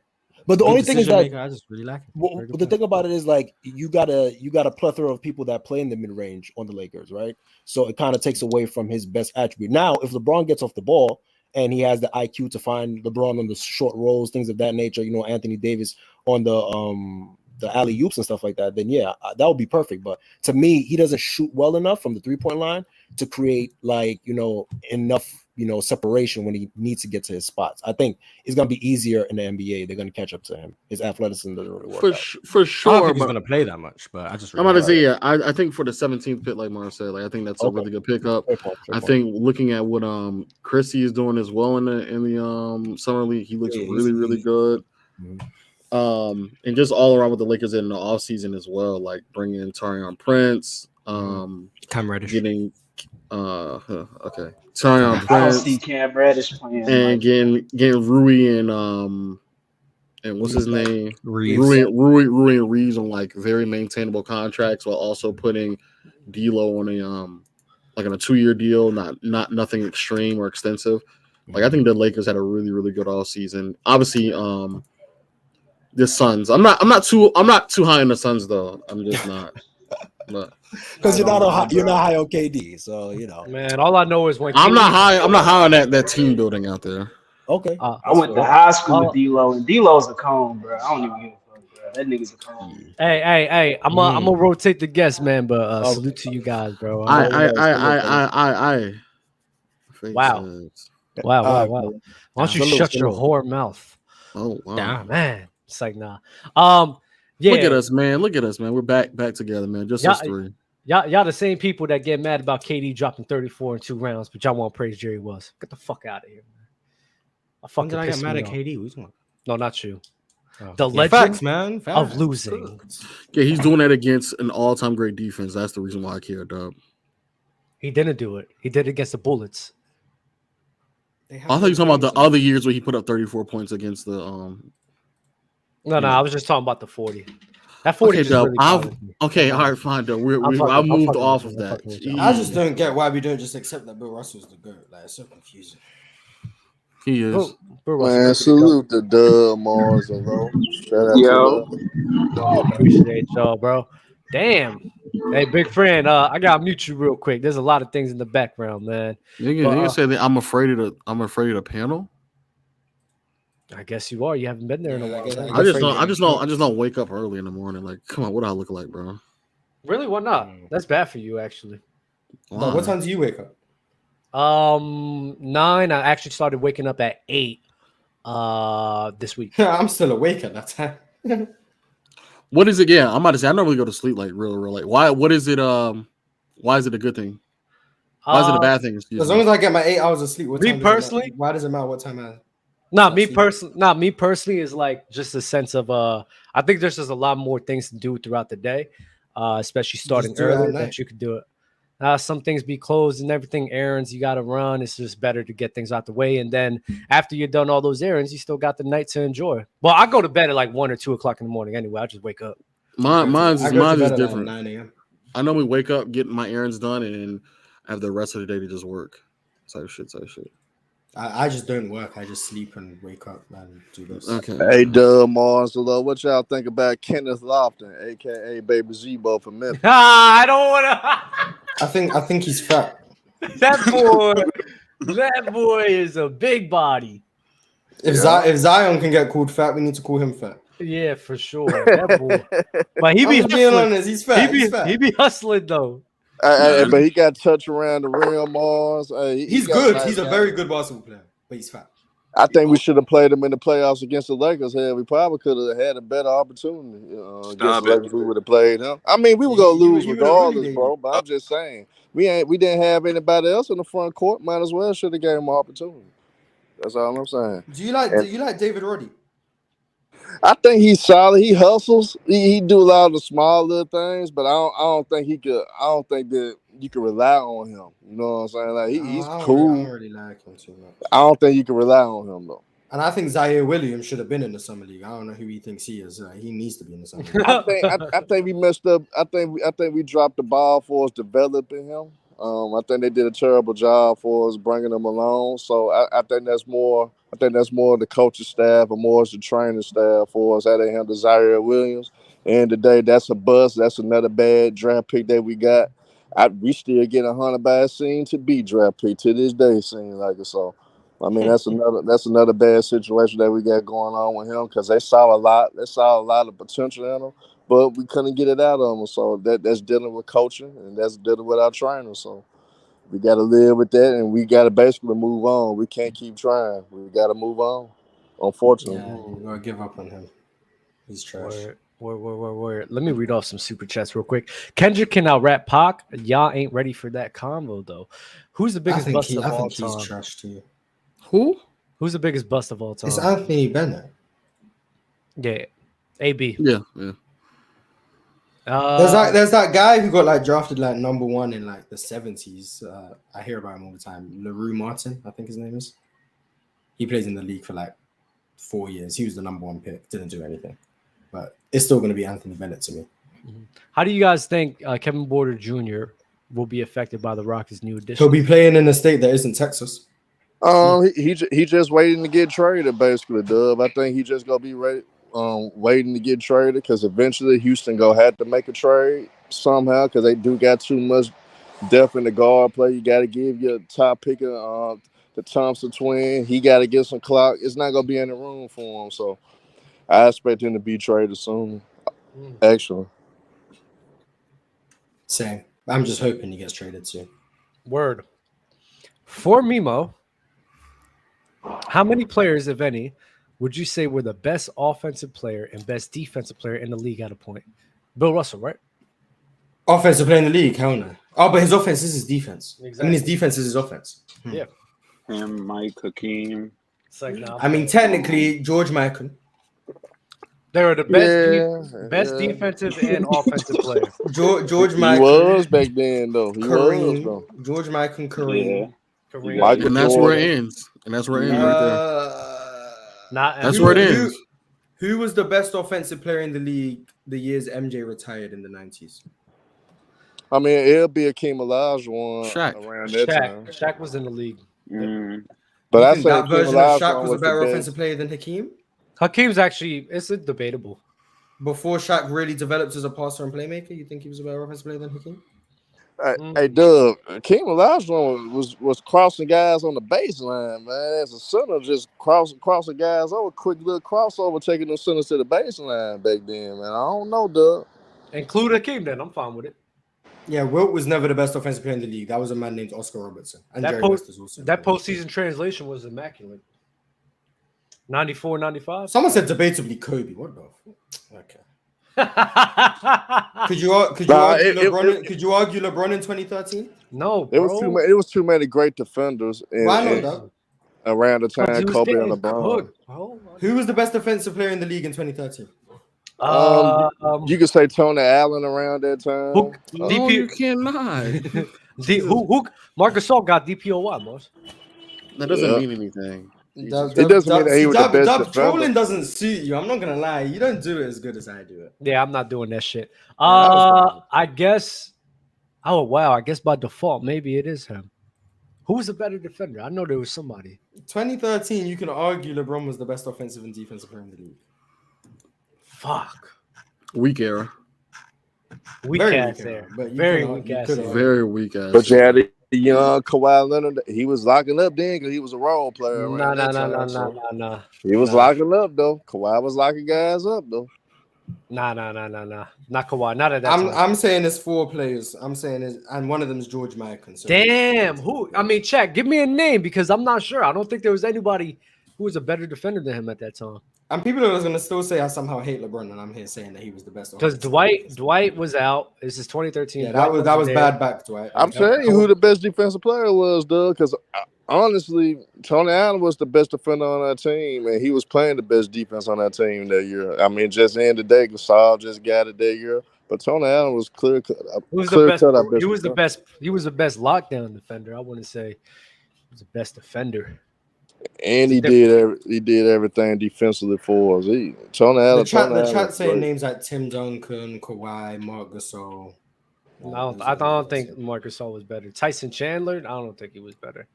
But the only thing is that I just really like him. But the thing about it is like you got a plethora of people that play in the mid range on the Lakers, right? So it kind of takes away from his best attribute. Now, if LeBron gets off the ball and he has the IQ to find LeBron on the short rolls, things of that nature, Anthony Davis on the alley oops and stuff like that, then yeah, that would be perfect. But to me, he doesn't shoot well enough from the 3-point line to create enough separation when he needs to get to his spots. I think it's gonna be easier in the NBA. They're gonna catch up to him. His athleticism doesn't really work for sure. I don't think he's gonna play that much, but I'm about to say I think for the 17th pick, like Mar said, I think that's a really good pickup. I think looking at what Chrissy is doing as well in the summer league, he looks really good. And just all around with the Lakers in the offseason as well, like bringing in Taurean Prince, Cam Reddish. getting Okay. Tyon I don't Prince see Cam Reddish playing. and Like, getting Rui and what's his name? Rui and Reeves on like very maintainable contracts while also putting D'Lo on a 2-year deal, not nothing extreme or extensive. Like I think the Lakers had a really, really good all season. Obviously, the Suns. I'm not too high on the Suns though. I'm just not. Because you're not high on KD, so you know. Man, all I know is when I'm not high on that team building out there. Okay. I went to high school with D'Lo, and D'Lo's a cone, bro. I don't even give a fuck, bro. That nigga's a cone. Hey, I'm gonna rotate the guests, man. But salute to you guys, bro. Wow. Why don't you shut your whore mouth? Oh wow. Nah, man. It's like nah. Yeah. Look at us, man. We're back together, man. Just us three. Y'all the same people that get mad about KD dropping 34 in 2 rounds, but y'all want to praise Jerry West. Get the fuck out of here, man. When did I get mad at KD? No, not you. Oh. The legend facts, man. of losing. Yeah, he's doing that against an all-time great defense. That's the reason why I care, dog. He didn't do it. He did it against the Bullets. I thought you were talking about the other years where he put up 34 points against the No, I was just talking about the 40. That 40 okay, just really okay, all right, fine, though. I moved off of that. I just don't get why we don't just accept that Bill Russell's the GOAT. Like, it's so confusing. He is. Man, salute the Dub Mars and low. Shout out to them. Appreciate y'all, bro. Damn. Hey, big friend. I gotta mute you real quick. There's a lot of things in the background, man. You say that I'm afraid of the panel. I guess you are. You haven't been there in a while. I just don't wake up early in the morning. Like, come on, what do I look like, bro? Really? What not? That's bad for you, actually. No, what time do you wake up? 9. I actually started waking up at 8 this week. I'm still awake at that time. What is it? Yeah, I'm about to say I normally go to sleep like real late. Why? What is it? Why is it a good thing? Why is it a bad thing? As long as I get my 8 hours of sleep. Me personally, why does it matter what time I? Me personally is like just a sense of I think there's just a lot more things to do throughout the day, especially starting early that you could do it. Some things be closed and everything, errands you got to run. It's just better to get things out the way. And then after you're done all those errands, you still got the night to enjoy. Well, I go to bed at like 1 or 2 o'clock in the morning anyway. I just wake up. Mine's is different. 9 a.m. I normally wake up, get my errands done, and then have the rest of the day to just work. Type shit. I just don't work. I just sleep and wake up and do this. Okay. Hey, Dub Mars, what y'all think about Kenneth Lofton, aka Baby Zebo from Memphis? I don't want to. I think he's fat. That boy is a big body. If Zion can get called fat, we need to call him fat. Yeah, for sure. That boy. But he be being honest, he's fat. He be hustling though. But he got touch around the rim, Mars. He's good. He's a very good basketball player, but he's fat. I think we should have played him in the playoffs against the Lakers. We probably could have had a better opportunity against the Lakers. We would have played him. I mean, we were gonna lose regardless, bro. But I'm just saying, we didn't have anybody else in the front court. Might as well should have gave him an opportunity. That's all I'm saying. Do you like David Roddy? I think he's solid. He hustles. He do a lot of the small little things, but I don't think he could. I don't think that you can rely on him. You know what I'm saying? Like he's cool. I don't really like him too much. I don't think you can rely on him though. And I think Zaire Williams should have been in the summer league. I don't know who he thinks he is. He needs to be in the summer league. I think we messed up. I think we dropped the ball for us developing him. I think they did a terrible job for us bringing him along. So I think that's more. I think that's more the coaching staff and more as the training staff for us. That ain't him, Zaire Williams. And today, that's a bust. That's another bad draft pick that we got. We still get 100 by seem to be draft pick to this day. Seems like it. So, I mean, that's another bad situation that we got going on with him because they saw a lot. They saw a lot of potential in him, but we couldn't get it out of him. So that's dealing with coaching and that's dealing with our trainers. So we got to live with that, and we got to basically move on. We can't keep trying. We got to move on. Unfortunately, you gotta give up on him. He's trash. Word. Let me read off some super chats real quick. Kendrick can out rap Pac. Y'all ain't ready for that combo though. Who's the biggest bust of all time? He's trash too. Who? Who's the biggest bust of all time? It's Anthony Bennett. Yeah, AB. Yeah. There's that guy who got like drafted like #1 in like the 70s. I hear about him all the time. LaRue Martin, I think his name is. He plays in the league for like 4 years. He was the #1 pick. Didn't do anything, but it's still going to be Anthony Bennett to me. How do you guys think Kevin Porter Jr. will be affected by the Rockets' new addition? He'll be playing in a state that isn't Texas. He just waiting to get traded, basically, Dub. I think he just gonna be ready, waiting to get traded because eventually Houston gonna have to make a trade somehow because they do got too much depth in the guard play. You got to give your top picker, the Thompson twin. He got to get some clock. It's not gonna be in the room for him, so I expect him to be traded soon. Actually, Same. I'm just hoping he gets traded soon. Word. For Mimo, how many players, if any, would you say were the best offensive player and best defensive player in the league at a point? Bill Russell, right? Offensive player in the league? Hell no. Oh, but his offense is his defense. Exactly. I mean, his defense is his offense. Yeah. Him, Mike, Hakeem. It's like, nah, I mean, technically, George Michael. They were the best defensive and offensive player. George he Michael. was back then, though. He was, though. George Michael, Kareem. Michael And that's where it Jordan. ends. And that's where it ends right there. That's Who- where it who- ends. Who was the best offensive player in the league the years MJ retired in the 90s? I mean, it'll be Hakeem Olajuwon Shaq. around that time. Shaq was in the league. But You I think say that Hakeem version of Shaq Olajuwon was a was better the best. offensive player than Hakeem? Hakeem's actually, it's debatable. Before Shaq really developed as a passer and playmaker, you think he was a better offensive player than Hakeem? Hey, Doug, Hakeem Olajuwon was crossing guys on the baseline, man. As a center, just crossing guys over, quick little crossover, taking those centers to the baseline back then, man. I don't know, Doug. Include Hakeem then, I'm fine with it. Yeah, Wilt was never the best offensive player in the league. That was a man named Oscar Robertson. And That, Jerry West is also. that postseason translation was immaculate. 94, 95? Someone said debatably Kobe. What the? Okay. Could you argue LeBron in 2013? No, It was too many great defenders Why not, Doug? around the time Kobe and LeBron. Who was the best defensive player in the league in 2013? You could say Tony Allen around that time. DP, you cannot. who Marcus Gasol got DPOY, boss. That doesn't mean anything. It doesn't mean that he was the best defender. Trolling doesn't suit you. I'm not gonna lie. You don't do it as good as I do it. Yeah, I'm not doing that shit. I guess. Oh wow, I guess by default, maybe it is him. Who was a better defender? I know there was somebody. 2013, you can argue LeBron was the best offensive and defensive player in the league. Fuck. Weak era. Weak ass there. Very weak ass there. Very weak ass. But you had the young Kawhi Leonard. He was locking up then because he was a role player. Nah. He was locking up though. Kawhi was locking guys up though. Nah. Not Kawhi. Not at that time. I'm saying it's 4 players. I'm saying it's, and one of them is George Michael. So Damn. Who? I mean, Shaq, give me a name because I'm not sure. I don't think there was anybody who was a better defender than him at that time. And people are going to still say I somehow hate LeBron, and I'm here saying that he was the best. Because Dwight was out. This is 2013. Yeah, that was bad back, Dwight. I'm telling you who the best defensive player was, Doug. Because honestly, Tony Allen was the best defender on that team, and he was playing the best defense on that team that year. I mean, just in the day, Gasol just got it that year, but Tony Allen was clear cut. He was the best. He was the best lockdown defender. I wouldn't say he was the best defender. And he did everything defensively for us. Tony Allen. The chat saying names like Tim Duncan, Kawhi, Marc Gasol. No, I don't think Marc Gasol was better. Tyson Chandler, I don't think he was better.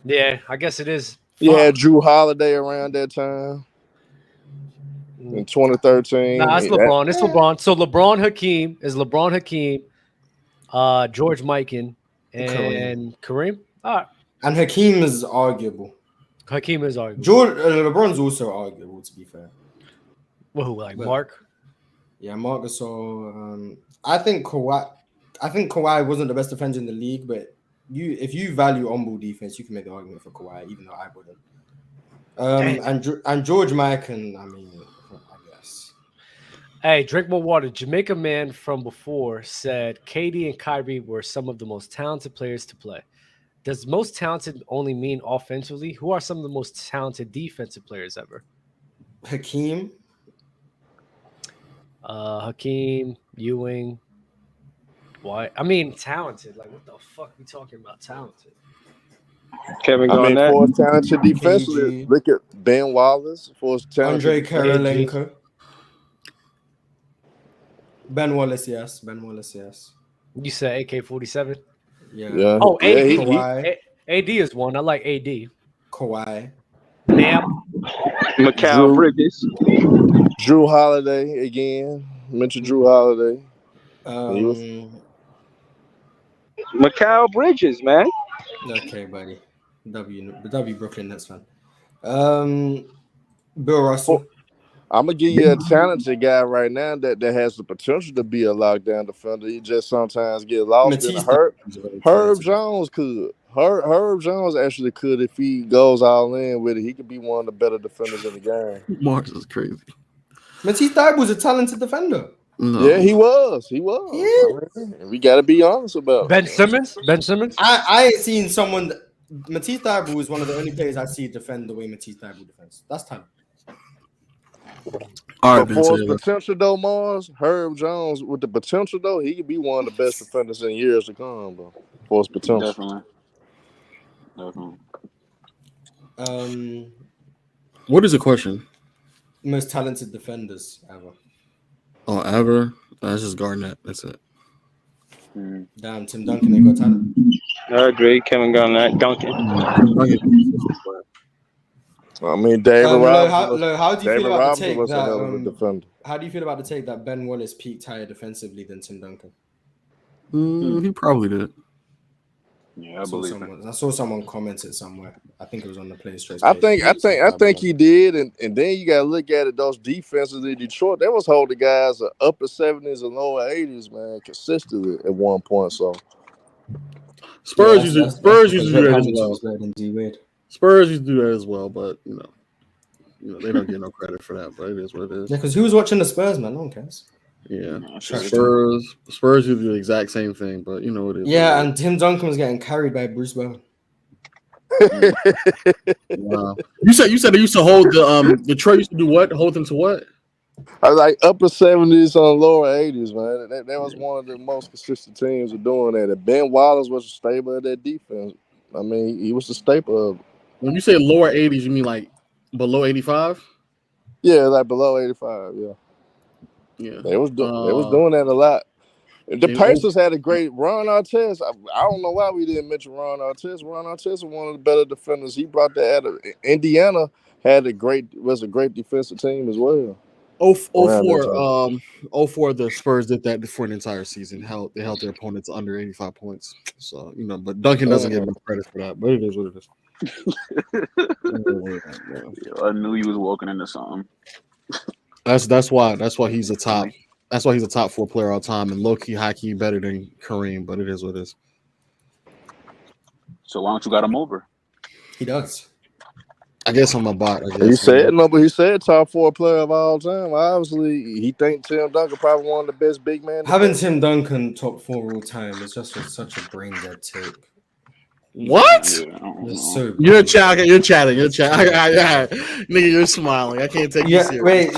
Yeah, I guess it is. You had Drew Holiday around that time in 2013. Nah, it's LeBron. It's LeBron. So LeBron Hakeem, George Mikan, and Kareem. All right. And Hakeem is arguable. LeBron's also arguable, to be fair. Well, who, like Mark? Yeah, Marc Gasol. I think Kawhi wasn't the best defender in the league, but if you value on-ball defense, you can make the argument for Kawhi, even though I wouldn't. And George Mikan, I mean, I guess. Hey, drink more water. Jamaica man from before said KD and Kyrie were some of the most talented players to play. Does most talented only mean offensively? Who are some of the most talented defensive players ever? Hakeem. Hakeem. Ewing. Why? I mean, talented. Like, what the fuck we talking about? Talented. Kevin Garnett. For his talented defensively, look at Ben Wallace. For his talented Andre Karolinko. Ben Wallace, yes. Ben Wallace, yes. You said AK-47? Yeah. Oh, AD. Kawhi. AD is one. I like AD. Kawhi. Bam. Mikal Bridges. Drew Holiday again. Mentioned Drew Holiday. Mikal Bridges, man. Okay, buddy. W Brooklyn Nets fan. Bill Russell. I'm gonna give you a talented guy right now that has the potential to be a lockdown defender. He just sometimes get lost in Herb Jones could. Herb Jones actually could if he goes all in with it. He could be one of the better defenders in the game. Marks is crazy. Matisse Thybulle was a talented defender. No. Yeah, he was. Yeah. We got to be honest about it. Ben Simmons. I ain't seen someone. Matisse Thybulle is one of the only players I see defend the way Matisse Thybulle defends. That's time. All right, but for his potential though, Mars, Herb Jones with the potential though, he could be one of the best defenders in years to come, bro. For his potential. Definitely. What is the question? Most talented defenders ever. Oh, ever? That's just Garnett. That's it. Damn, Tim Duncan ain't got talent. I agree. Kevin Garnett, Duncan. I mean, David Robinson. How do you feel about the take was a hell of a that? defender. How do you feel about the take that Ben Wallace peaked higher defensively than Tim Duncan? He probably did. Yeah, I believe I saw someone commented somewhere. I think it was on the Play Straight. I think he did, and then you gotta look at it. Those defenses in Detroit, they was holding guys at upper 70s and lower 80s, man, consistently at one point. So Spurs used to do that as well. Spurs used to do that as well, but you know they don't get no credit for that. But it is what it is. Yeah, because who was watching the Spurs, man? No one cares. Yeah, Spurs used to do the exact same thing, but you know what it is. Yeah, and Tim Duncan was getting carried by Bruce Bowen. Wow. You said they used to hold the Detroit used to do what? Hold them to what? I was like upper 70s on lower 80s, man. That was one of the most consistent teams of doing that. And Ben Wallace was a staple of that defense. I mean, he was the staple of it. When you say lower 80s, you mean like below 85? Yeah, like below 85. Yeah. Yeah, they was doing that a lot. The Pacers had a great Ron Artest. I don't know why we didn't mention Ron Artest. Ron Artest was one of the better defenders. He brought that out of Indiana. Was a great defensive team as well. 04, the Spurs did that for an entire season. They held their opponents under 85 points. So but Duncan doesn't get enough credit for that. But it is what it is. I knew he was walking into something. That's why he's a top. That's why he's a top 4 player all time, and low-key Hakeem better than Kareem. But it is what it is. So why don't you got him over? He does. I guess on my bot. He said top 4 player of all time. Obviously, he thinks Tim Duncan probably one of the best big men. Having Tim Duncan top 4 all time is just such a brain dead take. What? You're chatting. Nigga, you're smiling. I can't take you serious. Where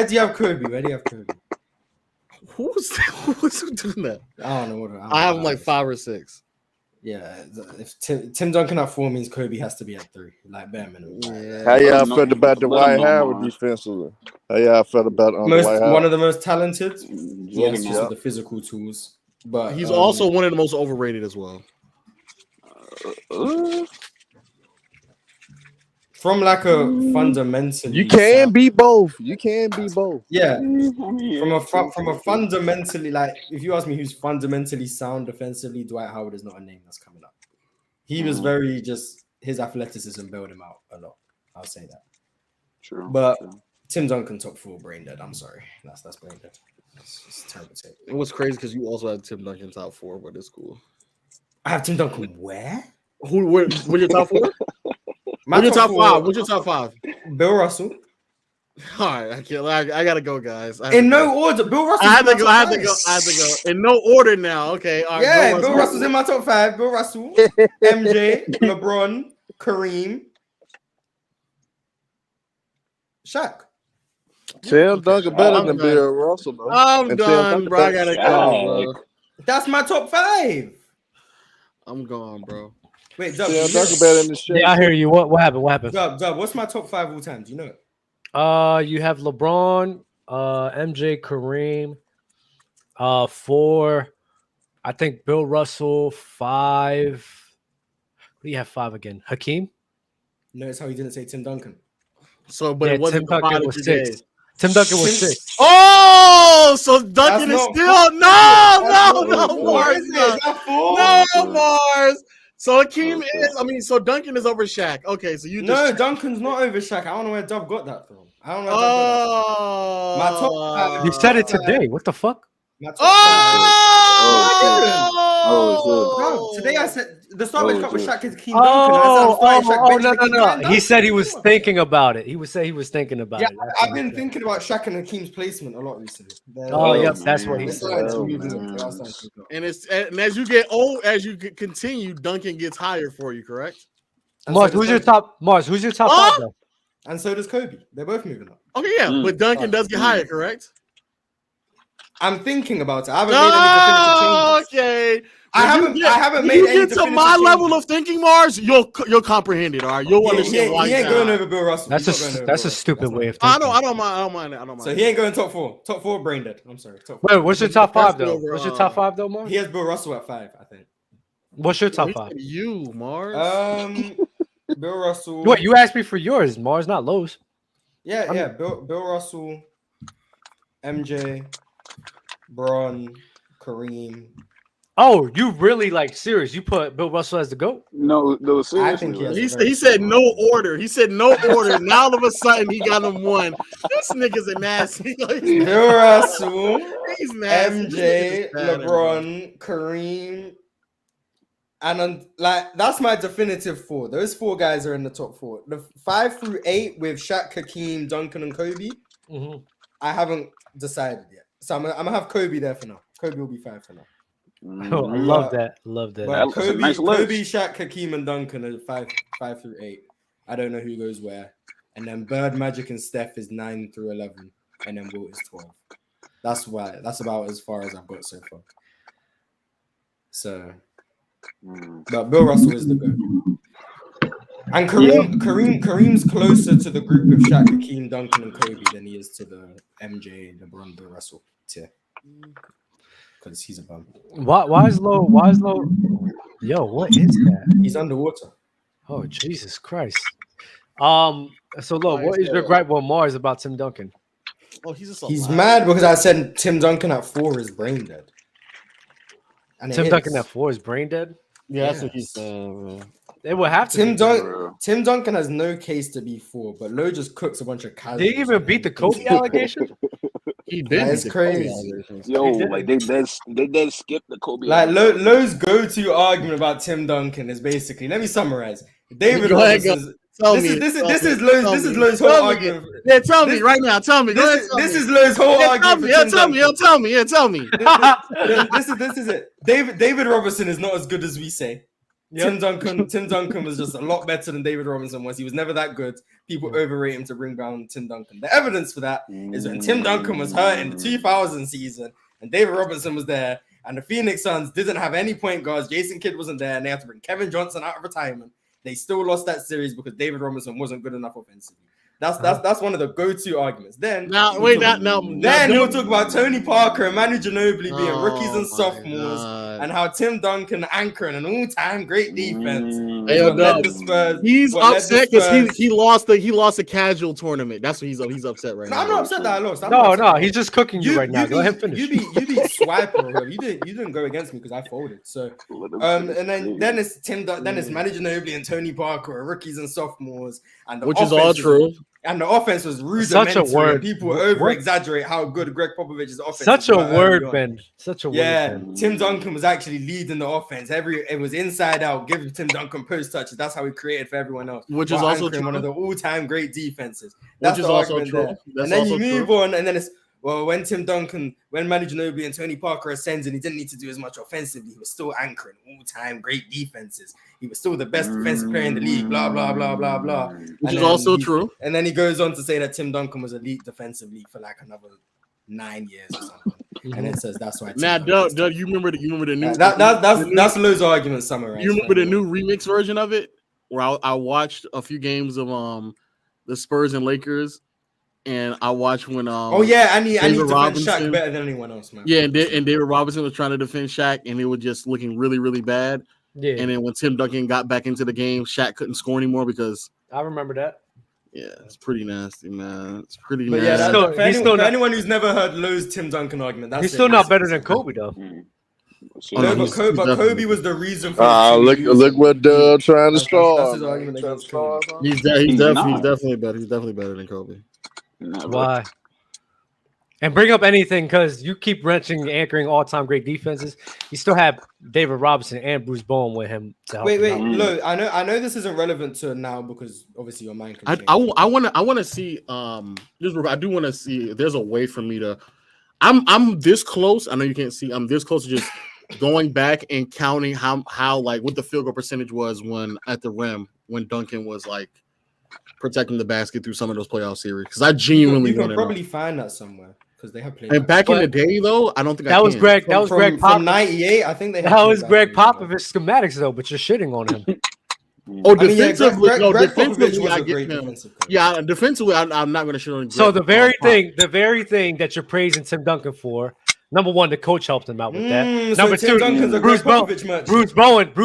do you have Kobe? Who's doing that? I don't know. I have him like 5 or 6. Yeah, if Tim Duncan at 4 means Kobe has to be at 3, like bare minimum. Yeah. How y'all felt about Dwight Howard defensively? How y'all felt about Dwight Howard? One of the most talented. Yes, just with the physical tools, but he's also one of the most overrated as well. From like a fundamentally, you can be both. Yeah, from a fundamentally, like if you ask me who's fundamentally sound defensively, Dwight Howard is not a name that's coming up. He was very just his athleticism bailed him out a lot. I'll say that. True. But Tim Duncan top 4 brain dead. I'm sorry, that's brain dead. It's a terrible take. It was crazy because you also had Tim Duncan top 4, but it's cool. I have Tim Duncan where? What's your top 4? What's your top 5? What's your top 5? Bill Russell. All right, I gotta go, guys. In no order. Bill Russell. I had to go. In no order now. Okay. All right, yeah, Bill Russell's in my top 5. Bill Russell, MJ, LeBron, Kareem, Shaq. Tim Duncan better than Bill Russell, though. I'm And done, bro. I gotta go, bro. That's my top 5. I'm gone, bro. Wait, Dub, Tim do you know Duncan it? better than the Shaq. Yeah, I hear you. What happened? What happened? Dub, what's my top 5 all time? Do you know it? You have LeBron, MJ, Kareem. 4, I think Bill Russell. 5. Who do you have 5 again? Hakeem? Notice how he didn't say Tim Duncan. So, but it wasn't Tim Duncan was 6. Tim Duncan was 6. Oh, so Duncan is That's still no, Mars. No, Mars. So Hakeem is, so Duncan is over Shaq. Okay, so you just Duncan's not over Shaq. I don't know where Dub got that from. I don't know where Dub got that. My top 5. You said it today. What the fuck? My top 5. Oh, today I said the Starbucks Cup was Shaq Hakeem Duncan. I said I'm starting Shaq, no. He said he was thinking about it. He was thinking about it. That's I've been thinking about Shaq and Hakeem's placement a lot recently. Yep, that's what he said. and as you get old, as you continue, Duncan gets higher for you, correct? Mars, who's your top 5 though? And so does Kobe. They're both moving up. Okay, yeah, but Duncan does get higher, correct? I'm thinking about it. I haven't made any definitive changes. Okay. I haven't made any definitive to my level of thinking, Mars. You'll comprehend it. All right, you'll understand why he ain't going over Bill Russell. That's a stupid way of thinking. I don't mind. So he ain't going top 4. Top 4 brain dead. I'm sorry. Top 4. Wait, what's your top 5 though? What's your top 5 though, Mars? He has Bill Russell at 5, I think. What's your top 5? You, Mars. Bill Russell. What, you asked me for yours, Mars, not Lowe's. Yeah. Bill Russell, MJ, Bron, Kareem. Oh, you really serious? You put Bill Russell as the GOAT? No, seriously. I think he said no order. He said no order. Now all of a sudden he got him one. This nigga's a nasty. Bill Russell, he's nasty. MJ, LeBron, Kareem. And that's my definitive 4. Those 4 guys are in the top 4. The 5 through 8 with Shaq, Hakeem, Duncan, and Kobe. I haven't decided yet. So I'm gonna have Kobe there for now. Kobe will be 5 for now. Oh, I love that. But Kobe, Shaq, Hakeem, and Duncan are 5 through 8. I don't know who goes where. And then Bird, Magic, and Steph is 9 through 11, and then Wilt is 12. That's about as far as I've got so far. So, but Bill Russell is the GOAT. And Kareem's closer to the group of Shaq, Hakeem, Duncan, and Kobe than he is to the MJ, LeBron, Bill Russell tier. Because he's a bum. Why is low? Yo, what is that? He's underwater. Oh, Jesus Christ. So low, what is your gripe with Mars about Tim Duncan? Oh, he's mad because I said Tim Duncan at 4 is brain dead. And Tim Duncan at 4 is brain dead? Yeah, that's what he's saying. It would have to Tim Duncan has no case to be 4, but Lowe just cooks a bunch of casuals. Did he even beat the Kobe allegation? He did. That's crazy. Yo, they dead skip the Kobe. Lowe's go-to argument about Tim Duncan is basically, let me summarize. David Robinson. This is Lowe's whole argument. Yeah, tell me right now. Tell me. This is Lowe's whole argument. Tell me. This is it. David Robinson is not as good as we say. Yep. Tim Duncan was just a lot better than David Robinson was. He was never that good. People overrate him to bring down Tim Duncan. The evidence for that is when Tim Duncan was hurt in the 2000 season and David Robinson was there, and the Phoenix Suns didn't have any point guards. Jason Kidd wasn't there, and they had to bring Kevin Johnson out of retirement. They still lost that series because David Robinson wasn't good enough offensively. That's one of the go-to arguments. Then we'll talk about Tony Parker and Manu Ginobili being rookies and sophomores, and how Tim Duncan anchoring an all-time great defense. He's upset because he lost a casual tournament. That's what he's upset right now. I'm not upset that I lost. No, he's just cooking you right now. Go ahead and finish. You be swiping. You didn't go against me because I folded. So and then it's Manu Ginobili and Tony Parker are rookies and sophomores, and which is all true. And the offense was rudimentary. Such a word. People over-exaggerate how good Greg Popovich's offense is. Such a word, Ben. Such a word. Yeah, Tim Duncan was actually leading the offense. It was inside out, giving Tim Duncan post touches. That's how he created for everyone else. Which is also one of the all-time great defenses. That's the also true. And then you move on, and then it's well, when Manu Ginobili and Tony Parker ascends and he didn't need to do as much offensively, he was still anchoring all-time great defenses. He was still the best defensive player in the league, blah, blah, blah, blah, blah. Which is also true. And then he goes on to say that Tim Duncan was elite defensively for like another 9 years or something. And it says that's why. Now, Doug, you remember the new that's Lowe's argument summary. You remember the new remix version of it, where I watched a few games of the Spurs and Lakers, and I watched when and he defends Shaq better than anyone else, man. Yeah, and David Robinson was trying to defend Shaq, and it was just looking really, really bad. Yeah. And then when Tim Duncan got back into the game, Shaq couldn't score anymore because I remember that. Yeah, it's pretty nasty, man. It's pretty But nasty. yeah, for anyone who's never heard Lowe's Tim Duncan argument, that's he's still not better than Kobe though. No, but Kobe was the reason for look what Doug trying to that's start. his argument against Kobe. He's definitely better. He's definitely better than Kobe. Why? And bring up anything because you keep anchoring all-time great defenses. You still have David Robinson and Bruce Bowen with him to help. Wait, look, I know this isn't relevant to now because obviously your mind can change. I want to see I do want to see if there's a way for me to. I'm this close. I know you can't see. I'm this close to just going back and counting how like what the field goal percentage was when at the rim when Duncan was like protecting the basket through some of those playoff series because I genuinely you can probably find that somewhere. Because they have played. And back in the day, though, I don't think that was Greg. That was Greg Popovich. From '98, I think they. That was Greg Popovich schematics, though. But you're shitting on him. Defensively, defensively, I get him. Yeah, defensively, I'm not going to shit on him. So the very thing that you're praising Tim Duncan for. Number one, the coach helped him out with that. Number two, Bruce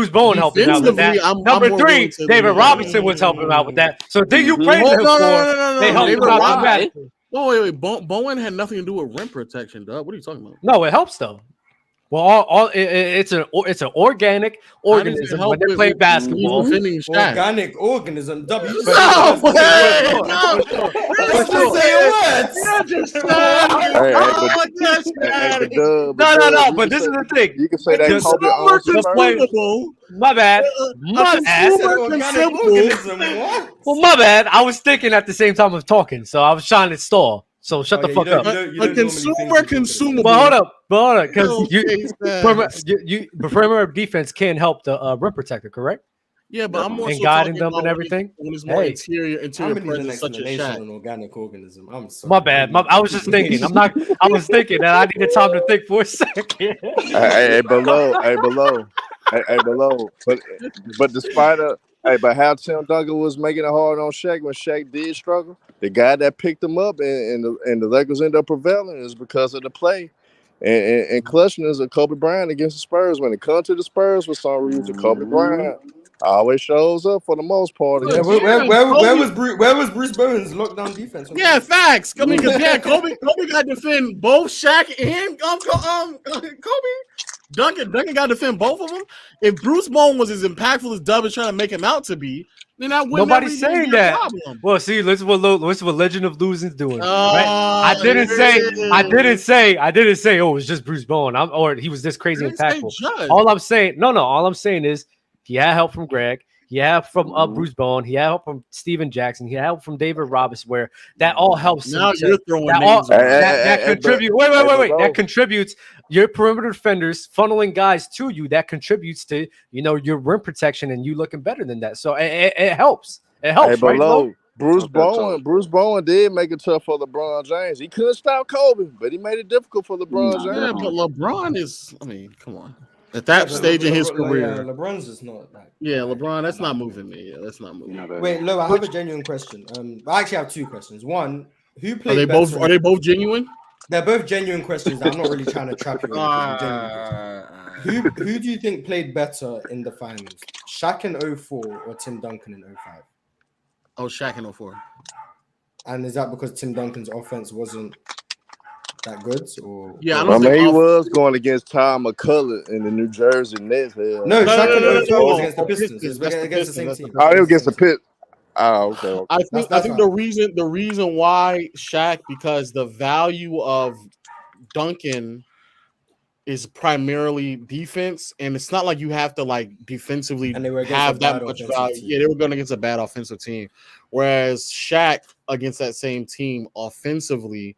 Bowen helped him out with that. Number three, David Robinson was helping him out with that. So the thing you praised him for, they helped him out dramatically. Oh wait. Bowen had nothing to do with rim protection, Doug. What are you talking about? No, it helps though. Well, it's an organic organism when they play basketball. Organic organism. No, but this is the thing. You can say that my bad. Well, my bad. I was thinking at the same time of talking, so I was trying to stall. So shut the fuck up. A consumable. But hold up, because perimeter defense can help the rim protector, correct? Yeah, but I'm also and guiding them and everything. When it's more interior presence, such as Shaq. An organic organism. I'm sorry. My bad. I was just thinking. I was thinking that I needed time to think for a second. Hey, below. But despite but how Tim Duncan was making it hard on Shaq when Shaq did struggle, the guy that picked him up and the Lakers ended up prevailing is because of the play and clutchness of Kobe Bryant against the Spurs. When it comes to the Spurs, for some reason, Kobe Bryant always shows up for the most part. Yeah, where was Bruce Bowen's lockdown defense? Yeah, facts. I mean, because Kobe got to defend both Shaq and Kobe. Duncan got to defend both of them. If Bruce Bowen was as impactful as Dub is trying to make him out to be, then that wouldn't nobody's saying that. Problem. Well, see, this is what Legend of Losing's doing. Right? I didn't say. Oh, it's just Bruce Bowen. Or he was this crazy impactful. All I'm saying is he had help from Greg. He had help from Bruce Bowen. He had help from Steven Jackson. He had help from David Robinson. Where that all helps. Now you're throwing names. That contributes. Wait. That contributes. Your perimeter defenders funneling guys to you. That contributes to your rim protection and you looking better than that. So it helps. It helps. Hey, right? Bruce Bowen did make it tough for LeBron James. He couldn't stop Kobe, but he made it difficult for LeBron James. Yeah, but LeBron is. I mean, come on. At that stage in his career, LeBron's just not that. Yeah, LeBron, that's not moving me. Yeah, that's not moving. Wait, Lo, I have a genuine question. I actually have two questions. One, who played? Are they both genuine? They're both genuine questions. I'm not really trying to trap you. Who do you think played better in the finals? Shaq in 04 or Tim Duncan in 05? Oh, Shaq in 04. And is that because Tim Duncan's offense wasn't that good? Or yeah, I mean he was going against Tom McCullough in the New Jersey Nets. No, Shaq in 04 was against the Pistons. It was against the same team. Oh, it was against the Pit. Oh, okay. I think the reason why Shaq, because the value of Duncan is primarily defense, and it's not like you have to like defensively have that much value. Yeah, they were going against a bad offensive team, whereas Shaq against that same team offensively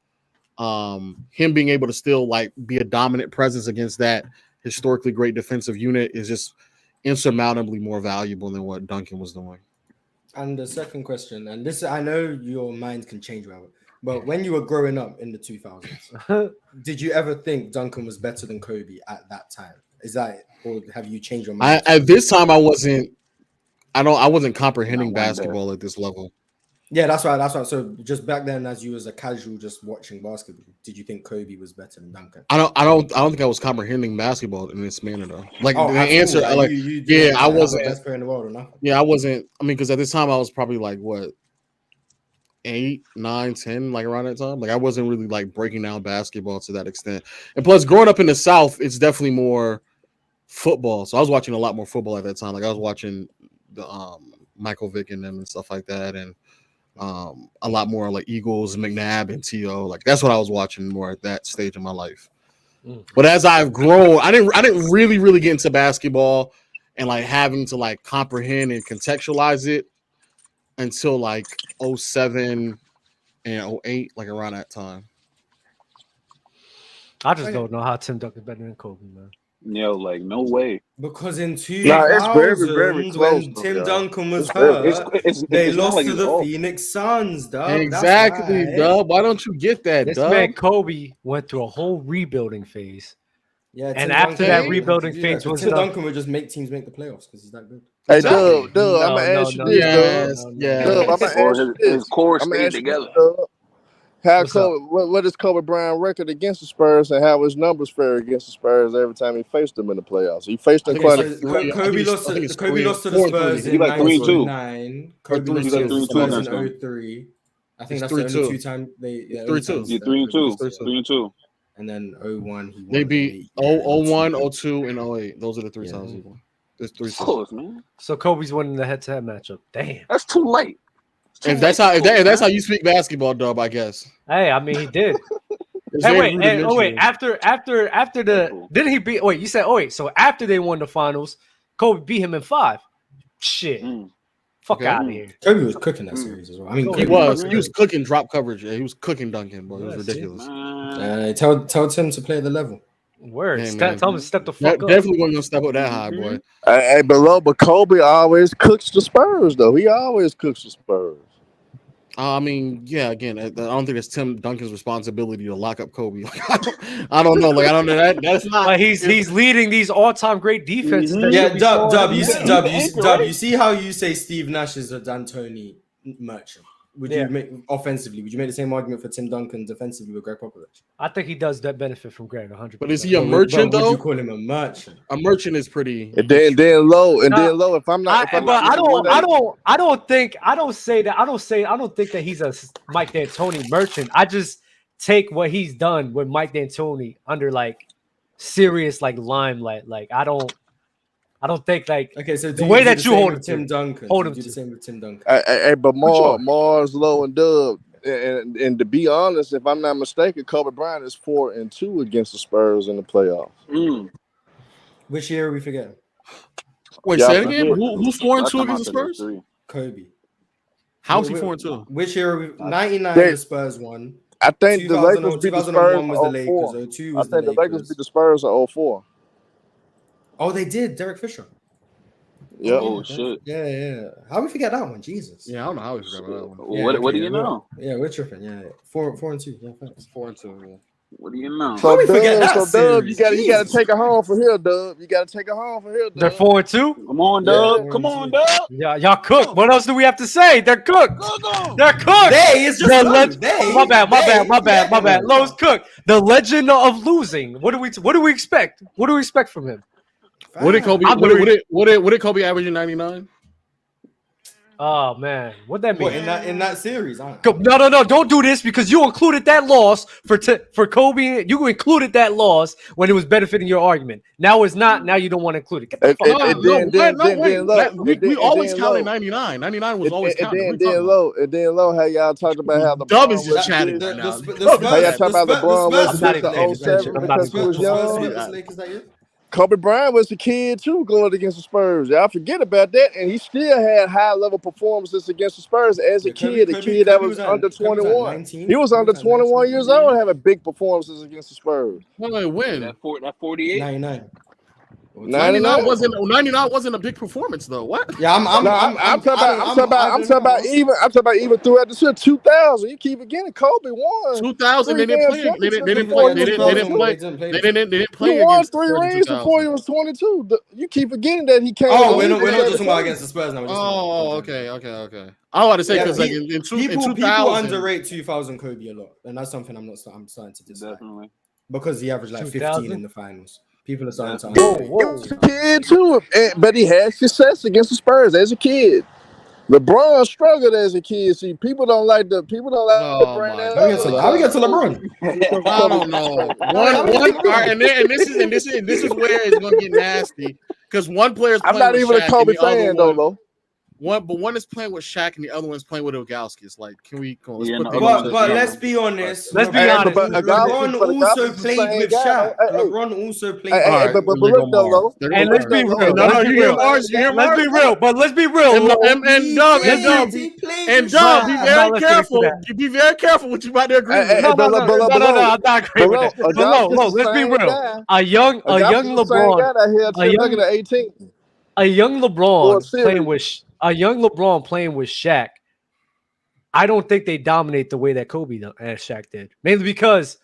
him being able to still like be a dominant presence against that historically great defensive unit is just insurmountably more valuable than what Duncan was doing. And the second question, and this, I know your mind can change, Robert, but when you were growing up in the 2000s, did you ever think Duncan was better than Kobe at that time? Is that, or have you changed your mind? At this time, I wasn't comprehending basketball at this level. Yeah, that's right. So just back then, as you was a casual just watching basketball, did you think Kobe was better than Duncan? I don't think I was comprehending basketball in this manner though. Like the answer, like, like I wasn't the best player in the world or nothing. Yeah, I wasn't. I mean, because at this time I was probably like what 8, 9, 10, like around that time. Like I wasn't really like breaking down basketball to that extent. And plus, growing up in the South, it's definitely more football. So I was watching a lot more football at that time. Like I was watching the Michael Vick and them and stuff like that, and a lot more like Eagles, McNabb, and T.O. Like that's what I was watching more at that stage of my life. But as I've grown, I didn't really get into basketball and like having to like comprehend and contextualize it until like 07 and 08, like around that time. I just don't know how Tim Duncan's better than Kobe, man. Yo, like no way. Because in 2000, very close, when Tim Duncan was hurt, they not lost like to it's the off. Phoenix Suns, dog. Exactly, That's why. Dub. Why don't you get that, This Dub? man Kobe went through a whole rebuilding phase. Yeah, And Tim after Duncan, that rebuilding phase was Tim done. Duncan would just make teams make the playoffs because he's that good. Hey, Exactly. Dub, I'm gonna ask you this, Dub. Dub, I'm gonna ask you this. His core I'm gonna stayed ask you together. this, Dub. How What's up? Kobe, what is Kobe Bryant record against the Spurs, and how his numbers fare against the Spurs every time he faced them in the playoffs? He faced them Okay, quite so a Kobe lost to the Spurs He in like 3-2. 1999. Kobe lost He's to like the 3-2 Spurs against them. in 03. I think It's that's the only 3-2. two times they. It's only 3-2. times Yeah, that 3-2. Kobe lost. 3-2. And then 01, he won. They beat 01, 02, and 08. Those are the 3 Yeah. times he won. There's 3 times. Close, man. So Kobe's winning the head-to-head matchup. Damn. That's too late. If that's how you speak basketball, Dub, I guess. Hey, I mean he did. It's Hey, very wait, rudimentary. after the didn't he beat? Wait, you said so after they won the finals, Kobe beat him in 5. Shit, fuck Okay. out of here. Kobe was cooking that series as well. I mean, He Kobe was cooking drop coverage. Yeah, he was cooking Duncan, bro. It was ridiculous. Tell Tim to play the level. Word, Hey, man. tell him to step the fuck up. Definitely wasn't gonna step up that high, boy. Hey, but Kobe always cooks the Spurs, though. He always cooks the Spurs. I mean, yeah. Again, I don't think it's Tim Duncan's responsibility to lock up Kobe. Like, I don't know. Like, I don't know that. That's not. Like he's leading these all-time great defenses. that Yeah, should be Dub, scoring. you see how you say Steve Nash is a D'Antoni merchant? Would you make offensively? Would you make the same argument for Tim Duncan defensively with Greg Popovich? I think he does that benefit from Greg 100%. But is he a merchant Would though? you call him a merchant? A merchant is pretty. And then low. If I'm not, I don't think that he's a Mike D'Antoni merchant. I just take what he's done with Mike D'Antoni under like serious like limelight. Like I don't think like so the way that you hold him Tim Duncan. hold him do to the same with Tim Duncan. Hey, but Mars, Low, and Dub, and to be honest, if I'm not mistaken, Kobe Bryant is 4-2 against the Spurs in the playoffs. Which year are we forgetting? Wait, say it again. Who's 4-2 against the Spurs? Kobe. How's he 4-2? Which year are we? 99, the Spurs won. I think the Lakers beat the Spurs 2001 was the in Lakers. 04. 02 I was think the the Lakers Lakers. beat the Spurs in 04. Oh, they did. Derek Fisher. Yep. Oh shit. Yeah. How we forget that one? Jesus. Yeah, I don't know how we forgot about that one. Yeah, What do you know? Yeah, we're tripping. Yeah, 4-2. Yeah, thanks. 4-2. Yeah. What do you know? So we forget that Dub, you series? gotta take it home from here, Dub. You gotta take it home from here, Dub. they're 4-2. Come on, Dub. Come on, Dub. Yeah, y'all cooked. What else do we have to say? They're cooked. They're cooked. It's just My bad. Lowe's cooked. The legend of losing. What do we expect? What do we expect from him? What did Kobe? What did Kobe average in 99? Oh man, what that mean? What, in that series? No, don't do this because you included that loss for Kobe. You included that loss when it was benefiting your argument. Now it's not. Now you don't want to include it. Get the fuck out. We always counted 99. 99 was always counted. And then low, how y'all talked about how the Dub is just chatting right now. How y'all talk about LeBron was the 07 because he was young. Lakers that year? Kobe Bryant was a kid too going against the Spurs. Y'all forget about that, and he still had high level performances against the Spurs as a kid. A kid that was under 21. He was under 21 years old, having big performances against the Spurs. No, when that 48, 99. 99 wasn't a big performance though. What? Yeah, I'm talking about even throughout the year 2000. You keep forgetting Kobe won. 2000 they didn't play. They didn't play. He won 3 rings before he was 22. You keep forgetting that he came. Oh, we're not just talking about against the Spurs now. Okay. I want to say because in 2000 people underrate 2000 Kobe a lot, and that's something I'm starting to dislike. Definitely. Because he averaged like 15 in the finals. People are starting to underrate. He was a kid too, but he had success against the Spurs as a kid. LeBron struggled as a kid. See, people don't like to bring that up. How we get to LeBron? I don't know. This is where it's gonna get nasty because one player's playing. I'm not even a Kobe fan though. One is playing with Shaq and the other one's playing with Ilgauskas. It's like, let's but let's be honest. Let's be honest. LeBron also played with Shaq. LeBron also played. But look though, and let's be real. No, you hear Mars. Let's be real. But let's be real. And Dub, be very careful. Be very careful what you about to agree with. No, I'm not agreeing with that. But no, let's be real. A young LeBron playing with Shaq, I don't think they dominate the way that Kobe and Shaq did. Mainly because,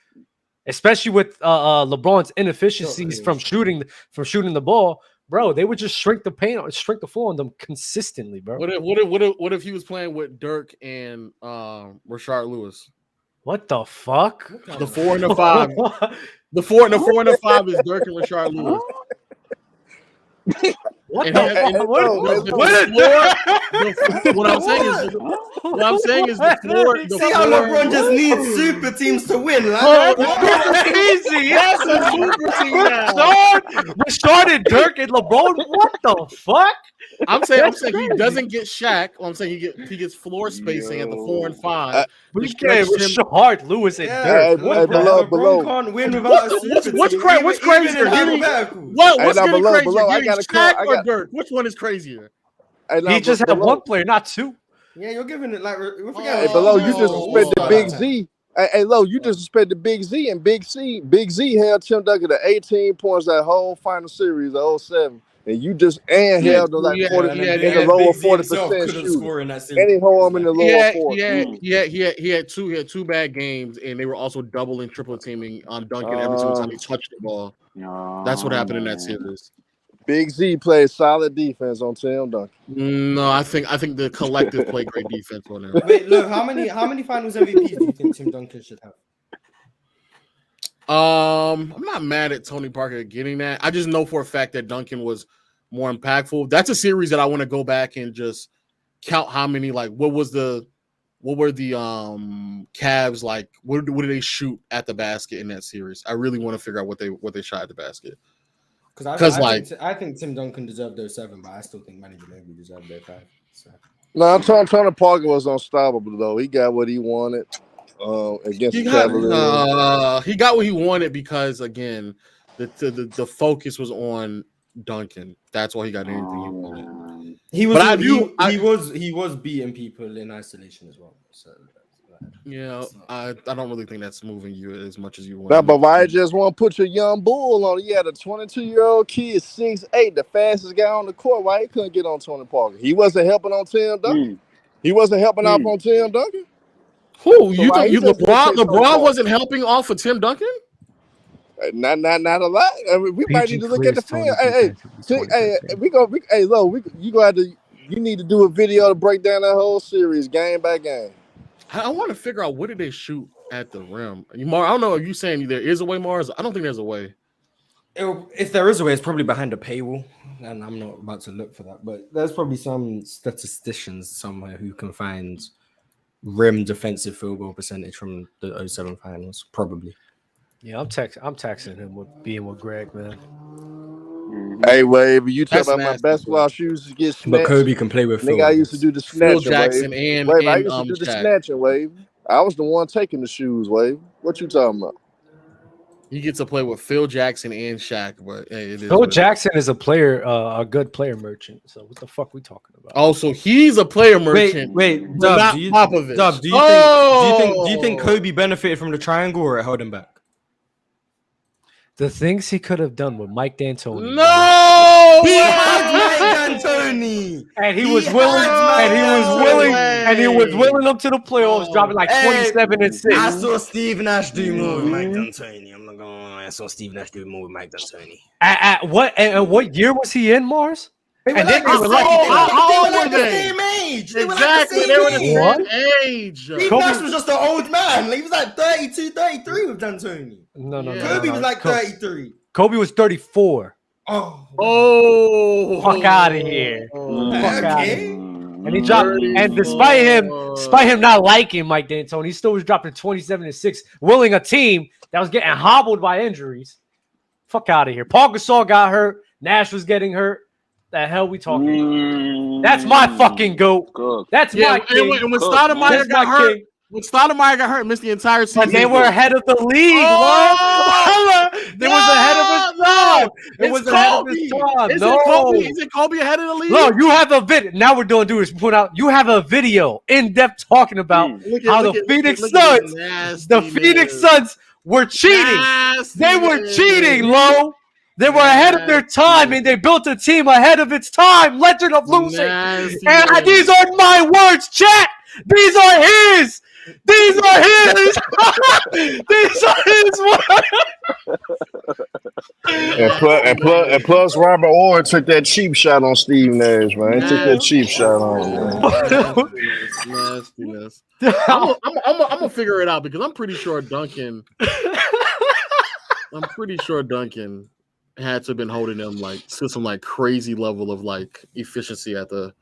especially with LeBron's inefficiencies from shooting the ball, bro, they would just shrink the floor on them consistently, bro. What if he was playing with Dirk and Rashard Lewis? What the fuck? The 4 and the 5. The 4 and the 5 is Dirk and Rashard Lewis. What I'm saying is the floor. See how LeBron just needs super teams to win, like crazy. That's a super team now. Rashard and Dirk and LeBron. What the fuck? I'm saying he doesn't get Shaq. I'm saying he gets floor spacing at the 4 and 5. Which Rashard Lewis and Dirk. LeBron can't win without a super What's crazier? What's getting crazier? Getting Shaq or Dirk? Which one is crazier? He just had one player, not two. Yeah, you're giving it like we're forgetting. Hey, below you just suspended Big Z. Hey, Low, you just suspended Big Z and Big Z held Tim Duncan to 18 points that whole final series of 07. And you just held them like 40 in the lower 40% shooting. And he held them in the lower 40. He had two bad games, and they were also double and triple teaming on Duncan every single time he touched the ball. That's what happened in that series. Big Z played solid defense on Tim Duncan. No, I think the collective played great defense on him. Wait, look, how many finals MVPs do you think Tim Duncan should have? I'm not mad at Tony Parker getting that. I just know for a fact that Duncan was more impactful. That's a series that I want to go back and just count how many, like, what were the Cavs like? What did they shoot at the basket in that series? I really want to figure out what they shot at the basket. Because I think Tim Duncan deserved those 7, but I still think Manager Wemby deserved their 5. So. No, I'm Tony Parker was unstoppable though. He got what he wanted against the Cavaliers. He got what he wanted because again, the focus was on Duncan. That's why he got anything he wanted. He was beating people in isolation as well. So. Yeah, I don't really think that's moving you as much as you want. Nah, but why just want to put your young bull on? You had a 22-year-old kid, 6'8", the fastest guy on the court. Why he couldn't get on Tony Parker? He wasn't helping on Tim Duncan. He wasn't helping out on Tim Duncan. Who? So LeBron wasn't helping off of Tim Duncan? Not a lot. I mean, we might need to look at the film. You need to do a video to break down that whole series game by game. I want to figure out what did they shoot at the rim. I don't know. Are you saying there is a way, Mars? I don't think there's a way. If there is a way, it's probably behind a paywall, and I'm not about to look for that. But there's probably some statisticians somewhere who can find rim defensive field goal percentage from the 07 finals. Probably. Yeah, I'm texting him with being with Greg, man. Hey, Wave, you talk about my basketball shoes to get snatched. But Kobe can play with Phil. I used to do the snatching, Phil Jackson Wave. and I used to do the snatching, Wave. I was the one taking the shoes, Wave. What you talking about? He gets to play with Phil Jackson and Shaq, but hey, Phil Jackson is a player, a good player merchant. So what the fuck we talking about? Oh, so he's a player merchant. Wait, but Dub, not do you Popovich. think Kobe benefited from the triangle or it held him back? The things he could have done with Mike D'Antoni. No, he had Mike D'Antoni, and he was willing up to the playoffs, dropping like 27 and 6. I saw Steve Nash do more with Mike D'Antoni. I'm not going to lie. I saw Steve Nash do more with Mike D'Antoni. At what year was he in, Mars? They were like the same age. Exactly, they were the same age. Steve Nash was just an old man. He was like 32, 33 with D'Antoni. No. Kobe was like 33. Kobe was 34. Oh, fuck out of here! Fuck out of here! And he dropped. And despite him not liking Mike D'Antoni, he still was dropping 27 and 6, willing a team that was getting hobbled by injuries. Fuck out of here! Paul Gasol got hurt. Nash was getting hurt. The hell we talking about? That's my fucking GOAT. That's my king. And when Stoudemire got hurt, missed the entire season. But they were ahead of the league. They was ahead of his time. It was ahead of his time. Isn't Kobe ahead of the league? No, you have a video. Now we're doing is point out. You have a video in depth talking about how the Phoenix Suns were cheating. They were cheating, Lo. They were ahead of their time, and they built a team ahead of its time. Legend of losing. And these aren't my words, chat. These are his. These are his. These are his words. And plus, Robert Orr took that cheap shot on Steve Nash, man. He took that cheap shot on him. Nastiness. I'm gonna figure it out because I'm pretty sure Duncan had to have been holding them like to some like crazy level of like efficiency at the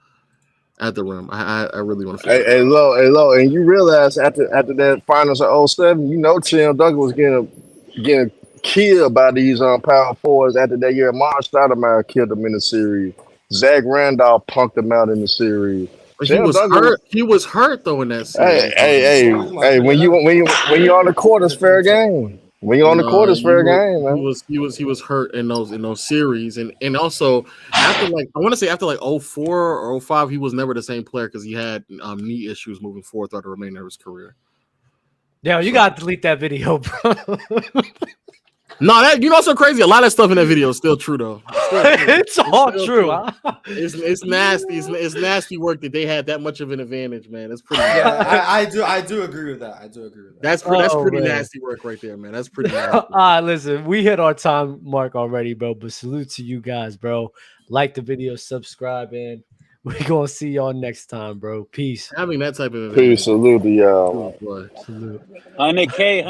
rim. I really want to. Hey, Lo, and you realize after that finals of 07, you know Tim Duncan was getting killed by these power forwards after that year. Mark Stoudemire killed him in the series. Zach Randolph punked him out in the series. He was hurt though in that series. Hey, when you on the court, it's fair game. When you're on the court, it's fair game, man. He was hurt in those series, and also after like I want to say after like 04 or 05, he was never the same player because he had knee issues moving forward throughout the remainder of his career. Yeah, you gotta delete that video, bro. No, that so crazy. A lot of stuff in that video is still true though. It's all true. It's nasty. It's nasty work that they had that much of an advantage, man. It's pretty. Yeah, I do agree with that. That's pretty nasty work right there, man. That's pretty nasty. Listen, we hit our time mark already, bro. But salute to you guys, bro. Like the video, subscribe, and we're gonna see y'all next time, bro. Peace. Having that type of peace, salute to y'all. Salute. 100K.